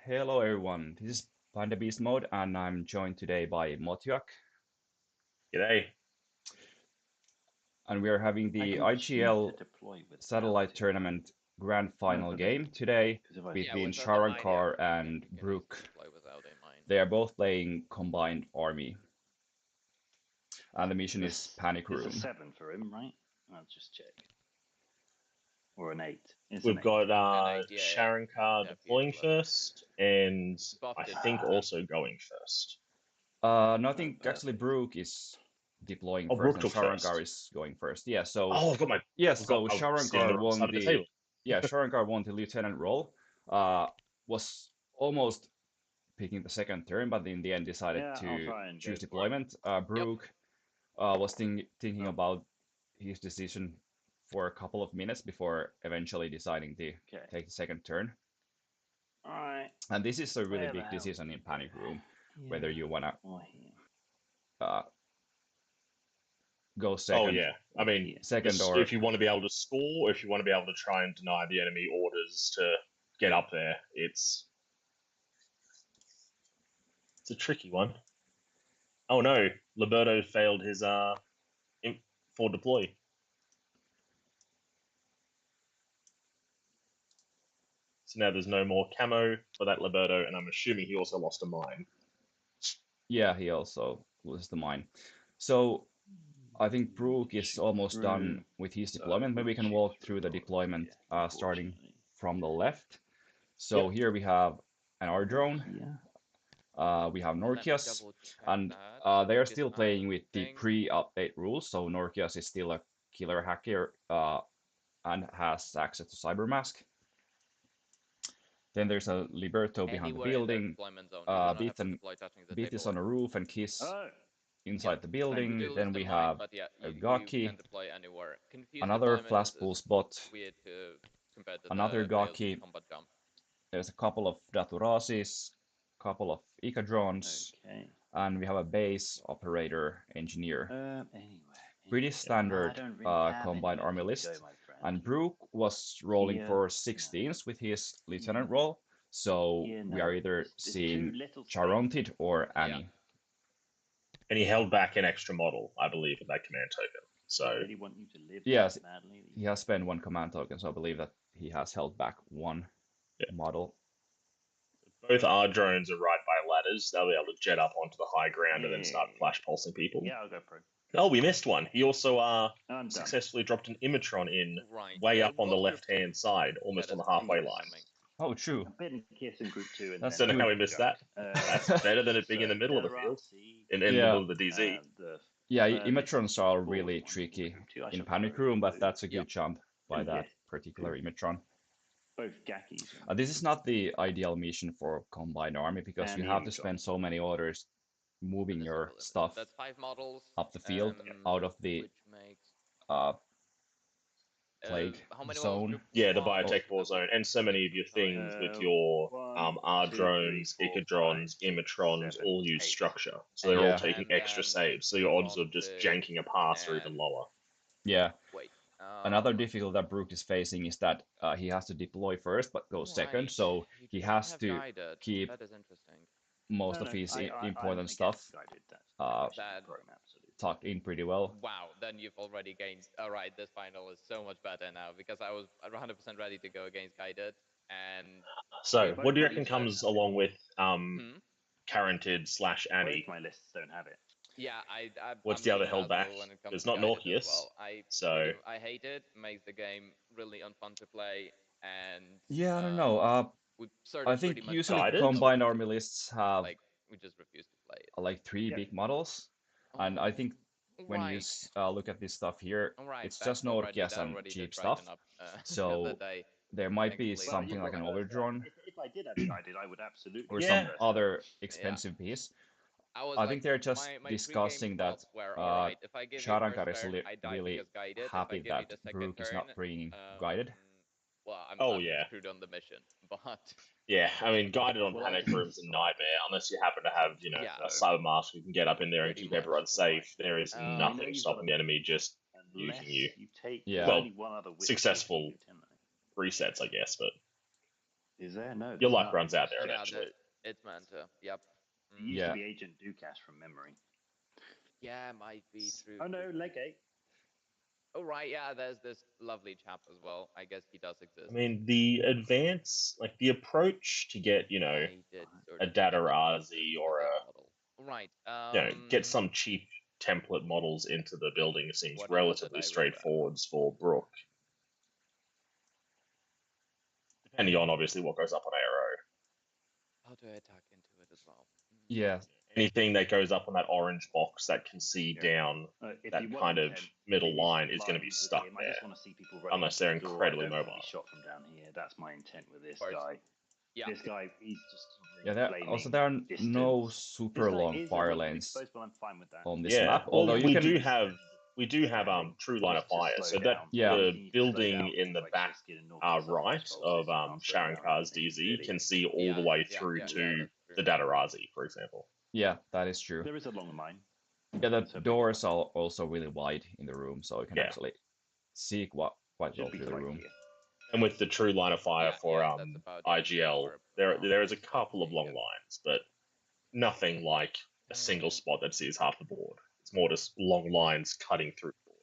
Hello everyone, this is PandaBeastMode and I'm joined today by Motyak G'day. and we are having the IGL satellite tournament grand final game today between Sharrankar and Brooke. They are both playing combined army and the mission is Panic It's a Room. 7 for him, right? I'll just check. Or an 8. We've got An 8, yeah, Sharrankar deploying first, and I think also going first. No, I think actually Brooke is deploying Oh, first Brooke and took Sharrankar first. is going first. Yeah, so Oh, I've got my. Sharrankar won side of the the table. Sharrankar won the lieutenant role. Was almost picking the second turn, but in the end decided to choose deployment. Brooke was thinking about his decision for a couple of minutes before eventually deciding to take the second turn. Alright. And this is a really big decision in Panic Room, whether you wanna go second. Oh yeah, I mean, second or if you want to be able to score, or if you want to be able to try and deny the enemy orders to get up there, it's a tricky one. Oh no, Liberto failed his for deploy. So now there's no more camo for that Liberto, and I'm assuming he also lost a mine. Yeah, he also lost the mine. So I think Brooke is almost done with his deployment. Maybe we can walk through the deployment starting from the left. So here we have an R drone. We have Norkias, and they are still playing with the pre-update rules. So Norkias is still a killer hacker and has access to Cybermask. Then there's a Liberto behind the building. Beat is on a roof and Kiss inside the building. Then we have a Gaki, another Flash Pulse bot, another Gaki. There's a couple of Daturasis, couple of Ica drones, and we have a base operator engineer. Pretty standard combined army list. And Brooke was rolling for 16s with his lieutenant role, so we are either seeing Charonted or Annie. And he held back an extra model, I believe, with that command token. So yes, he has spent one command token, so I believe that he has held back one model. Both our drones are right by ladders. They'll be able to jet up onto the high ground and then start flash pulsing people. Yeah, I'll go pro. Oh, we missed one. He also successfully dropped an Imatron in way up on the left-hand side, almost on the halfway line. Oh, true. I don't know how we missed that. That's better than it being in the middle of the field, in the middle of the DZ. Yeah, Imatrons are really tricky in Panic Room, but that's a good jump by that particular Imatron. Both Gakis. This is not the ideal mission for combined army because you have to spend so many orders moving your stuff up the field out of the plague zone. Yeah, the biotech war zone, and so many of your things with your R drones, Ica drones, Imatrons all use structure, so they're all taking extra saves. So your odds of just janking a pass are even lower. Yeah. Another difficulty that Brooke is facing is that he has to deploy first but go second, so he has to keep most of his important stuff tucked in pretty well. Wow, then you've already gained. Alright, this final is so much better now because I was 100% ready to go against Guided. And so, what do you reckon comes along with Carented / Annie? My lists don't have it. Yeah, what's the other held back? It's not Norkius. Well. So I hate it. Makes the game really unfun to play. And yeah, I don't know. I think usually combined army lists have we just refuse to play it. Like 3 big models, and I think when you look at this stuff here, it's just Norkias and cheap stuff. So there might be something like an overdrawn if I did have Guided, I would absolutely or some other expensive piece. I think they're just discussing that Sharrankar is really happy that Brooke is not bringing Guided. Well, I'm screwed on the mission, but yeah, I mean, Guided on Panic Room's a nightmare unless you happen to have, a Cybermask who can get up in there and keep everyone safe. There is nothing stopping the enemy just nuking you. Yeah. Well, successful resets, I guess, but Is there? No. Your luck runs out there Yeah, eventually. it's meant to. Yep. It used to be Agent Dukas from memory. Yeah, might be true. Oh no, leg 8. Oh right, yeah. There's this lovely chap as well. I guess he does exist. I mean, the advance, like the approach to get, you know, a Dadarazi or get some cheap template models into the building seems relatively straightforward for Brooke. Depending on obviously what goes up on Aero. How do I attack into it as well? Yeah. Anything that goes up on that orange box that can see down that kind of middle line is going to be stuck there. I just want to see people unless they're incredibly mobile. Shot from down here. That's my intent with this guy. Yeah. This guy, he's just there are no super long fire lanes on this map. Although we do have true line of fire, so that the building in the back right of Sharrankar's DZ can see all the way through to the Dadarazi, for example. Yeah, that is true. There is a long line. Yeah, the doors are also really wide in the room, so you can actually see quite well through the room. And with the true line of fire for IGL, there is a couple of long lines, but nothing like a single spot that sees half the board. It's more just long lines cutting through the board.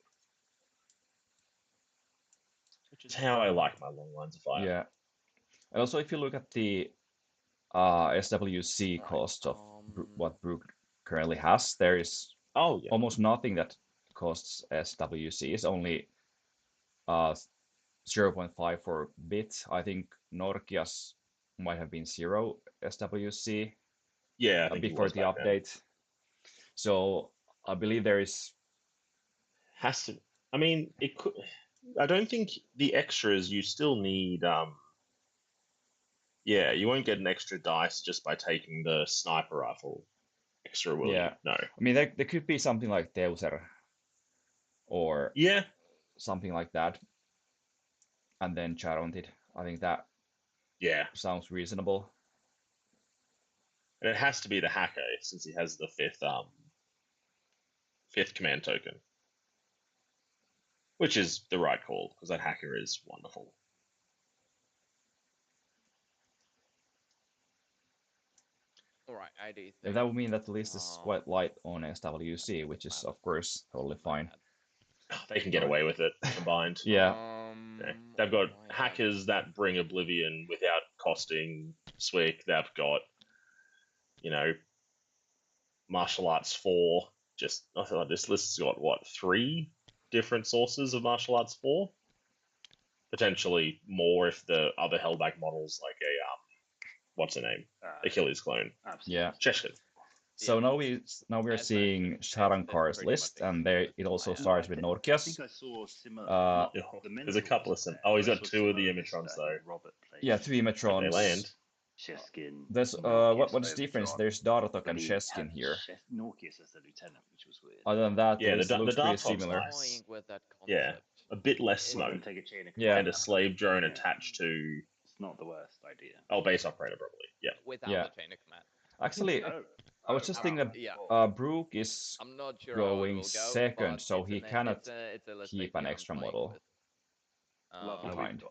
Which is how I like my long lines of fire. Yeah. And also, if you look at the SWC cost of what Brooke currently has, there is almost nothing that costs SWC. It's only 0.5 for bit. I think Norkia's might have been 0 SWC. Yeah, before the update. So I believe there is. Has to. I mean, it could. I don't think the extras you still need. Yeah, you won't get an extra dice just by taking the sniper rifle extra, will you? No. I mean, there could be something like Deuser or something like that. And then Charonted. I think that sounds reasonable. And it has to be the hacker since he has the fifth command token. Which is the right call, because that hacker is wonderful. Alright, that would mean that the list is quite light on SWC, which is of course totally fine. They can get away with it combined. They've got hackers that bring Oblivion without costing Swick. They've got, martial arts 4. I feel like this list's got 3 different sources of martial arts 4. Potentially more if the other held-back models like what's her name? Achilles clone. Yeah. Cheshkin. So now we are seeing Sharrankar's list, and there it also starts with Norkias. I think I saw similar. There's a couple of he's got 2 of the Imitrons though. Yeah, 2 Imitrons. They land. Sheskin. There's what's the difference? There's Dartok and Sheskin here. Norkias as the lieutenant, which was weird. Other than that, the looks pretty Dartok's similar. nice. Yeah, a bit less smoke. And a slave drone attached to. It's not the worst idea. Oh, base operator probably. Yeah. Without the chain of command. Actually, I was just thinking that Brooke is going second, so he cannot keep an extra model behind.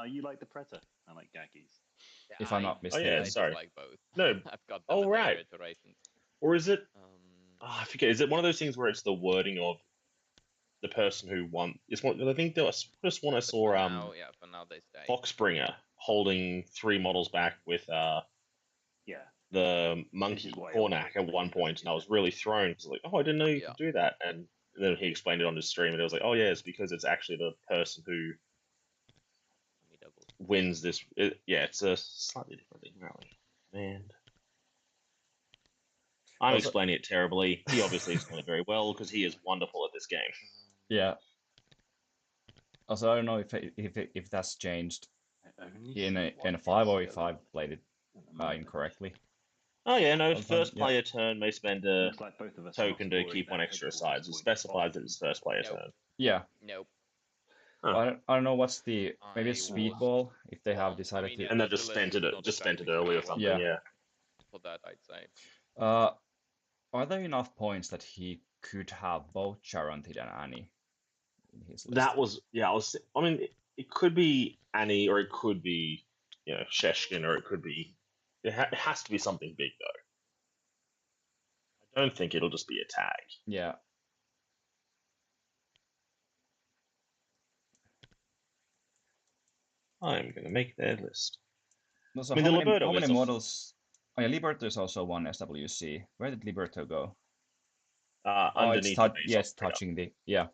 You like the Preta? I like Gaggies. If I'm not mistaken. Oh yeah, sorry. Like both. No. I've got right. iterations. Or is it? I forget. Is it one of those things where it's the wording of the person who won? It's one. I think there was just one I saw. For now they stay. Foxbringer holding 3 models back with the monkey Cornac at one point, and I was really thrown. I was like, oh, I didn't know you could do that. And then he explained it on his stream, and I was like, oh yeah, it's because it's actually the person who wins this. It's a slightly different thing, really. Man. I'm explaining it terribly. He obviously explained it very well because he is wonderful at this game. Yeah. Also, I don't know if that's changed in a 5 or if I played it incorrectly. Oh yeah, no. First player turn may spend a token to keep 1 extra aside. So it specifies that it's first player turn. Yeah. Nope. Huh. I don't know what's the maybe speedball if they have decided to. And they just spent it early or something. Yeah. For that, I'd say. Are there enough points that he could have both Charonted and Annie in his list? That was I mean, it could be Annie or it could be Sheshkin, or it could be. It has to be something big though. I don't think it'll just be a tag. Yeah. I'm gonna make their list. No, so how many models? Oh yeah, Liberto is also one SWC. Where did Liberto go? Underneath. It's touching the yeah.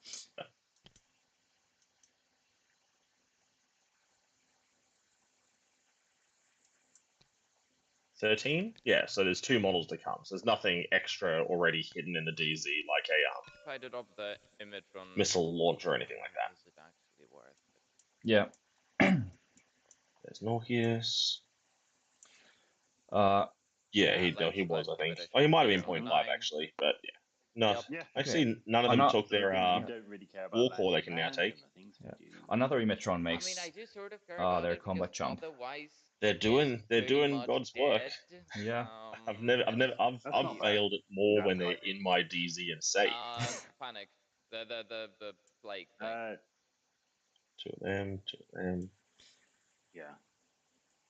13? Yeah, so there's 2 models to come. So there's nothing extra already hidden in the DZ like a if I did up the image from missile launcher or anything like that. Is it actually worth it? Yeah. There's Norkius. Yeah, he was, I think. Oh, he might have been 0.5 actually, but yeah. No, actually, none of them took their Warcore they can now take. Yeah. Another Imetron makes I do sort of care about their combat jump. They're doing God's work. Yeah. I've failed it more when they're in my DZ and safe. Panic. The plague thing. 2 of them. Yeah.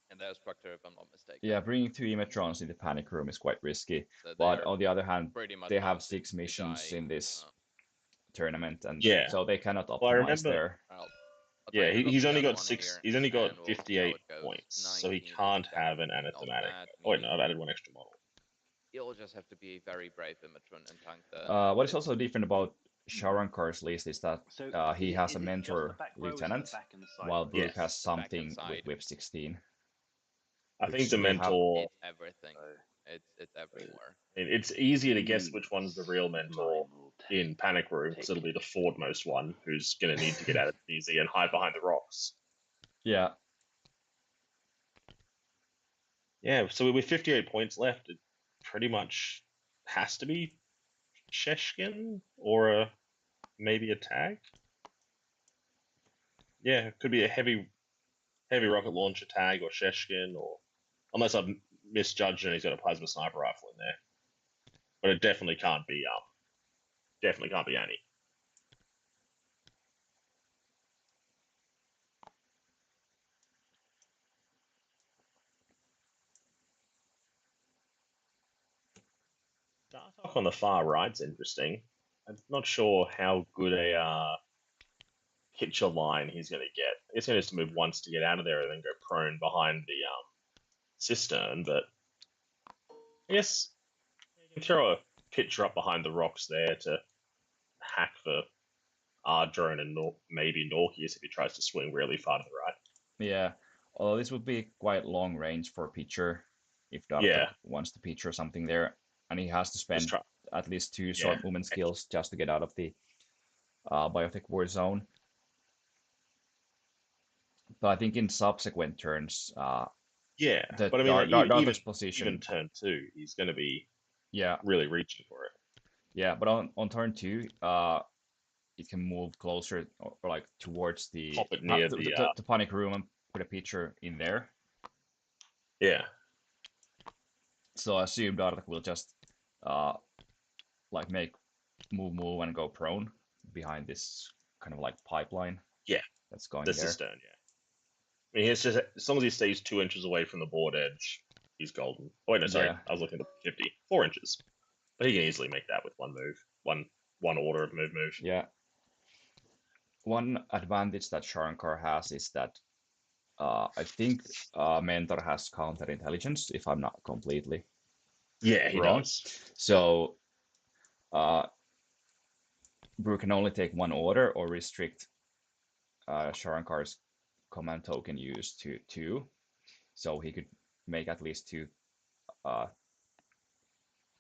And their structure, if I'm not mistaken. Yeah, bringing 2 Imetrons in the panic room is quite risky. So but on the other hand, they have 6 missions in this tournament, and so they cannot optimize there. Yeah, he's only got 58 points, so he can't have an anathematic. Oh wait, no, I've added 1 extra model. You'll just have to be very brave Imetron and tank the. What is also different about Sharrankar's list is that he has a mentor lieutenant, while Brooke has something with Whip 16. I think the mentor. It's everything. It's everywhere. It's easier to guess which one's the real mentor in Panic Room, because it'll be the foremost one who's going to need to get out of DZ and hide behind the rocks. Yeah. Yeah, so with 58 points left, it pretty much has to be Sheshkin or maybe a tag. Yeah, it could be a heavy rocket launcher tag or Sheshkin, or unless I've misjudged and he's got a plasma sniper rifle in there. But it definitely can't be Annie. Dartok on the far right's interesting. I'm not sure how good a pitcher line he's going to get. I guess he needs to move once to get out of there and then go prone behind the cistern, but I guess you can throw a pitcher up behind the rocks there to hack for drone and maybe Norkius if he tries to swing really far to the right. Yeah, although this would be quite long range for a pitcher if Dartok wants to pitch or something there, and he has to spend at least 2 short movement skills just to get out of the biotech war zone. But I think in subsequent turns, but I mean, Dartok's position, even turn 2, he's going to be really reaching for it. Yeah, but on turn 2, it can move closer or like towards the pop it near the panic room and put a pitcher in there. Yeah. So I assume Dartok will just like make move and go prone behind this kind of like pipeline. Yeah. That's going the there. Cistern, I mean, it's just as long as he stays 2 inches away from the board edge, he's golden. Oh wait, no, sorry, I was looking at 50, 4 inches, but he can easily make that with 1 move, one order of move. Yeah. One advantage that Sharrankar has is that I think Mentor has counterintelligence, if I'm not completely he wrong. does. So Brooke can only take 1 order or restrict Sharrankar's command token use to 2, so he could make at least 2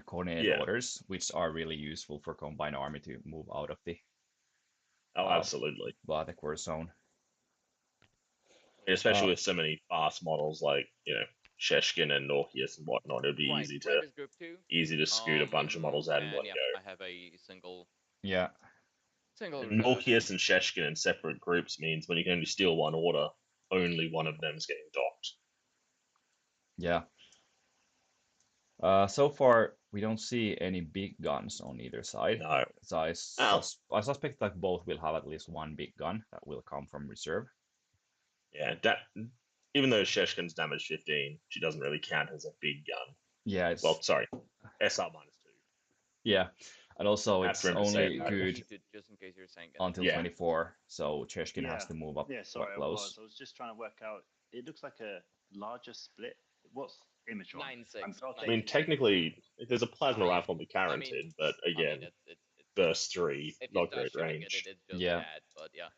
coordinate orders, which are really useful for Combined Army to move out of the absolutely biotech war zone. Especially with so many fast models like Sheshkin and Norkius and whatnot, it'd be easy to scoot a bunch of models out in one go. I have a single. Norkius and Sheshkin in separate groups means when you can only steal 1 order, only one of them is getting docked. Yeah. So far, we don't see any big guns on either side. No. So I suspect that both will have at least 1 big gun that will come from reserve. Yeah, even though Sheshkin's damage 15, she doesn't really count as a big gun. Yeah, it's Well, sorry, SR -2. Yeah, and also Have it's room to say only it, though. good Just in case you're saying it. until Yeah. 24, so Cheshkin has to move up Yeah, sorry, quite I close. was just trying to work out. It looks like a larger split. What's Imatron? 9-6. I mean, technically, there's a plasma I mean- rifle on the Carrington, but I mean, again, it's burst 3, if not he starts great shooting range. it's just Yeah. bad, but yeah.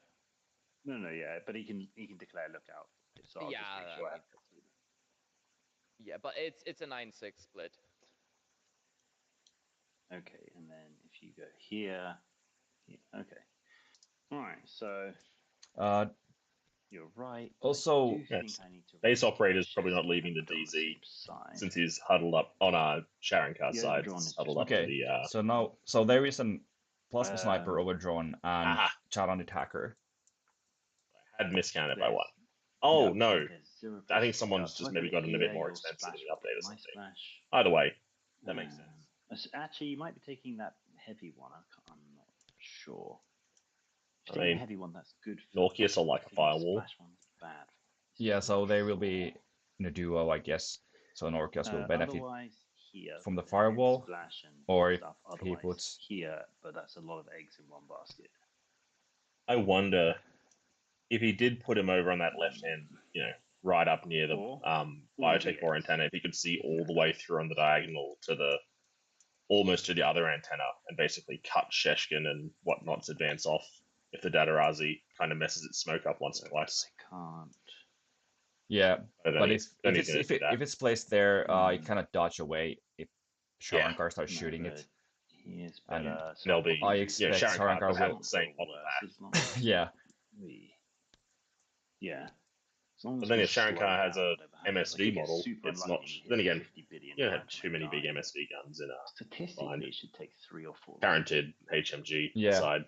No, yeah, but he can declare lookout. So I'll Yeah, just make I sure I mean- have to do that. Yeah, but it's a 9-6 split. Okay, and then if you go here, okay. All right, so you're right. Also, I do think yes, I need to Base rotate operator's probably not Sheshkin leaving the on the DZ same side. since he's huddled up on our Sharrankar Yeah, side. drone He's is huddled just- up to okay, the. so there is an plasma sniper overdrawn and Aha. Charon attacker. I had miscounted by There's- 1. Oh, no. there's 0%. I think someone's So just if I maybe go gotten a bit here, more you'll expensive in splash the update or with my something. splash. Either way, that makes sense. Actually, you might be taking that heavy one. I'm not sure. If I you take mean, the heavy one, that's good. Norkius are like a taking the firewall. Splash one's bad. Yeah, so they will be in a duo, I guess. So Norkias will benefit Otherwise, here from the there's firewall, splash and or if stuff. he Otherwise, puts- here, but that's a lot of eggs in one basket. I wonder if he did put him over on that left hand, right up near the Or biotech core DX. antenna, if he could see all the way through on the diagonal to almost to the other antenna and basically cut Sheshkin and whatnot's advance off if the Datarazi kind of messes its smoke up once or twice. I can't. Yeah, I don't but think if he's gonna do that. it's placed there, it kind of dodge away if Sharrankar starts No, shooting but it. He is And better. so they'll be- I Yeah, expect Sharrankar Sharrankar will have will. the same model worse back. as long as Yeah, yeah. As long But as then we if Sharrankar slow has down a whatever happens, MSV like, if model, super it's unlucky not. and he Then hits again, 50 billion you don't have times too and many big dies, MSV guns in a statistically, behind it should take 3 or 4. guaranteed HMG Yeah. side.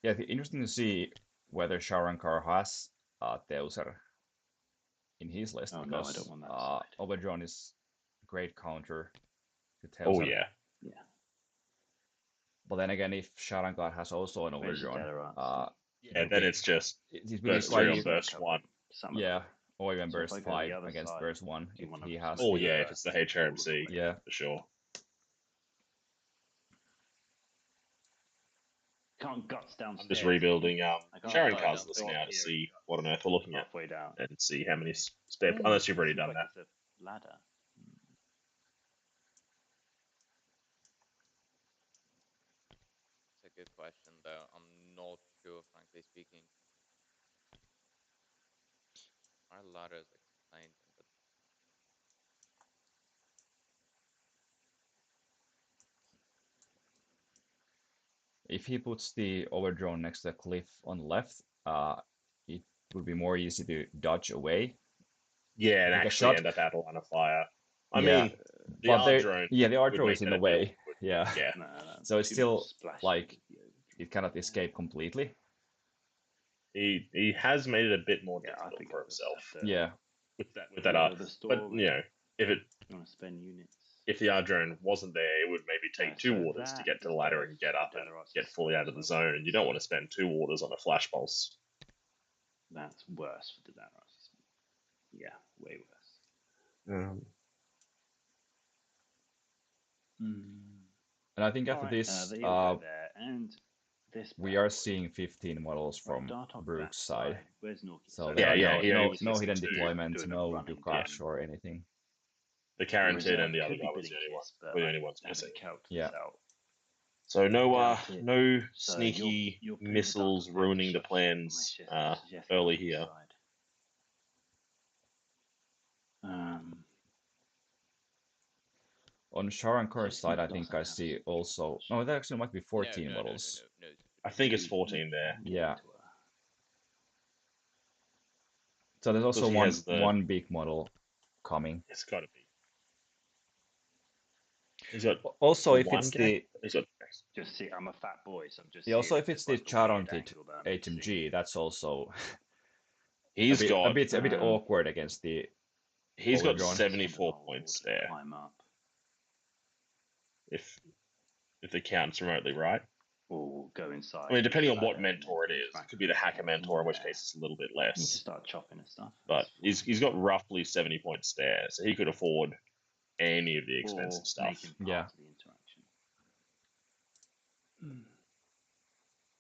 yeah. Interesting to see whether Sharrankar has Teuser in his list, Oh, no, I because don't want that side. Overdrawn is a great counter to Teuser. Oh yeah. Yeah. But then again, if Sharrankar has also an Where's the Overdrawn, Datarazi? And then it's just it will be burst quite 3 or easy. burst 1. Some of Yeah, them. or even So if burst I go the 5 other against side, burst 1 do if one of he them has. Oh speed yeah, if burst it's the all the HRMC, way. Yeah. for sure. Can't guts downstairs. I'm just rebuilding I can't Sharrankar's find list out now to here. see what on earth we're looking at Halfway down. and see how many spare. Unless you've already Seems done like that. it's a ladder. It's a good question, though. I'm not sure, frankly speaking. Our ladders explained, but If he puts the Overdrawn next to the cliff on the left, it would be more easy to dodge away. Yeah, and Take a actually shot. end up at a line of fire. I Yeah, mean, the but R drone. the would R-drone make is in that the a bit way. awkward. Yeah, Yeah. No, So it's too still, much splash like, would be over. it cannot escape completely. He has made it a bit more Yeah, I difficult think for I'll just himself have to Yeah, with that go R. to the store, But if you want to spend units. the R drone wasn't there, it would maybe take 2 so orders to that get to the is ladder where and get up and Datarazi get fully out of the zone, and you don't want to spend 2 orders on a flash pulse. That's worse for the Datarazi. Yeah, way worse. and I think after Alright, this, there you go there. And this we bad are boy. seeing 15 models from Start off Brooke's that side. Where's Norky? So Yeah, there are yeah, he no was hidden missing 2. deployment, Doing a no running Dukash or anything. The Carrington and the other guy was the only one. Were the only ones missing. Yeah. So no, Guaranteed. no So sneaky you're putting the missiles Dark ruining the Shots plans on my chest early on the here. side. On Sharrankar's So side, he I think doesn't I have see to also. No, there actually might be 14 models. No. I think it's 14 there. Yeah. So there's also Because he has one big model coming. It's got to be. He's got Also, if one it's guy? He's got Just see, I'm a fat boy, so I'm just. yeah, also seeing if it's like the a weird Charonted angle that I'm seeing. HMG, that's also he's got a bit awkward against the. he's got overdrawn. 74 points there. Climb up. If the count's remotely right. or go inside. I mean, depending on what mentor it is, it could be the hacker mentor, in which case it's a little bit You less. just start chopping and stuff. But he's got roughly 70 points spare, so he could afford any of the expensive stuff. Yeah. The interaction.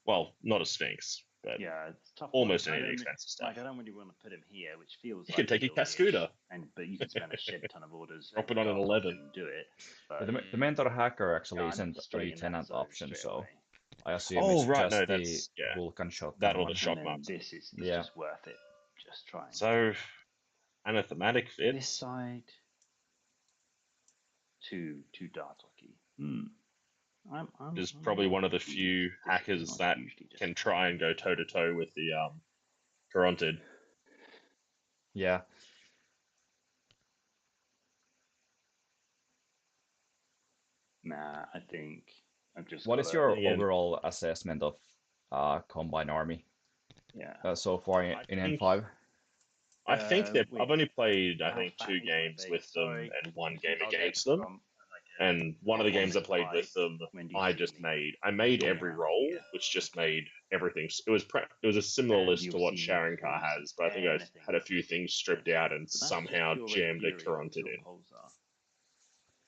Well, not a Sphinx, but yeah, it's tough. Almost any of the expensive stuff. Like, I don't really want to put him here, which feels you like can take a Cascuda. But you can spend a shit ton of orders. Drop it on an 11. And do it. But the mentor hacker actually isn't a tenant option, so I assume it's just the Vulcan shot. That or the shock mark. This is just worth it. Just trying. So, anathematic fit. This side. Too dark-lucky. Is probably one of the few hackers that can try and go toe-to-toe with the Caronted. Yeah. Nah, I think I'm just. What is your overall assessment of Combine Army? Yeah. So far in N5? I think that I've only played, I think, 2 games with them and 1 game against them. And one of the games I played with them, I made every roll, which just made everything. It was a similar list to what Sharrankar has, but I think I had a few things stripped out and somehow jammed a Caronted in.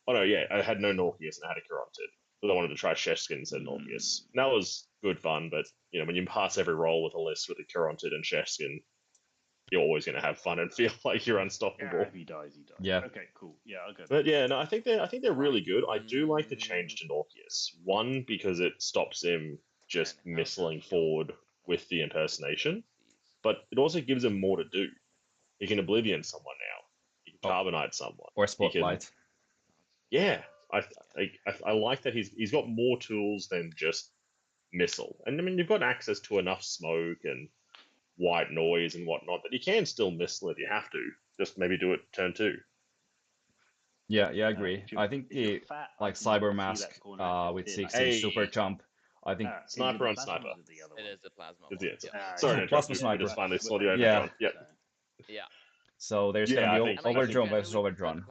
Oh no, yeah, I had no Norkius and I had a Caronted, but I wanted to try Sheshkin instead of Norkius. And that was good fun, but you know, when you pass every roll with a list with a Caronted and Sheshkin, you're always going to have fun and feel like you're unstoppable. Yeah, if he dies, he dies. Yeah. Okay, cool. Yeah, I'll go. But yeah, no, I think they're really good. I do like the change to Norkius. One, because it stops him just missling forward with the impersonation, but it also gives him more to do. He can Oblivion someone now. He can Carbonite someone. Or Spotlight. Yeah, I like that he's got more tools than just missile. And I mean, you've got access to enough smoke and white noise and whatnot, but you can still missile if you have to. Just maybe do it turn 2. Yeah, I agree. I think the Cyber Mask with 60 Super Jump. I think Sniper on Sniper. It is a Plasma. Sorry, Plasma Sniper. Just finally saw the Overdrawn. Yeah. Yeah. So there's gonna be Overdrawn versus Overdrawn.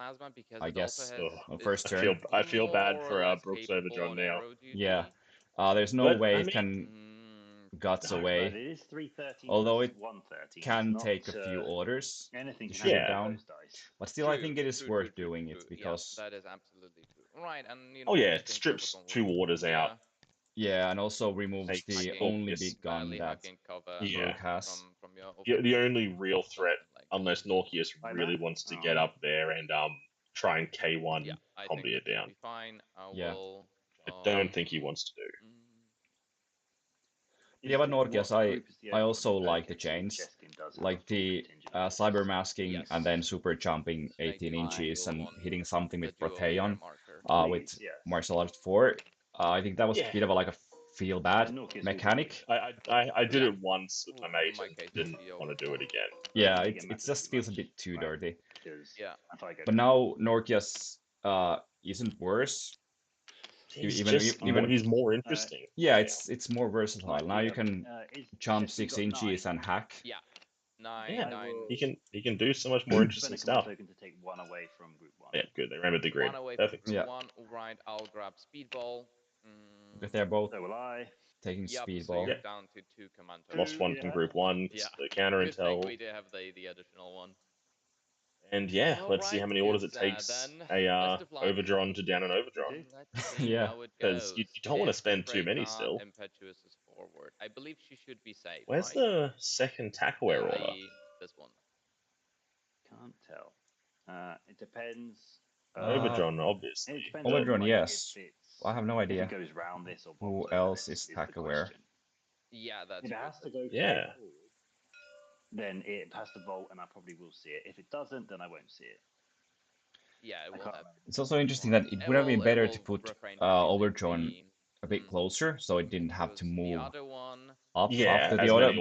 I guess. First turn. I feel bad for Brooke's Overdrawn now. Yeah. There's no way it can guts away. Although it can take a few orders to shoot it down. But still, I think it is worth doing it because. That is absolutely true. Right, and it strips 2 orders out. Yeah, and also removes the only big gun that Brooke has. The only real threat, unless Norkius really wants to get up there and try and K1 combi it down. I don't think he wants to do. Yeah, but Norkius, I also like the change, like the cyber masking and then super jumping 18 inches and hitting something with Protean with martial arts 4. I think that was a bit of a feel bad mechanic. I did it once with my mate and didn't want to do it again. Yeah, it just feels a bit too dirty. Yeah. But now Norkius isn't worse. He's more interesting. Yeah, it's more versatile. Now you can jump 6 inches and hack. Yeah. 9. He can do so much more interesting stuff. To take 1 away from group 1. Yeah, good. They remembered the grid. 1 away Perfect. from group 1. Right, I'll grab Speedball. If they're both So will I. taking So Speedball. you're down to 2 command. Lost 1 from group 1. The counter intel. We did have the additional one. And let's see how many orders it takes a Overdrawn to down an Overdrawn. Yeah, because you don't want to spend too many still. Impetuous is forward. I believe she should be safe. Where's the second Tackaware order? This one. Can't tell. It depends. Overdrawn, obviously. Overdrawn, yes. I have no idea. If it goes round this or who else is Tackaware? Yeah, that's. If it has to go. Then it has to vault, and I probably will see it. If it doesn't, then I won't see it. Yeah, it will. It's also interesting that it would have been better to put Overdrawn a bit closer, so it didn't have to move up after the other.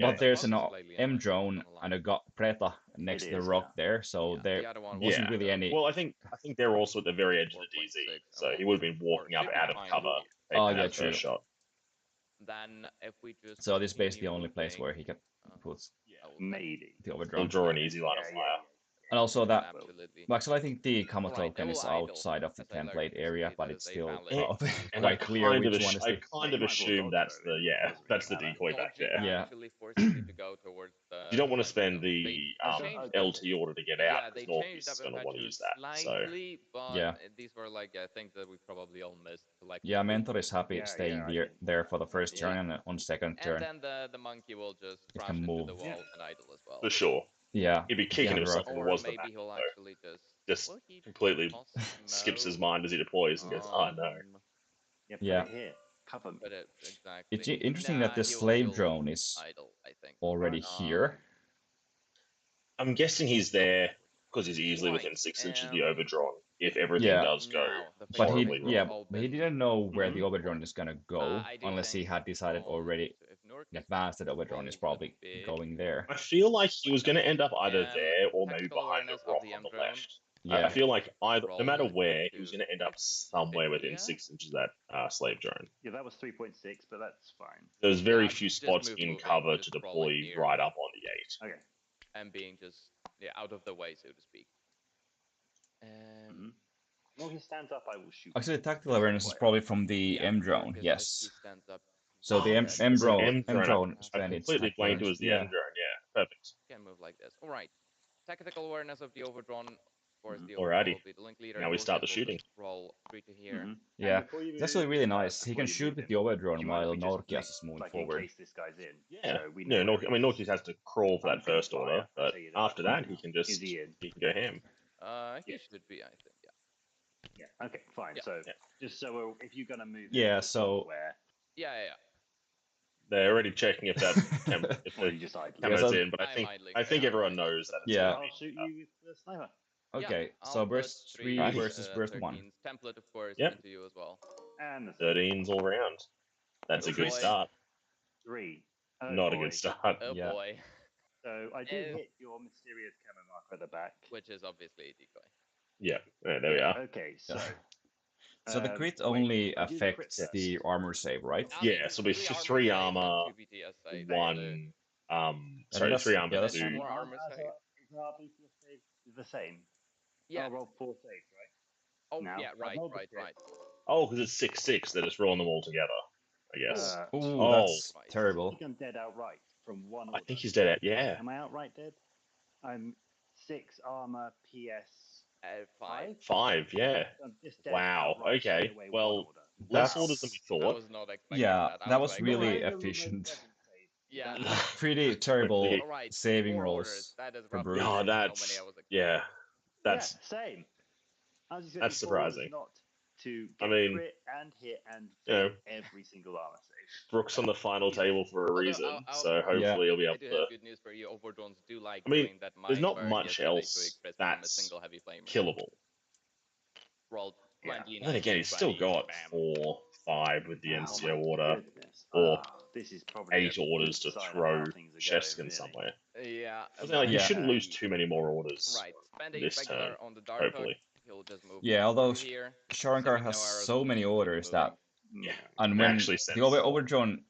But there's an M drone and a Preta next to the rock there, so there wasn't really any. Well, I think they're also at the very edge of the DZ, so he would have been walking up out of cover. True. Shot. Then if we just. So this is basically the only place where he can put maybe the Overdrawn. He'll draw an easy line of fire. And also that, absolutely. actually I think the combo token is outside of the template area, but it's still probably And quite clear which one is the... I kind of assume that's the decoy back there. Yeah. Actually forces you to go towards the, you don't want to spend the LT order to get out, because they changed Northeast is up going to want to use that. slightly, but yeah, these were like things that we probably all missed. Like yeah, Mentor is happy staying there for the first turn, and on second turn. And then the monkey will just it crash can into move. the wall and idle as well. For sure. Yeah. He'd be kicking himself if it was the maybe back, he'll though. actually just completely skips his mind as he deploys and goes, oh no. Yeah. Cover me. Exactly. It's interesting that the slave drone is idle, I think. already here. I'm guessing he's there because he's easily within 6 inches of the overdrawn if everything does go. But he didn't know where the overdrawn is gonna go unless he had decided already in advance that overdrawn is probably going there. I feel like he was going to end up either there or maybe behind a rock on the left. Yeah. I feel like either, no matter where, he was going to end up somewhere within 6 inches of that slave drone. Yeah, that was 3.6, but that's fine. There's very few spots in cover to deploy right up on the 8. Okay. And being just out of the way, so to speak. Well, he stands up, I will shoot. Actually, tactical awareness is probably from the M drone. Yes. He stands up. So the M drone I completely blanked it was the M drone. Yeah, perfect. Can move like this. All right. Tactical awareness of the overdrawn. Alrighty. Now we start the shooting. Roll 3 to here. Yeah, it's actually really nice. He can shoot with the overdrawn while Norkias is moving forward. In case this guy's in. Yeah. No, Norkias has to crawl for that first order, but after that he can just he can go ham. He should be, I think. Yeah. Okay. Fine. So just so if you're gonna move. Yeah. So. Yeah. They're already checking if that if the camera's in, but I think everyone knows that. Yeah. I'll shoot you with the sniper. Okay, so burst 3 versus burst 1. Template, of course, into you as well. And the 13s all round. That's a good start. 3. Not a good start. Oh boy. So I did hit your mysterious camera marker at the back, which is obviously a decoy. Yeah, there we are. Okay, so. So the crit only affects the armor save, right? Yeah, so it'll be 3 armor, 1. Sorry, 3 armor, 2. The same. Yeah. I'll roll 4 saves, right? Oh, yeah, right. Oh, because it's 6/6, they're just rolling them all together, I guess. That's terrible. I think I'm dead outright from 1 order. I think he's dead out, yeah. Am I outright dead? I'm 6 armor, PS 5? 5, yeah. Wow, okay. Well, less orders than we thought. That was really efficient. Yeah. Pretty terrible saving rolls for Brooke. Oh, that's same. That's surprising. Not to get crit and hit and every single armor save. Brooke's on the final table for a reason, so hopefully he'll be able to. Good news for you. Overdrawns do like there's not much else that's killable. And again, he's still got 4, 5 with the NCO order, or 8 orders to throw Cheskin somewhere. Yeah. You shouldn't lose too many more orders this turn, hopefully. Yeah, although Sharrankar has so many orders that, and when the overdrawn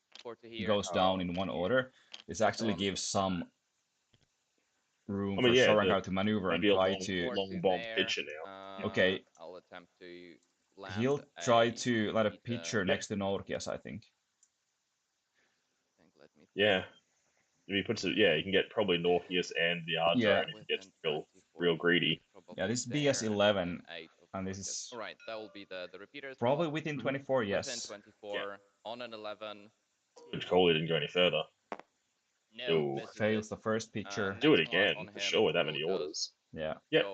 goes down in one order, this actually gives some room for Sharrankar to maneuver and try to... long bomb pitcher now. Okay. I'll attempt to land. He'll try to let a pitcher next to Norkias, I think. Yeah. If he puts it, you can get probably Norkias and the Ardra if he gets real greedy. Yeah, this is BS11, and this is that will be the repeaters. Probably within 24, yes. Within 24, on an 11. Which Coley didn't go any further. No, fails the first pitcher. Do it again, for sure, with that many orders. Yeah. Yep.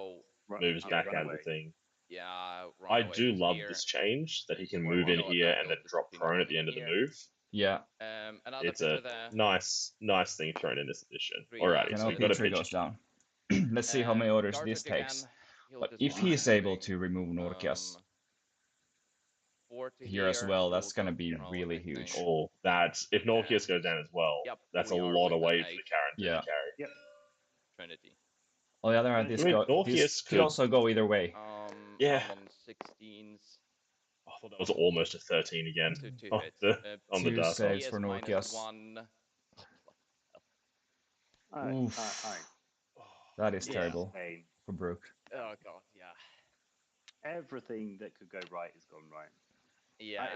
Moves back out of the thing. Yeah. I do love this change, that he can move in here and then drop prone at the end of the move. Yeah. It's a nice thing thrown in this edition. Alrighty, so we've got a pitcher goes down. Let's see how many orders this takes. But if he is able to remove Norkias here as well, that's going to be really huge. Oh, if Norkias goes down as well, that's a lot of weight for the Karen to carry. Yep. Trinity. On the other hand, this could also go either way. Yeah. On 16s. I thought that was almost a 13 again on the dust. 2 saves for Norkias. Oof. That is terrible. for Brooke. Oh god, yeah. Everything that could go right has gone right. Yeah,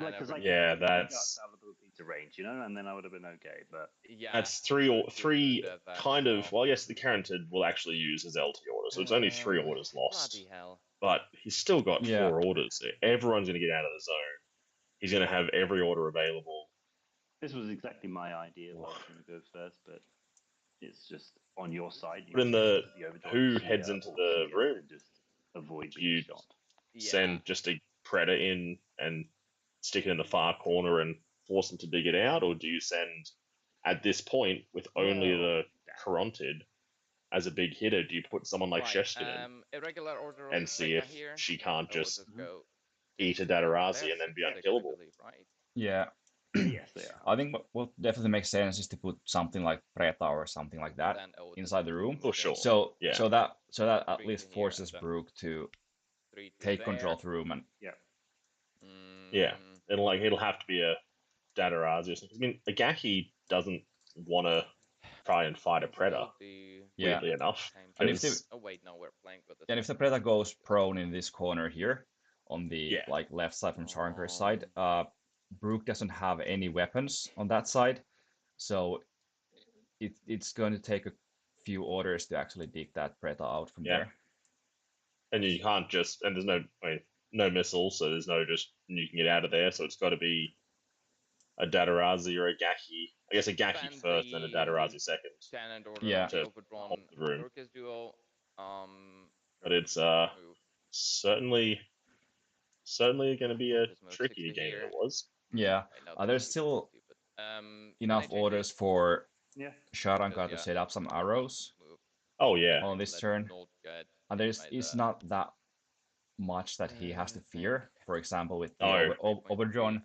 that's out of the pizza range, and then I would have been okay. But yeah, that's three kind of. Well, yes, the Carrington will actually use his LT order, so it's only 3 orders lost. Bloody hell! But he's still got 4 orders. Everyone's going to get out of the zone. He's going to have every order available. This was exactly my idea. I was going to go first, but it's just on your side. But in the who heads into the room, just avoid being shot. Send just a Predator in and stick it in the far corner and force them to dig it out, or do you send at this point with only the Carontid as a big hitter? Do you put someone like Sheshkin in and see if she can't just eat a Datarazi and then be unkillable? Yeah. Yes, they are. I think what definitely makes sense is to put something like Preta or something like that inside the room. For sure. So that at least forces Brooke to take control of the room and it'll have to be a Datarazi or something. I mean, Agaki doesn't want to try and fight a Predator. Weirdly enough. And if the Predator goes prone in this corner here on the left side from Sharrankar's side, Brooke doesn't have any weapons on that side, so it's going to take a few orders to actually dig that Predator out from there. And you can't just, and there's no missiles, so there's no just nuking it out of there, so it's got to be a Datarazi or a Gaki. I guess a Gaki first, then a Datarazi second. To hold the room. But it's certainly going to be a trickier game than it was. Yeah, there's still enough orders for Sharrankar to set up some arrows. Oh yeah. On this turn, and it's not that much that he has to fear. For example, with the Overdrawn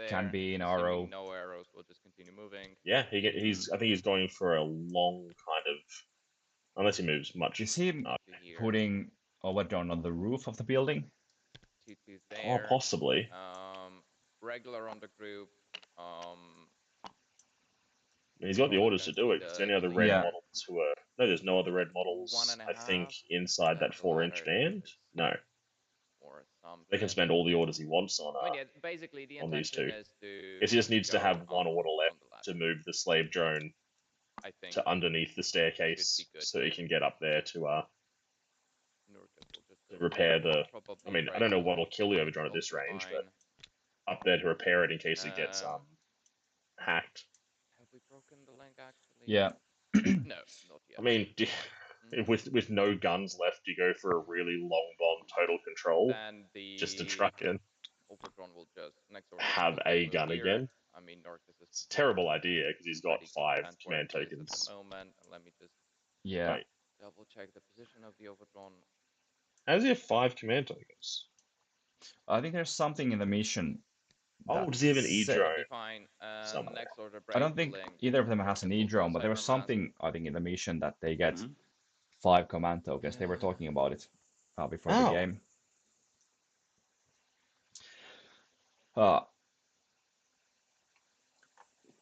can be an arrow. No arrows will just continue moving. Yeah, he's. I think he's going for a long kind of, unless he moves much. Is he putting Overdrawn on the roof of the building? Oh, possibly. Regular on the group. He's got the orders to do it. Because any other red models who are there's no other red models. I think inside that 4-inch band. No. They can spend all the orders he wants on basically the on these two. He just needs to have one order left to move the slave drone to underneath the staircase, so he can get up there to repair the. I mean, I don't know what'll kill the Overdrone at this range, but up there to repair it in case it gets hacked. Have we broken the link actually? Yeah. No, not yet. I mean, with no guns left, you go for a really long bomb total control just to truck in. Will just have a gun again. I mean, it's a terrible idea because he's got 5 command tokens. Let me just double check the position of the Overdrawn. How does he have 5 command tokens? I think there's something in the mission. Oh, does he have an E-drone? I don't think either of them has an E-drone, but there was something, I think, in the mission that they get 5 command tokens. They were talking about it before the game.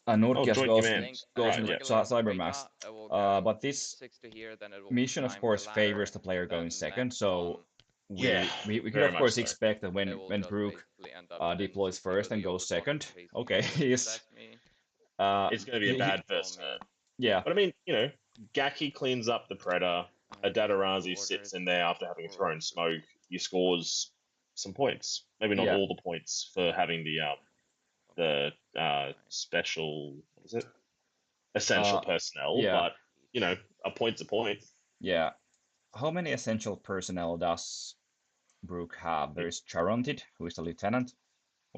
And Nurkias goes into Cybermax. But this mission, of course, favors the player going second, so we could of course expect that when Brooke deploys first and goes second, okay, it's going to be a bad first turn. Yeah. But I mean, Gaki cleans up the Predator, a Datarazi sits in there after having thrown smoke, he scores some points. Maybe not all the points for having the special, what is it? Essential personnel, but, a point's a point. Yeah. How many essential personnel does Brooke have? There is Carontid, who is the lieutenant.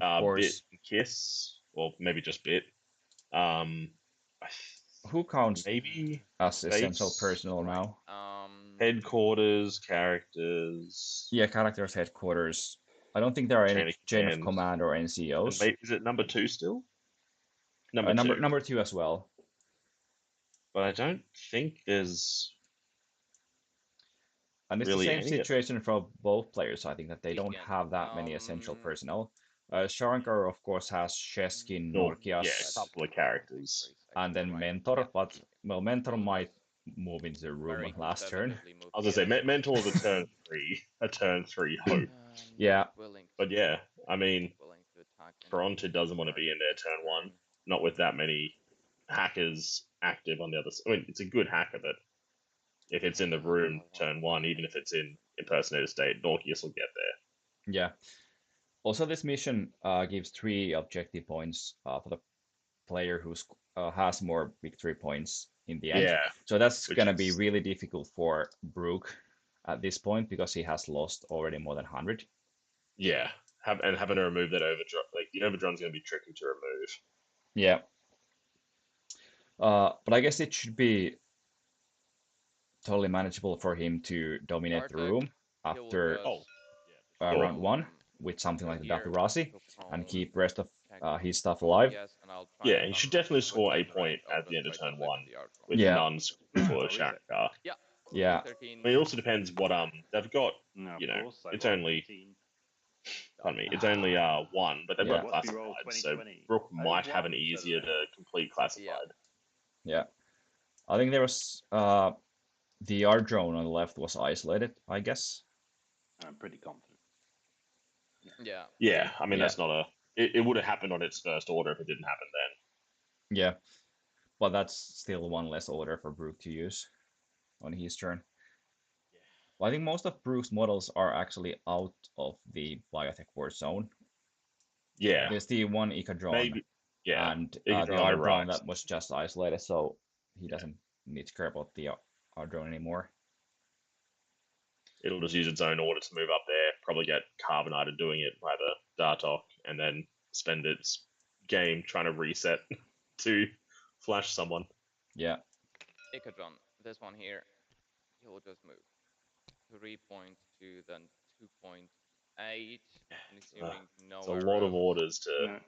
Of course. Bit Kiss, or maybe just Bit. Who counts maybe as essential personnel now? Headquarters, characters. Yeah, characters, headquarters. I don't think there are any chain of command or NCOs. Is it number 2 still? Number 2 as well. But I don't think there's. And it's really the same situation for both players. I think that they don't have that many essential personnel. Sharrankar, of course, has Sheshkin, Nurkias, a couple of characters, and then Mentor. But Mentor might move into the room on last turn. I was gonna say, Mentor's a turn 3 hope. Yeah. But yeah, I mean, Fronted doesn't want to be in there turn 1, not with that many hackers active on the other side. I mean, it's a good hacker, but if it's in the room turn 1, even if it's in impersonator state, Norkius will get there. Yeah. Also, this mission gives 3 objective points for the player who has more victory points in the end. Yeah. So that's going to be really difficult for Brooke at this point because he has lost already more than 100. Yeah. Having to remove that overdrive, like the overdrive's going to be tricky to remove. Yeah. But I guess it should be totally manageable for him to dominate the room after round 1 with something like the Dathurasi and keep the rest of his stuff alive. Yeah, he should definitely score a point at the end of turn 1 with none for Sharrankar. Yeah. I mean, it also depends what they've got. You know, it's only. Pardon me, it's only 1, but they've got classified, so Brooke might have an easier to complete classified. Yeah. I think there was the R drone on the left was isolated, I guess. I'm pretty confident. Yeah. Yeah, I mean that's not a. It would have happened on its first order if it didn't happen then. Yeah, but that's still 1 less order for Brooke to use on his turn. Well, I think most of Brooke's models are actually out of the biotech war zone. Yeah. There's the 1 Ica drone. Maybe. Yeah. And the R drone that was just isolated, so he doesn't need to care about the R drone anymore. It'll just use its own order to move up there, probably get Carbonated doing it by the Dartok, and then spend its game trying to reset to flash someone. Yeah. Icadron, this one here, he'll just move 3.2, then 2.8. It's a lot of orders to.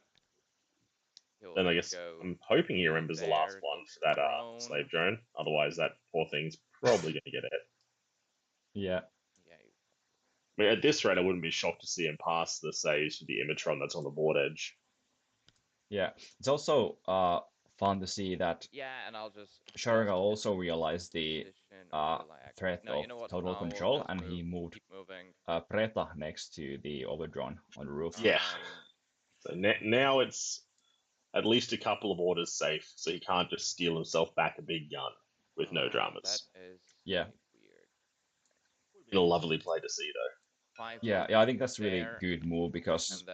Then I guess I'm hoping he remembers the last one for that slave drone. Otherwise, that poor thing's probably going to get it. Yeah. I mean, at this rate, I wouldn't be shocked to see him pass the saves for the Imatron that's on the board edge. Yeah, it's also fun to see that and I'll just Sharrankar also realized the threat of total control, and he moved Preta next to the Overdrone on the roof. Yeah. So now it's at least a couple of orders safe, so he can't just steal himself back a big gun with no dramas. That is yeah. Weird. A lovely play to see, though. Yeah, I think that's a really good move because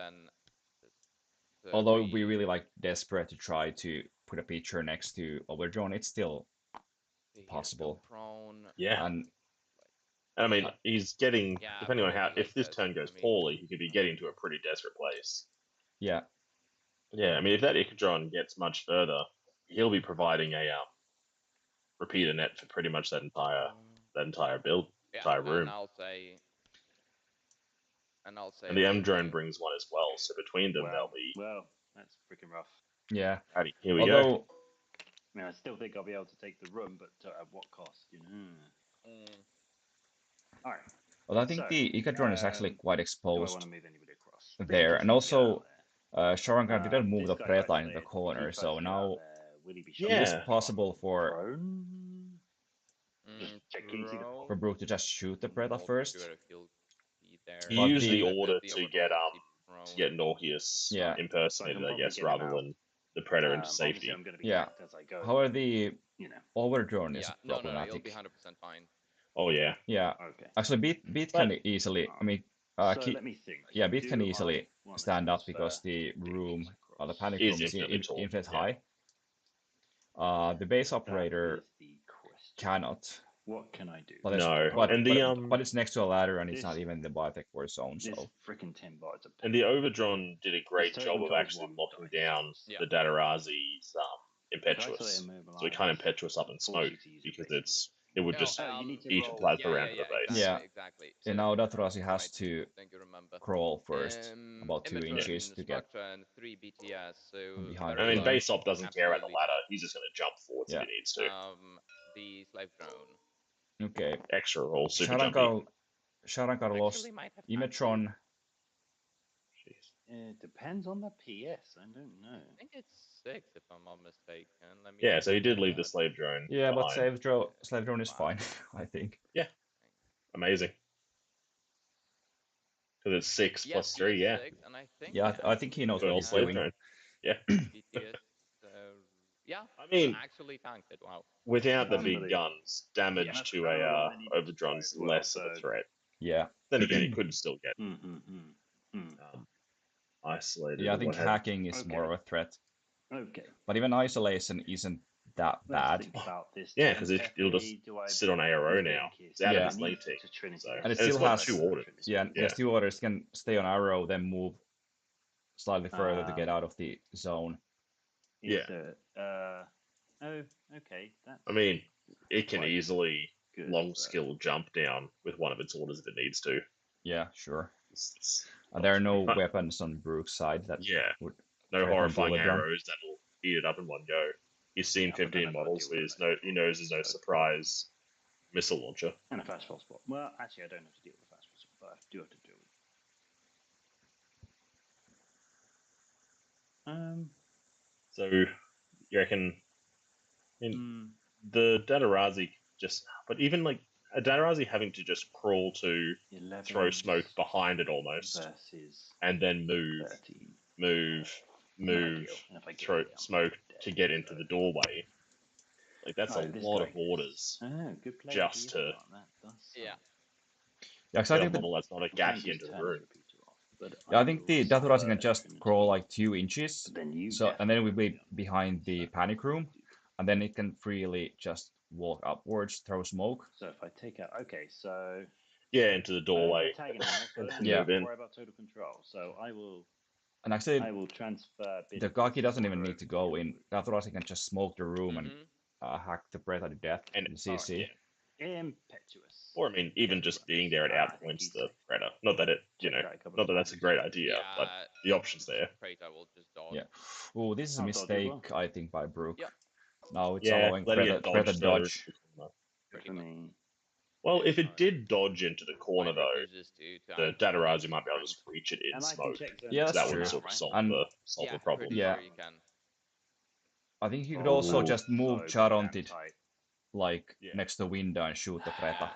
although we really like desperate to try to put a picture next to Overdrone, it's still possible. Yeah. And I mean, he's getting, depending on how, if this turn goes poorly, he could be getting to a pretty desperate place. Yeah. Yeah, I mean, if that Icadron gets much further, he'll be providing a repeater net for pretty much that entire build, entire room. And the M drone brings one as well, so between them they'll be. Well, that's freaking rough. Yeah. Here we go. I mean, I still think I'll be able to take the room, but at what cost? You know. All right. Well, I think the Icadron is actually quite exposed do I move anybody across? there, and also Sharrankar didn't move the Preta in the corner, so now it is possible for Brooke to just shoot the Preta first. He used the order to get Norkius impersonated, I guess, rather than the Predator into safety. Yeah. However, the Overdrone is problematic. Oh yeah. Yeah. Okay. Actually, Beat can easily. I mean, yeah, Beat can easily stand up because the room, the panic room is infinite high. The base operator cannot. What can I do? But it's next to a ladder and it's not even the biotech war zone. So freaking 10 bars. And the Overdrone did a great job of actually locking down the Datarazi's impetuous. So it can't impetuous up in smoke because it would just eat a plasma around to the base. Yeah, exactly. And now Datarazi has to crawl first, about 2 inches to get behind. I mean, base op doesn't care about the ladder. He's just going to jump forwards if he needs to. The slave drone. Okay. Extra roll, super Sharrankar lost Imatron. It depends on the PS. I don't know. I think it's 6 if I'm not mistaken. Let me Yeah, so he did leave the slave drone. Yeah, behind. but slave drone is fine, I think. Yeah, amazing. Because it's 6 plus 3, yeah. 6, and I think I think he knows what he's doing. Drone. Yeah. BTS, yeah. I mean, actually tanked it. Wow. Without the big guns, damage to a overdron's less of a threat. Yeah. Then again, it could still get isolated. Yeah, I think hacking is more of a threat. Okay. But even isolation isn't that bad. Yeah, because you'll just sit on ARO now. It's out of its lating. So. And it still has 2 orders. Yeah, yes, 2 orders can stay on arrow, then move slightly further to get out of the zone. Yeah. Okay. I mean, it can easily long skill jump down with one of its orders if it needs to. Yeah, sure. And there are no weapons on Brooke's side that would no horrifying arrows that'll eat it up in one go. He's seen 15 models, but he knows there's no surprise missile launcher. And a fast spot. Well, actually, I don't have to deal with a fast spot, but I do have to deal with. So, you reckon? The Datarazi but even like a Datarazi having to just crawl to throw smoke behind it almost, and then move, throw smoke to get into the doorway. Like that's a lot of orders. Just to because I think that's not a gack into the room. Yeah, I think the Datarazi can just crawl like 2 inches, and then we'll be behind the panic room, and then it can freely just walk upwards, throw smoke. So if I take out, so into the doorway. Don't worry about total control. So I will. And actually, I will transfer. The Gaki doesn't even need to go in. Datarazi can just smoke the room and hack the Preta to death in CC. Impetuous. Or I mean, even just being there, it outpoints the Preta. Not that that's a great idea, but the option's there. Preta will just dodge. Yeah. Oh, this is a mistake, I think, by Brooke. Yep. Now it's allowing Preta dodge. Well, if it did dodge into the corner, though, the Datarazi might be able to just reach it in smoke. Yeah, that would sort of solve the problem. Yeah. I think you could also just move Charonted next to the window and shoot the Preta.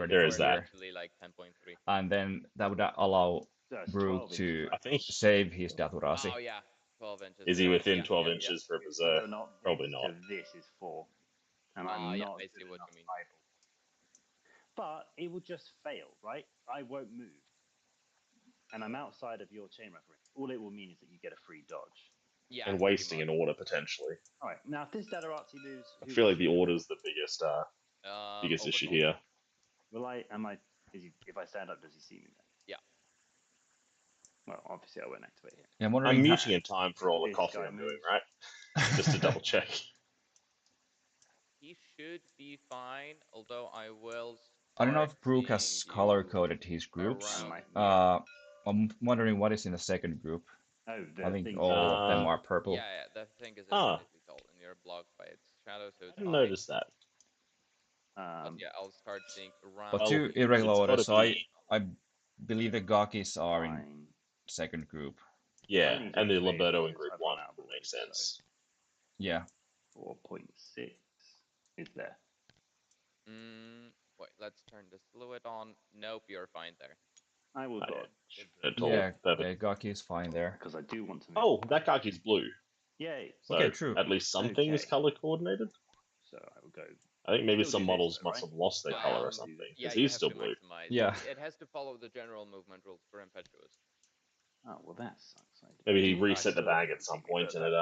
There is that. Like 10.3. And then that would allow Brooke to save his Datarazi. Oh, yeah. 12 inches. Is he within 12 inches for a berserk? Probably not. So this is 4. And I'm not basically what you mean. But it will just fail, right? I won't move. And I'm outside of your chain reference. All it will mean is that you get a free dodge. Yeah. And wasting an order, potentially. Alright, now if this Datarazi moves... I feel like the order's the biggest issue here. If I stand up, does he see me then? Yeah. Well, obviously I won't activate it. Yeah, I'm muting in time for all the coughing I'm doing, right? Just to double check. He should be fine, although I will... I don't know if Brooke has color-coded his groups. I'm wondering what is in the second group. I think all of them are purple. Yeah, that thing is called, and you're blocked by its shadow, so it's I didn't notice that. But yeah, I'll start seeing around... But 2 irregular orders, so I believe the Gakis are in second group. Yeah, and the Liberto in group 1 would make sense. Yeah. 4.6 is there. Wait, let's turn the fluid on. Nope, you're fine there. I will dodge. Yeah, the Gaki is fine there. Because I do want to... Oh, that Gaki's blue. Yay. So okay, true. At least something is color coordinated. So I will go... I think maybe some models must have lost their color or something. Because he's still blue. Yeah. It has to follow the general movement rules for Impetuous. Oh, well that sucks. Maybe he reset the bag at some point and it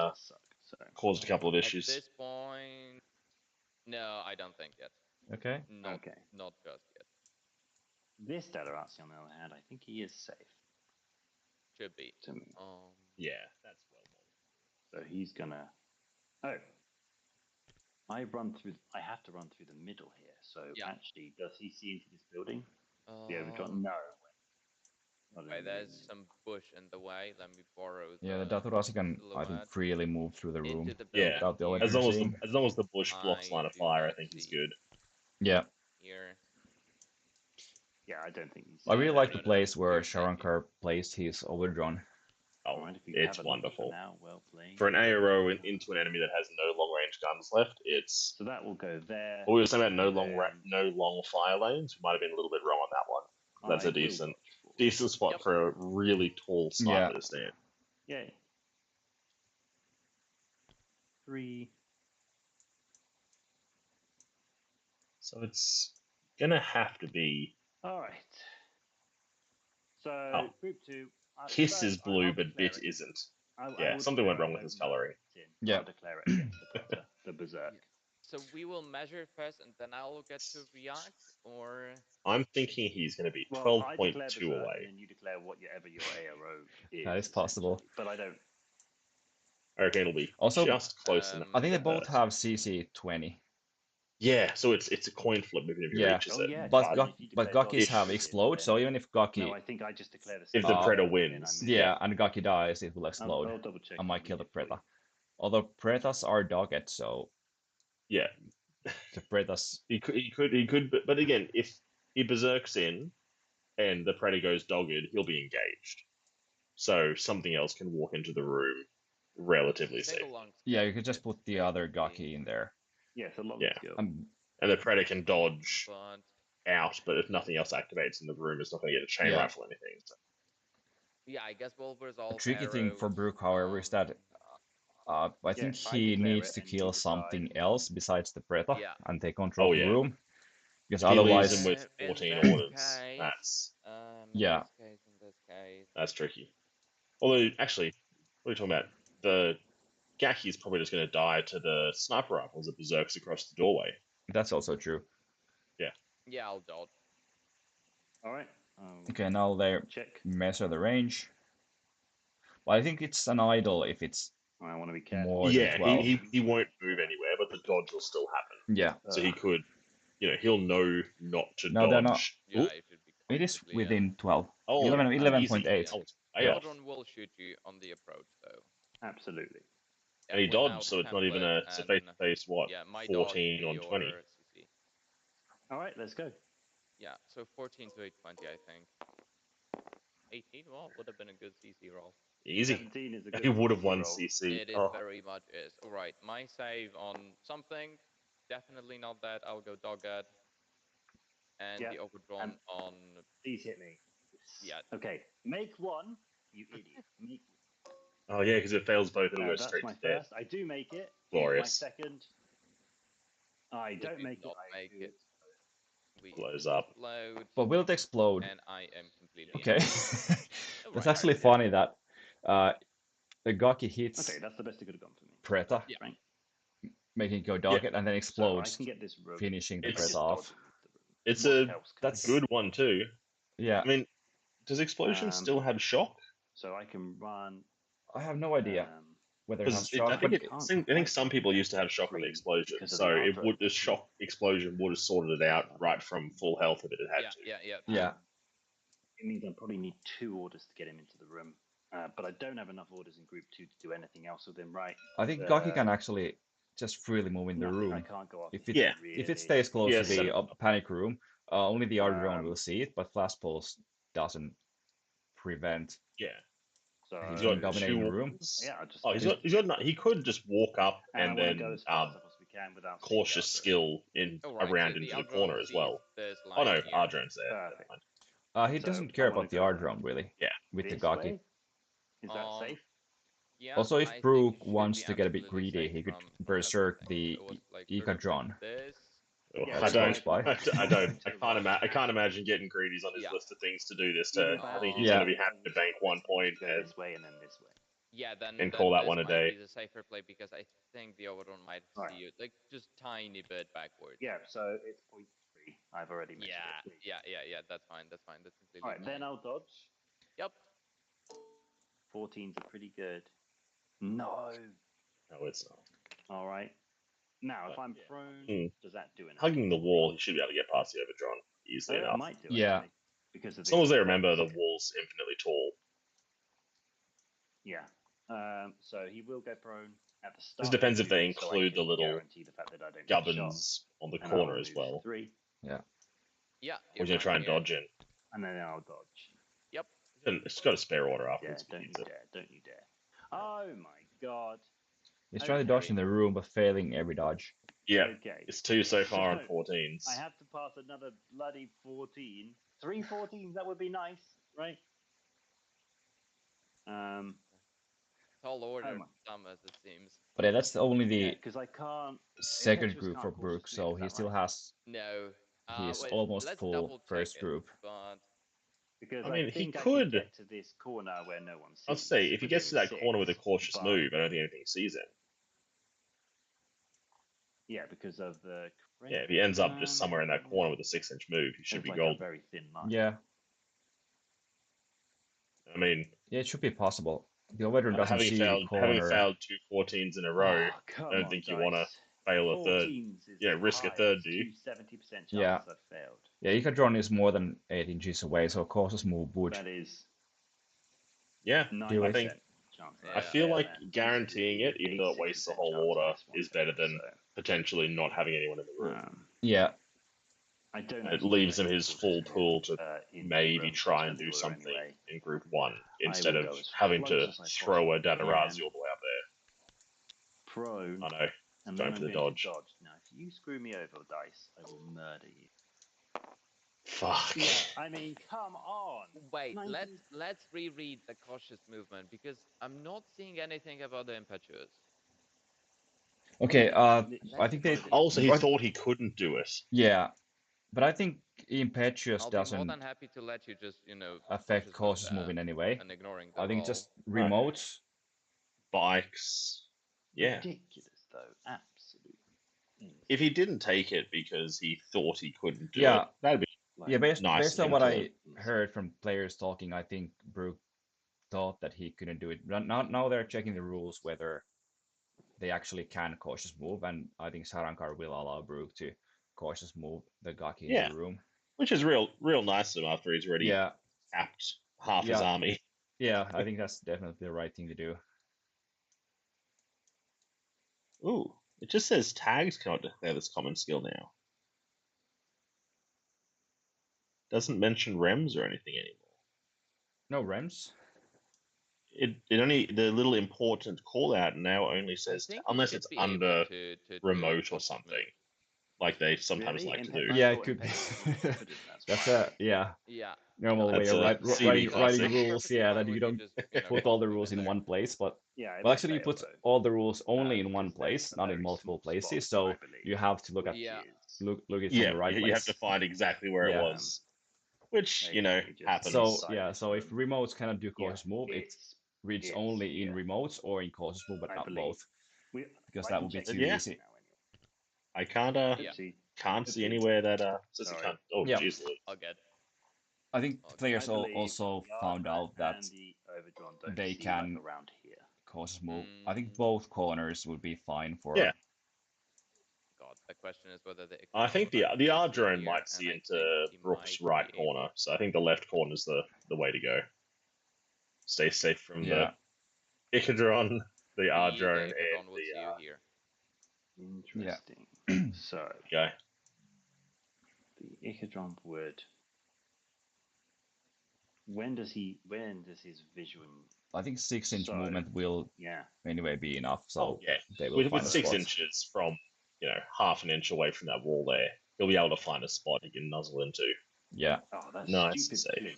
caused a couple of issues. At this point... No, I don't think yet. Okay. Not just yet. This Datarazi, on the other hand, I think he is safe. Should be. To me. Yeah, that's well modeled. So he's gonna... Oh. I have to run through the middle here. So actually, does he see into this building? The Overdron? No. Okay, there's some bush in the way. Let me borrow. The Datarazi can, I think, freely move through the room. Without the as long as the bush blocks line of fire, I think he's good. Yeah. Here. Yeah, I don't think he's... I really like the place where Sharrankar placed his Overdron. Oh, Right, it's wonderful. Now, well played. For an ARO into an enemy that has no long-range guns left, it's... So that will go there. Well, we were saying about no long fire lanes. We might have been a little bit wrong on that one. That's a decent spot for a really tall sniper to stand. Yay. 3. So it's gonna have to be... Alright. So, group 2. Kiss is blue, but Bit isn't. Something went wrong with his colouring. Yeah. I'll declare it against the Berserk. So we will measure first, and then I'll get to react, or... I'm thinking he's going to be 12.2 away. And you declare whatever your ARO is. That is possible. But I don't... I reckon it'll be also just close enough. I think they both have CC 20. Yeah, so it's a coin flip even if he reaches it. Yeah, but Gakis have explode, so even if Gaki... No, I think I just declare if the Predator wins. Yeah, and Gaki dies, it will explode. I'll double check. I might kill the Predator. Although Predators are dogged, so... Yeah. The Predators... He could, but again, if he berserks in and the Predator goes dogged, he'll be engaged. So something else can walk into the room relatively safe. Yeah, you could just put the other Gaki in there. Yeah, it's a long skill. And the Predator can dodge out, but if nothing else activates in the room, it's not going to get a chain rifle or anything. So. Yeah, I guess Wolver's all. The tricky thing for Brooke, however, is that I think he needs to kill something else besides the Predator and take control of the room. Because otherwise... Him with 14 orders, that's... That's tricky. Although, actually, what are you talking about? The Gaki is probably just going to die to the sniper rifles that berserks across the doorway. That's also true. Yeah. Yeah, I'll dodge. Alright. Okay, now they measure the range. Well, I think it's an idle if it's I want to be careful. More than 12. He won't move anywhere, but the dodge will still happen. Yeah. So he could, he'll know not to no, dodge. They're not. Yeah, it is within 12. Oh, 11.8. Eldron will shoot you on the approach, though. Absolutely. And he dodged, so it's not even it's a face-to-face, 14 on 20. Alright, let's go. Yeah, so 14 to 820, I think. 18, well, would have been a good CC roll. Easy. 17 is a good he would have won roll. CC. It is very much is. Alright, my save on something, definitely not that. I'll go dogged. And the overdrawn on... Please hit me. Yeah. Okay, make one, you idiot. Make Oh yeah, because it fails both, it'll go that's straight my to death. first. I do make it. Glorious. My second. I don't make it. Make it. We blows up. Explode, but will it explode? and I am completely Okay. That's actually funny that the Gaki hits Okay, that's the best it could have gone for me. Preta, Right. making it go dogged, and then explodes, So I can get this rope. finishing the It's- Preta off. It's That's good one too. Yeah. I mean, does Explosion still have shock? So I can run. I have no idea whether it has Because shock. I think some people used to have shock on the explosion, so the shock explosion would have sorted it out right from full health if it had had to. Yeah. It means I probably need 2 orders to get him into the room, but I don't have enough orders in Group 2 to do anything else with him. Right? I think Gaki can actually just freely move in the room. I can't go up. If it stays close to the panic room, only the other drone will see it, but Flash Pulse doesn't prevent. Yeah. So He's got dominating the room. Yeah, he could just walk up and then go as fast as we can without cautious skill around into the corner as well. Oh no, Ardron's there. He doesn't care about the Ardron really. Yeah. With the Gaki. Is that safe? Yeah, Also, if Brooke wants to get a bit greedy, he could berserk the Ecadron. I can't imagine getting greedies on his list of things to do this to. I think he's going to be happy to bank 1 point This way and then this way. Yeah, then and call that one a day. Be the safer play because I think the Overrun might see you like just tiny bit backwards. Yeah, so it's 0.3. I've already mentioned it. Yeah. That's fine. That's completely Alright, then I'll dodge. Yep. 14's are pretty good. No. No, it's not. Alright. Now, if I'm prone, does that do anything? Hugging the wall, he should be able to get past the Overdron easily enough. Might do because of as long as they remember the wall's infinitely tall. Yeah. So he will go prone at the start. This depends if they include the little gubbins on the corner as well. 3. Yeah. Yeah. We're going to try and dodge in. And then I'll dodge. Yep. It's got a spare order afterwards. Yeah, don't you dare! Don't you dare! Oh my god! He's trying to dodge in the room, but failing every dodge. Yeah, okay. It's 2 so far on 14s. I have to pass another bloody 14. 3 14s, that would be nice, right? Tall order, some as it seems. But yeah, that's only the because I can't second group for Brooke, so he still has. No. He's almost full first group. But because I mean, think he could get to this corner where no one sees. I'll say if he gets to that corner with a cautious move, I don't think anything sees him. Yeah, because of the. Yeah, if he ends up just somewhere in that corner with a 6-inch move, he should be like golden. A very thin line. Yeah. I mean, yeah, it should be possible. The Overdrawn doesn't having see failed, the corner. having failed 2 14s in a row, I don't think you want to fail a third. Yeah, risk a third, do you? 70% chance Yeah. I've failed. Yeah, Ikadron is more than 8 inches away, so cautious move would. That is. Yeah, do I think. I feel like guaranteeing it, even though it wastes the whole order, is better than potentially not having anyone in the room. Yeah. I don't. It leaves him his full pool to maybe try and do something in Group 1 instead of having to throw a Danarazi all the way up there. Prone. I know. Going for the dodge. Now, if you screw me over, Dice, I will murder you. Fuck. Yeah, I mean, come on. Wait, let's reread the cautious movement because I'm not seeing anything about the impetuous. Okay, I think they. Also, he thought he couldn't do it. Yeah, but I think impetuous I'll doesn't. be more than happy to let you just, affect cautious move in any way. And ignoring I think just remotes, bikes. Yeah. Ridiculous, though. Absolutely. If he didn't take it because he thought he couldn't do Yeah. it, that'd be based on what I it. heard from players talking, I think Brooke thought that he couldn't do it. Now they're checking the rules whether they actually can cautious move, and I think Sharrankar will allow Brooke to cautious move the Gaki in the room. Which is real nice of him after he's already capped half his army. Yeah, I think that's definitely the right thing to do. Ooh, it just says tags cannot declare this common skill now. Doesn't mention rems or anything anymore. No rems? It only, the little important call out now only says, unless it's under remote or something, like they sometimes like to do. Yeah, it could be. That's a, normal way of writing rules, that you don't put all the rules in one place, but well, actually you put all the rules only in one place, not in multiple places, so you have to look at look it from the right place. You have to find exactly where it was, which happens. So if remotes cannot do cautious move, it reads only in remotes or in cautious move, but not both, because that would be too easy. I can't see anywhere that says it can't. Oh, jeez. I think players also found out that they can cautious move. I think both corners would be fine for. Yeah. God, the question is whether I think the R drone might see into Brooke's right corner, so I think the left corner is the way to go. Stay safe from the Ikadron, the R drone, and the. Interesting. So. Yeah. The Ikadron would. When does his vision? I think 6-inch movement will anyway be enough. So they will with find 6 inches from half an inch away from that wall there, he'll be able to find a spot he can nuzzle into. Yeah. Oh, that's nice. Stupid.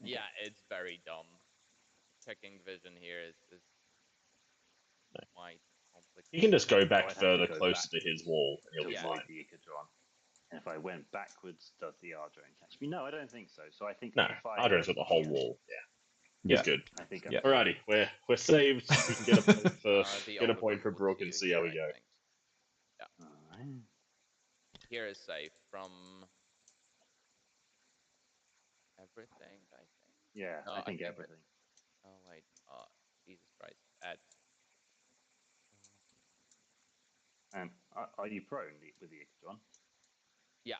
Yeah, it's very dumb. Checking vision here is quite complicated. He can just go back further, closer to his wall, and he'll be fine. And if I went backwards, does the R drone catch me? No, I don't think so. So I think R drone's got the whole wall. Yeah, he's good. I think. Alrighty, we're saved. We can get a point for Brooke and see how we go. Yeah. Here is safe from everything. I think. Yeah, I think everything. Oh wait. Jesus Christ. Add. And are you prone with the Ikadron? Yeah.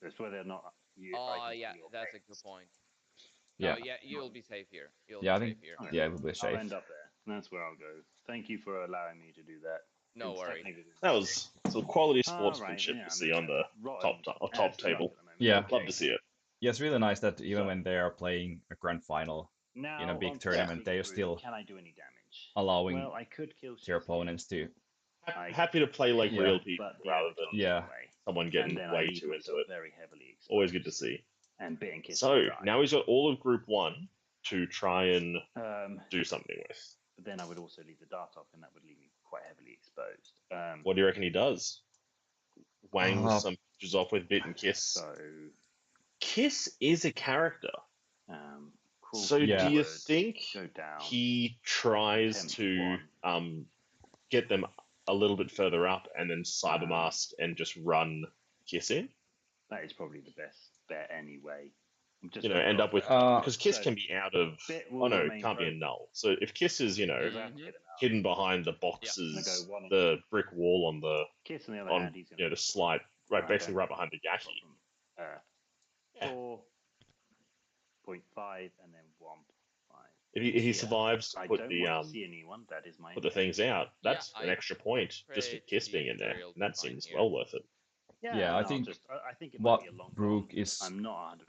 That's whether or not you. That's a good point. Yeah. No, you'll be safe here. I think. Yeah, we'll be safe. I'll end up there. That's where I'll go. Thank you for allowing me to do that. No worries. That was some quality sportsmanship to see on the top table. Yeah, love to see it. Yeah, it's really nice that even when they are playing a grand final in a big tournament, they are still can I do any damage? allowing Well, I could kill their opponents to. Happy to play like real people rather than someone getting way too into it. Very heavily exposed. Always good to see. And being kissed. So now he's got all of Group 1 to try and do something with. But then I would also leave the dart off, and that would leave me quite heavily exposed. What do you reckon he does? Wangs some pictures off with Bit and Kiss. So Kiss is a character. So do you think he tries to get them a little bit further up and then Cybermask and just run Kiss in? That is probably the best bet anyway. Just end up with because Kiss can be out of. Oh no, it can't be a null. So if Kiss is hidden behind the boxes, the brick wall on the Kiss on the other hand, the slide basically right behind the Yaki. 4.5 and then 1.5. If he survives to put the put the things out, that's an extra point just for Kiss being in there, and that seems well worth it. Yeah, I think what Brooke is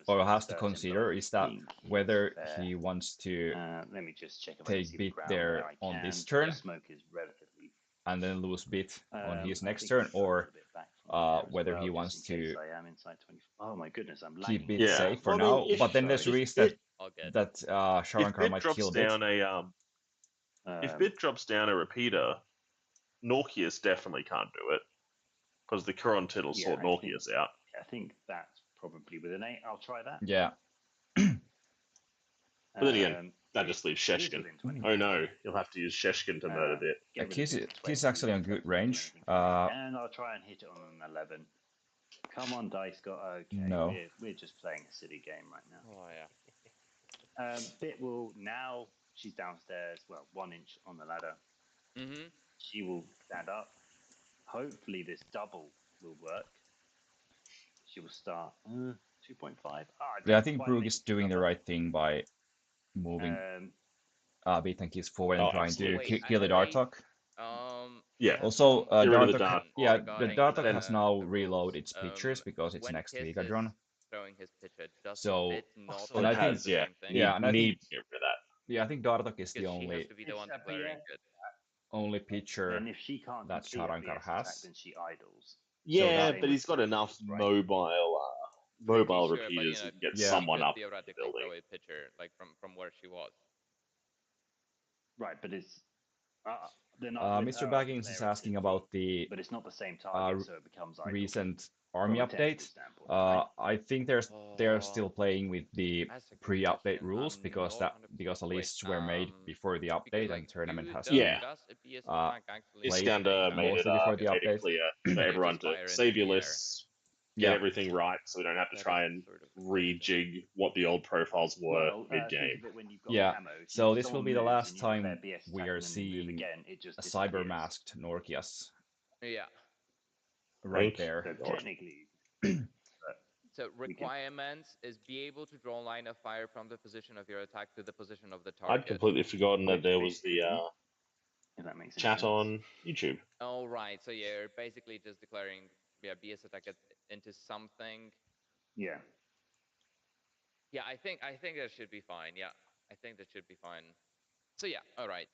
or has to consider is that whether he wants to let me just check take Bit there on this turn and then lose Bit on his next turn, or whether he wants to keep Bit safe for now. But then there's a risk that Sharrankar might kill Bit. If Bit drops down a repeater, Norkius definitely can't do it. Because the Kuron Tittle sort Norkius out. I think that's probably with an 8. I'll try that. Yeah. But then again, that just leaves Sheshkin. Oh no, you'll have to use Sheshkin to murder Bit. Yeah, Kiss is actually on good range. And I'll try and hit it on an 11. Come on, Dice God. Okay, no. We're just playing a silly game right now. Oh, yeah. Bit will, now she's downstairs, well, 1 inch on the ladder. She will stand up. Hopefully this double will work. She will start 2.5. Yeah, I think Brooke is doing the right thing by moving Bit and Kiss forward and trying to kill the Dartok. Yeah. Also, Dartok, the Dartok has now reloaded its pictures because it's next to Igadron. So, and I think, and I think, get rid of that. Yeah, I think Dartok is the only picture and if she can't that Sharrankar has. Then she idles. Yeah, but he's got enough mobile repeaters to get someone up in the building. A picture, like from where she was. Right, but it's they're not. Mr. Baggins is asking about the but it's not the same target, so it becomes recent army update. I think they're still playing with the pre-update rules because the lists were made before the update and tournament has Iskander made it before the update. Clear for everyone to save your lists, get everything right, so we don't have to try and rejig what the old profiles were mid-game. Yeah, so this will be the last time we are seeing a cyber-masked Norkias. Yeah. Right there. Technically. So requirements is be able to draw line of fire from the position of your attack to the position of the target. I'd completely forgotten that there was the chat on YouTube. Oh, right. So you're basically just declaring BS attack into something. Yeah. Yeah, I think that should be fine. Yeah, I think that should be fine. So yeah, all right.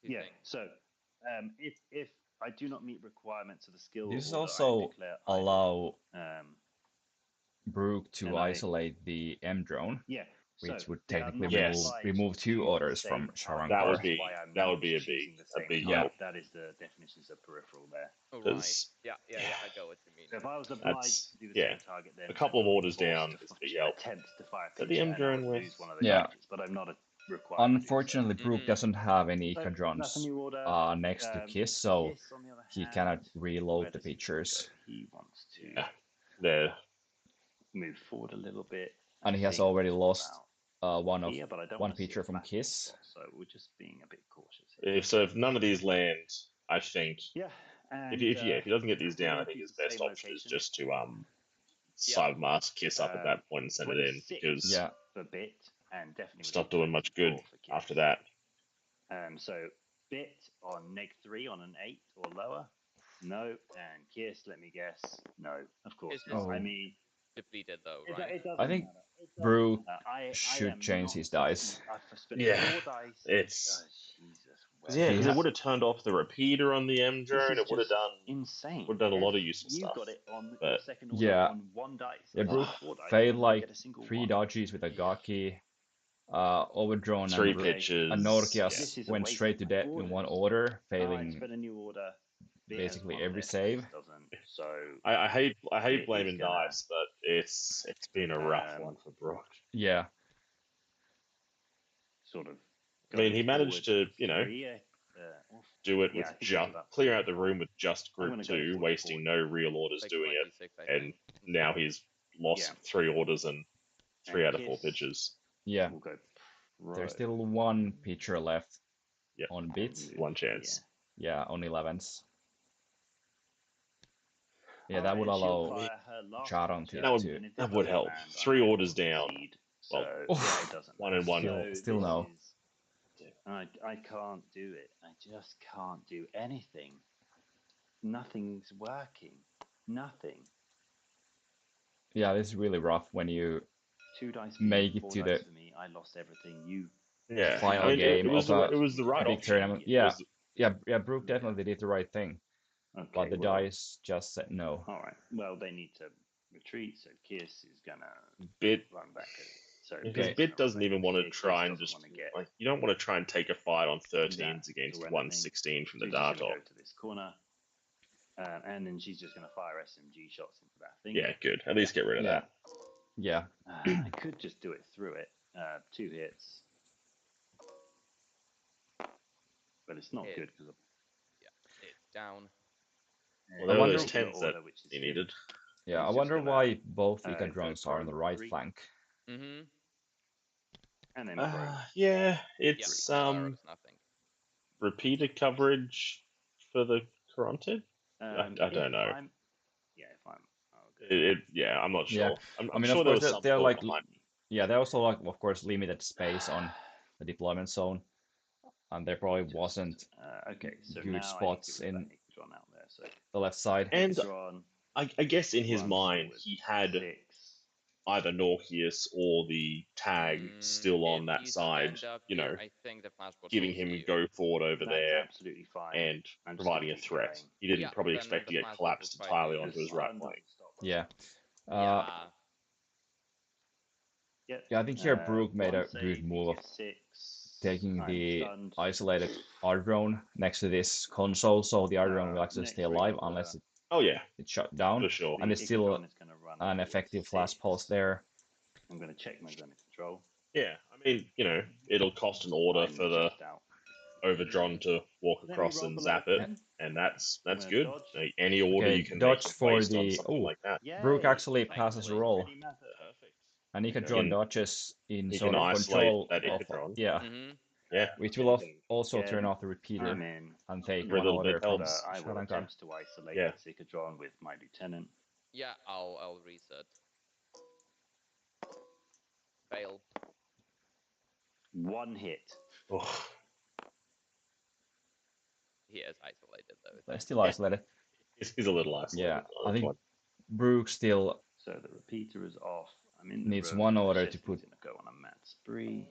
Yeah. So if I do not meet requirements of the skill, this is also allow Brooke to isolate the M drone. Yeah. Which would technically remove 2 orders from Sharrankar. That would be a big help. That is the definitions of peripheral there. Oh, right. Yeah, I go what you mean. So if I was obliged to do the same target, then a couple of orders down is a big help. But the M drone with but I'm not a required. Unfortunately, Brooke doesn't have any Ikadrons next to Kiss, so he cannot reload the pictures. He wants to move forward a little bit. And he has already lost one picture from Kiss. So we're just being a bit cautious here. If none of these land, I think if he doesn't get these down, I think his best option is just to Cybermask Kiss up at that point and send it in, because for Bit and definitely it's not doing much good after that. So Bit on -3 on an 8 or lower. No, and Kiss, let me guess. No, of course. I mean, depleted though, right? I think Brooke should change his dice. Yeah, it's because it would have turned off the repeater on the M drone. It would have done insane. Would have done a lot of useful you stuff. Got it on but your second order on one dice. Yeah, Brooke failed like 3 dodges with a Gaki. Overdrawn three pitches. And Norkias went straight to death in one order, failing a new order. basically every save. So I hate blaming dice, but it's been a rough one for Brooke. Yeah. Sort of. I mean, he managed to, do it with just clear out the room with just group 2, wasting no real orders doing it, and now he's lost 3 orders and 3 out of 4 pitches. Yeah. There's still 1 pitcher left on bits. 1 chance. Yeah, on 11s. Yeah, that would allow Sharrankar to... That would help. 3 orders down. Well, it doesn't 1 and 1. Still no. I can't do it. I just can't do anything. Nothing's working. Nothing. Yeah, this is really rough when you 2 dice make it to the for me. I lost everything. final game. It was the right big option. tournament. Yeah, Brooke definitely did the right thing. Okay, but the dice just said no. All right. Well, they need to retreat, so Kiss is gonna run back. Because Bit doesn't even want to try and just like you don't want to try and take a fight on 13s against 116 from the dart off. Go to this corner, and then she's just gonna fire SMG shots into that thing. Yeah, good. At least get rid of that. Yeah. I could just do it through it. 2 hits. But it's not good because it's down. Well, there were those 10s that he needed. Yeah, I wonder why both Ika drones are on the right flank. Mm-hmm. And then yeah, it's repeated coverage for the Commentated. I don't know. I'm not sure. Yeah. I'm sure there was some they're like they're also like of course limited space on the deployment zone, and there probably wasn't good spots in the left side. And I guess in his mind he had either Norkius or the tag still on that side, giving him a go forward over there and providing a threat. He didn't probably expect to get collapsed entirely onto his right flank. Yeah. I think here Brooke made a good move of taking the isolated R-drone next to this console, so the R-drone will actually stay alive unless it's shut down. For sure. And it's still an effective flash pulse there. I'm going to check my zone of control. Yeah, I mean, it'll cost an order for the overdrawn to walk across and zap it, and that's good. Any order you can dodge make for the like that. Brooke actually passes a roll. And he can draw dodges in zone of control. Which will also turn off the repeater and take one order from Sharrankar. To isolate the Ikadron with my lieutenant. Yeah, I'll reset. Fail. 1 hit. Oh. He is isolated though. They're still isolated. He's a little isolated. Yeah, I think Brooke still. So the repeater is off. Needs 1 order to put go on a mad spree.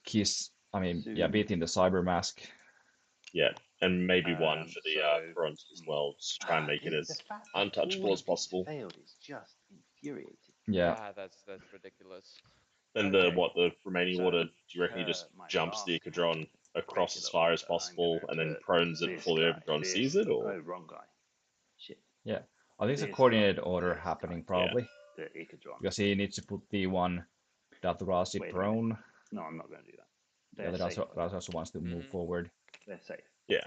Kiss. Beat in the cyber mask. Yeah, and maybe 1 for the bronze as well, to try and make it as untouchable as possible. Failed is just infuriating. Yeah, that's ridiculous. Then the remaining order? Do you reckon he just jumps the Ikadron across as far as possible and then prones it before the Ikadron sees it, or? Oh, wrong guy. Shit. Yeah, I think it's a coordinated order happening probably. The Ikadron. Because he needs to put the one Dothraki prone. No, I'm not going to do that. That also wants to move forward. They're safe. Yeah.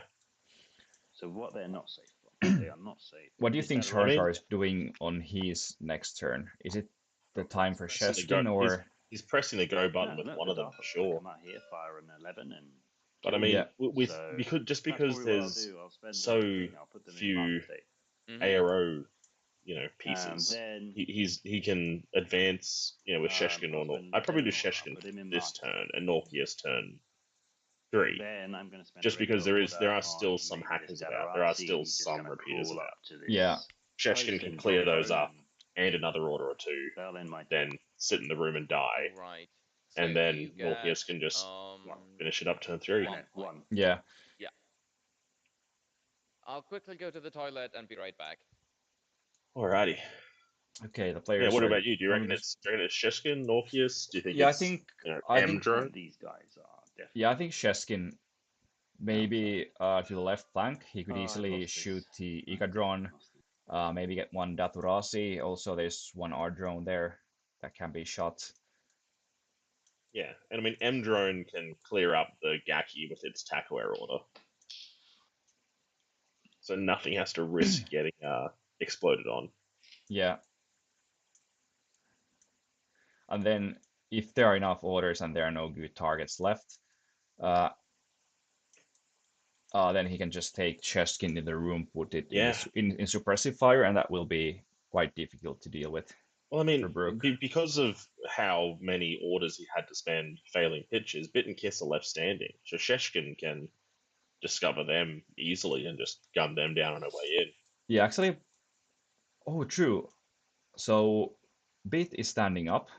So what they're not safe from, they are not safe. What do you think Sharrankar is doing on his next turn? Is it the time for Sheskin or? He's pressing the go button with one of them for sure. Come out here, fire an 11, and. But I mean, because there's so few ARO, pieces. He can advance, with Sheshkin or not. I'd probably do Sheshkin this turn and Norkius turn 3. Then I'm going to spend just because there are still some hackers about. There are still some repeaters about. Yeah. Sheshkin can clear those up and another order or two, then sit in the room and die. Right. So and then Morpheus can just finish it up turn 3. One. Yeah. Yeah. I'll quickly go to the toilet and be right back. Alrighty. Okay, the players. Yeah, what about you? Do you reckon it's Sheshkin, Morpheus? Do you think yeah, it's, I think these guys are definitely. Yeah, I think Sheshkin maybe to the left flank. He could easily shoot the Ikadron, maybe get one Daturasi. Also, there's one R-drone there that can be shot. Yeah, and I mean, M-drone can clear up the Gaki with its tackle air order. So nothing has to risk getting exploded on. Yeah. And then if there are enough orders and there are no good targets left, then he can just take Cheskin in the room, put it in suppressive fire, and that will be quite difficult to deal with. Well, I mean, because of how many orders he had to spend failing pitches, Bit and Kiss are left standing. So Sheshkin can discover them easily and just gun them down on their way in. Yeah, actually. Oh, true. So Bit is standing up.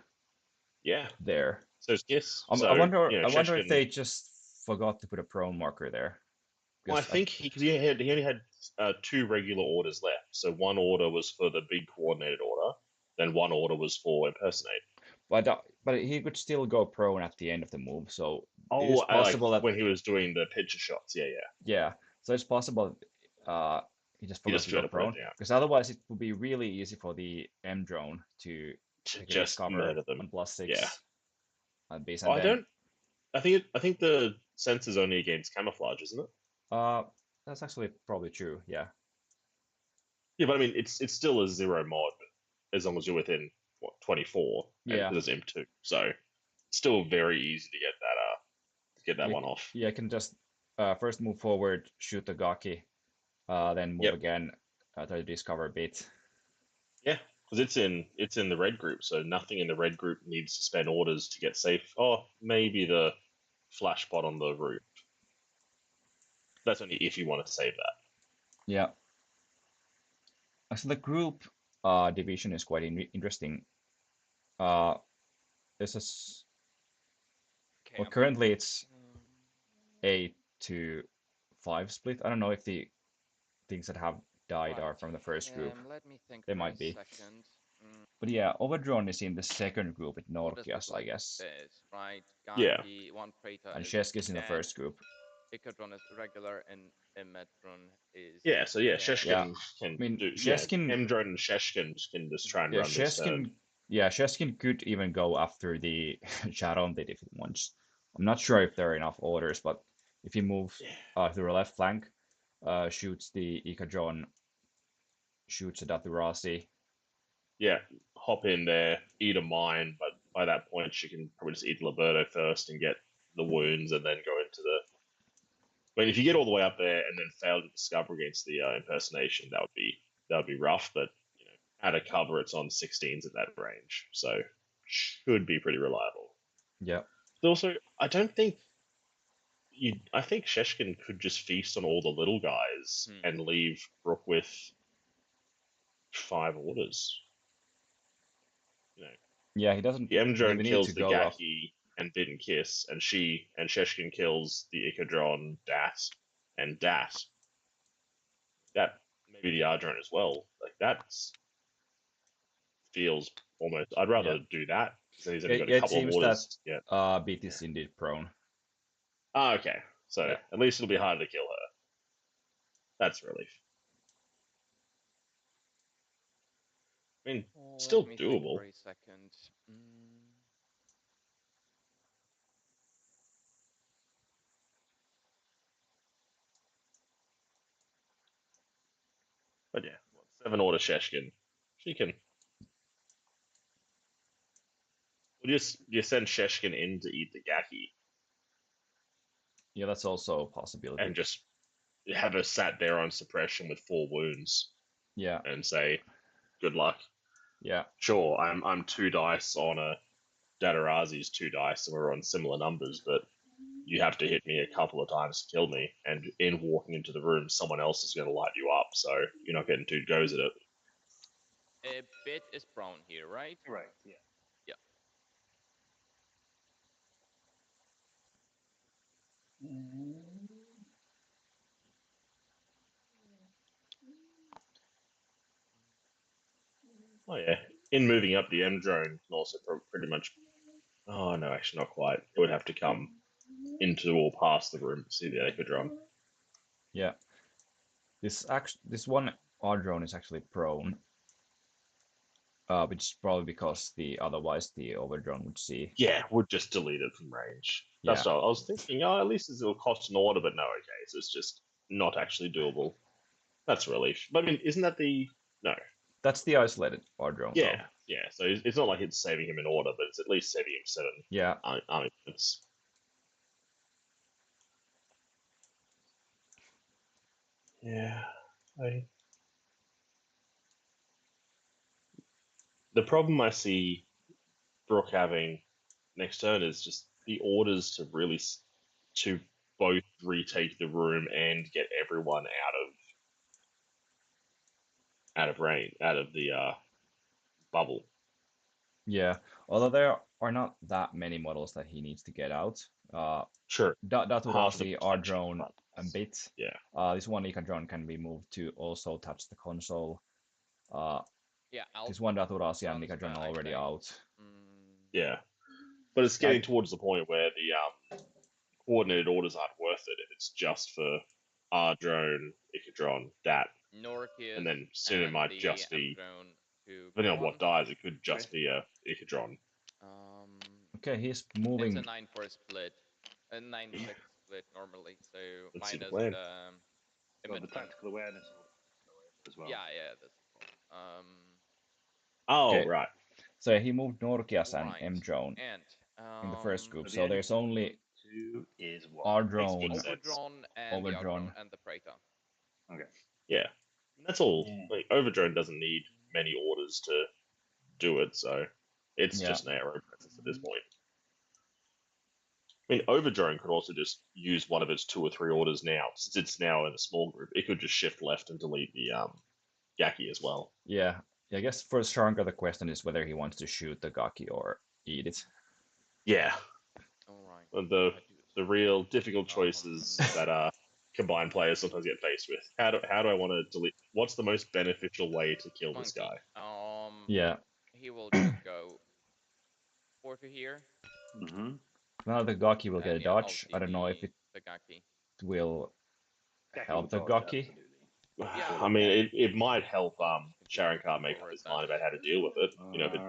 Yeah. There. So is Kiss. I wonder if they just forgot to put a prone marker there. Well, I think he only had 2 regular orders left. So one order was for the big coordinated order, then one order was for impersonate. But he could still go prone at the end of the move. So it is possible that when he was doing the pitcher shots, yeah. So it's possible he just forgot to go prone, because otherwise it would be really easy for the M drone to just murder them on +6. Yeah. And base. I think the sense is only against camouflage, isn't it? That's actually probably true. Yeah. Yeah, but I mean, it's still a 0 mod as long as you're within 24. Yeah. There's M2, so it's still very easy to get that one off. Yeah, I can just first move forward, shoot the Gaki, then move again, try to discover Bit. Yeah, because it's in the red group, so nothing in the red group needs to spend orders to get safe. Oh, maybe the flash pot on the roof. That's only if you want to save that. Yeah. So the group division is quite interesting. This is currently it's 8 to 5 split. I don't know if the things that have died are from the first group. Let me think. They might be. But yeah, Overdrone is in the second group with Norkias, I guess. Right. Yeah. And Shesk is in the first group. Ikadron is regular and Metron is... Yeah, so Sheshkin can do... Sheshkin... M-drone and Sheshkin can just try and run this. Yeah, Sheshkin could even go after the Charon they defeat once. I'm not sure if there are enough orders, but if he moves to the left flank, shoots the Ikadron, shoots the Daturasi. Yeah, hop in there, eat a mine, but by that point she can probably just eat Liberto first and get the wounds and then go into the... I mean, if you get all the way up there and then fail to discover against the impersonation, that would be rough. But out of cover, it's on 16s at that range, so should be pretty reliable. Yeah. But also, I think Sheshkin could just feast on all the little guys and leave Brooke with 5 orders. Yeah, he doesn't. The M-drone kills the Gaki and Bit and Kiss, and Sheshkin kills the Ikadron, Dat, and Dat. That maybe the R-drone as well. Like that feels almost. I'd rather do that. So he's only got a couple of orders. That Bit is indeed prone. Ah, okay. So at least it'll be harder to kill her. That's relief. I mean, still doable. For a second. But yeah, 7 order Sheshkin. She can. We'll you send Sheshkin in to eat the Gaki. Yeah, that's also a possibility. And just have her sat there on suppression with 4 wounds. Yeah. And say, good luck. Yeah. Sure, I'm 2 dice on a Datarazi's 2 dice, and we're on similar numbers, but you have to hit me a couple of times to kill me, and in walking into the room, someone else is going to light you up, so you're not getting 2 goes at it. A bit is prone here, right? Right. Yeah. Yeah. Oh yeah. In moving up, the M drone can also pretty much. Oh no, actually not quite. It would have to come into or past the room to see the Echidron. Yeah. This one R drone is actually prone. Which is probably because otherwise the overdrone would see. Yeah, would just delete it from range. Yeah. That's what I was thinking. Oh, at least it'll cost an order, but no, okay, so it's just not actually doable. That's a relief. But I mean, isn't that the no? That's the isolated R drone. Yeah, though. yeah. So it's not like it's saving him an order, but it's at least saving him 7. Yeah. Army points. Yeah. The problem I see Brooke having next turn is just the orders to really to both retake the room and get everyone out of range, out of the bubble. Yeah, although there are not that many models that he needs to get out. Sure. Daturasi, R drone, and Bit. Yeah. This one Ika drone can be moved to also touch the console. Yeah. This one Daturasi and Ika drone are already out. Yeah, but it's getting towards the point where the coordinated orders aren't worth it if it's just for R drone, Icadron, Dat, Norkius, and then soon it might just be. Depending on what dies, it could just be a Icadron. Okay, he's moving. It's a 9-4 split, a 9-6 split normally. So Let's minus see the tactical awareness as well. Yeah, that's. Oh, okay. Right. So he moved Norkias and M drone in the first group. So there's only R drone, Overdrone, and the Praetor. Okay. Yeah, that's all. Like Overdrone doesn't need many orders to do it, so it's just an arrow presence at this point. I mean, Overdrone could also just use one of its 2 or 3 orders now. Since it's now in a small group, it could just shift left and delete the Yaki as well. Yeah. I guess for Sharrankar, the question is whether he wants to shoot the Gaki or eat it. Yeah. All right. The real difficult choices that combined players sometimes get faced with. How do I want to delete? What's the most beneficial way to kill this guy? Yeah. He will just go 4 to here. Now the Gaki will get a dodge. I don't know if it will help the Gaki. Yeah. I mean, it might help Sharrankar make up his mind about how to deal with it. You know, if it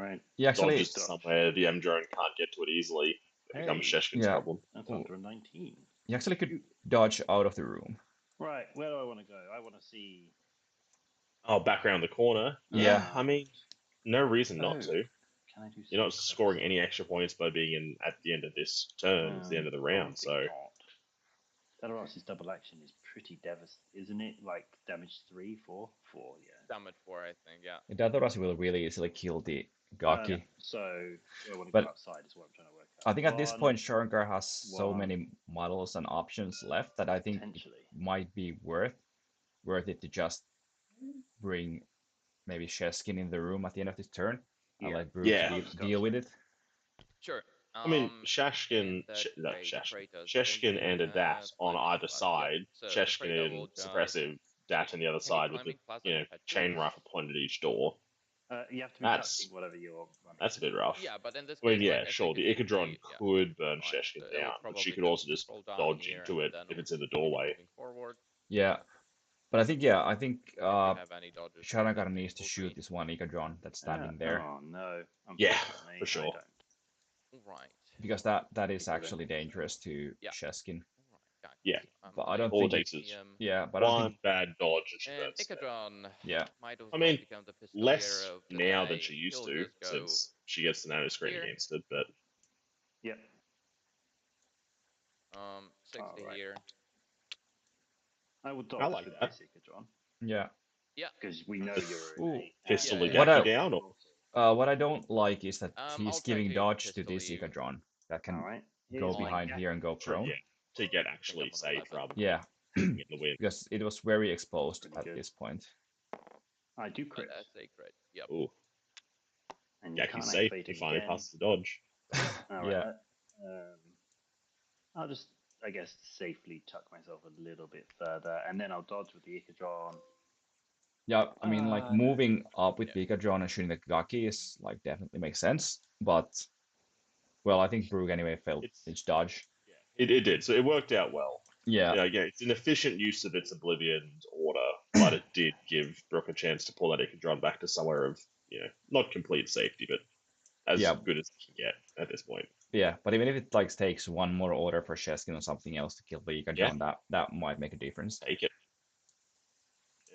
dodges to somewhere the M drone can't get to it easily, it becomes Sheshkin's problem. That's under a 19. You actually could dodge out of the room. Right, where do I want to go? I want to see... Oh, back around the corner? Yeah. I mean, no reason not to. Can I do You're not scoring any extra points by being in at the end of this turn. It's the end of the round, so... Daturasi's double action is pretty devastating, isn't it? Like, damage 3, 4? 4, yeah. Damage 4, I think, yeah. Daturasi will really easily kill the Gaki. So, I want to go outside is what I'm trying to work out. I think at this point, Sharrankar has so many models and options left that I think it might be worth it to just bring maybe Sheshkin in the room at the end of this turn and let Brooke deal with it. Sure. I mean, Sheshkin and a Dat on either side. Sheshkin in suppressive, Dat on the other side with the chain rifle pointed at each door. You have to be touching whatever you're running. That's a bit rough. Yeah, but in this case, sure, the Icadron could burn Sheshkin down, but she could also just dodge into it if it's in the doorway. Yeah, but I think Sharrankar needs to shoot this one Icadron that's standing there. Oh no! Yeah, for sure. Right. Because that is actually dangerous to Sheshkin. Yeah, but I don't think it's but one bad dodge and she Yeah, I mean, less now than she used to since she gets the nano screen against it. But 60 here. I would dodge like with that. this Icadron. Yeah. Because we know you're pistol the Gaki down. Or... what I don't like is that he's giving dodge to this Icadron that can go behind here and go prone. To get actually safe rather than in the win. Because it was very exposed at this point. I do crit. Yep. Ooh. And you can't safe. activate You it finally again. passed the dodge. Alright. I'll just, I guess, safely tuck myself a little bit further, and then I'll dodge with the Icadron. Yeah, I mean, like moving up with Pikachu and shooting the Gaki is like definitely makes sense, but well, I think Brooke anyway failed its dodge. It did, so it worked out well. Yeah. Yeah, it's an efficient use of its Oblivion's order, but it did give Brooke a chance to pull that Icadron back to somewhere of, not complete safety, but as good as it can get at this point. Yeah, but even if it like takes one more order for Sheskin or something else to kill the Icadron, that might make a difference. Take it.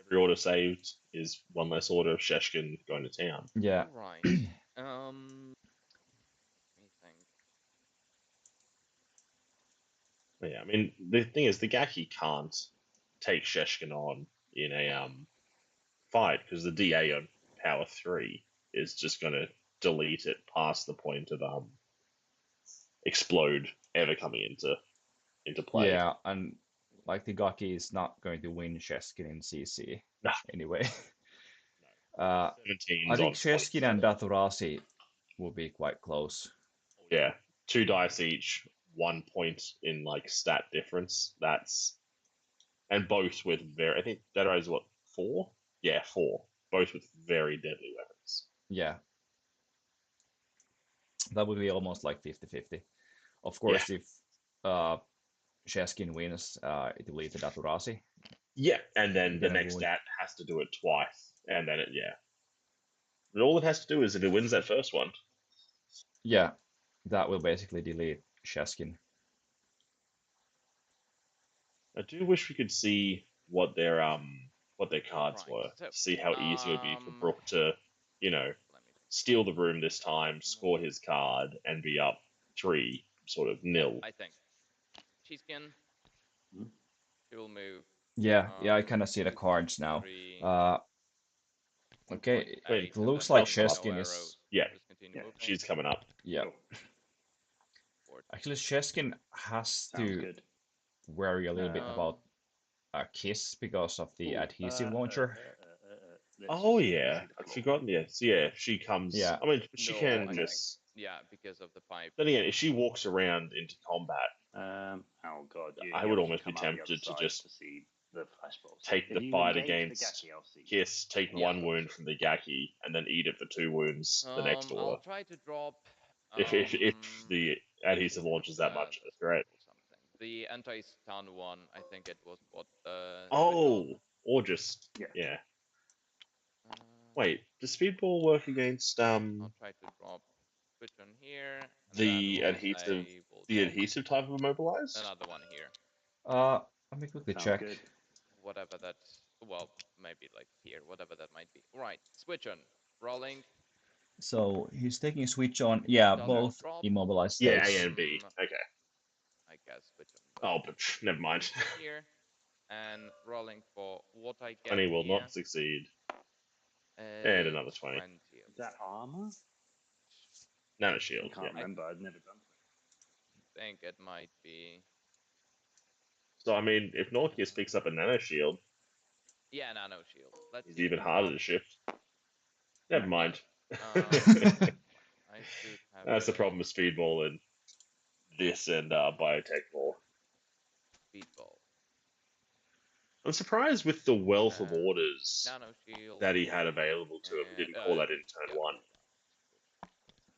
Every order saved is one less order of Sheshkin going to town. Yeah. Right. Let me think. Yeah, I mean, the thing is, the Gaki can't take Sheshkin on in a fight because the DA on power 3 is just going to delete it past the point of explode ever coming into play. Yeah, and like the Gaki is not going to win Sheskin in CC anyway. I think Sheskin and Dathurasi will be quite close. Yeah, 2 dice each, 1 point in like stat difference. And both with I think that is what, 4? Yeah, 4. Both with very deadly weapons. Yeah. That would be almost like 50-50. Of course, if Sheskin wins, it will lead to Dathurasi. Yeah, and then the next stat has to do it twice, and then But all it has to do is if it wins that first one. Yeah, that will basically delete Sheskin. I do wish we could see what their cards were. So, see how easy it would be for Brooke to, steal the room this time, score his card, and be up 3, sort of nil. I think Sheskin. She will move. Yeah, I kind of see the cards now. Okay, it looks like Sheskin is... Yeah, she's coming up. Yeah. Actually, Sheskin has to worry a little bit about Kiss because of the adhesive launcher. Oh yeah, I've forgotten. Yeah, she comes. Yeah, I mean, she can just. Yeah, because of the pipe. Then again, if she walks around into combat, oh god, I would almost be tempted to just take the fight against Kiss, take 1 wound from the Gaki, and then eat it for 2 wounds the next order. I'll try to drop. If the adhesive launches that much, that's great. The anti-stun one, I think it was what. Or just wait, does Speedball work against I'll try to drop switch on here. The adhesive type of immobilize? Another one here. Let me quickly check. Good. Whatever that's maybe like here, whatever that might be. Right, switch on, rolling. So he's taking switch on. Yeah, both immobilized states. Yeah, A and B. Okay. I guess switch on. Oh, but never mind. Here and rolling for what I get. 20 will not succeed. And another 20. Is that armor? Nano shield. I can't remember. I've never done it. I think it might be. So I mean, if Norkius picks up a nano shield, nano shield. It's even harder to shift. Never mind. That's the problem with Speedball and this and Biotech Ball. Speedball. I'm surprised with the wealth of orders that he had available to him. He didn't call that in turn 1.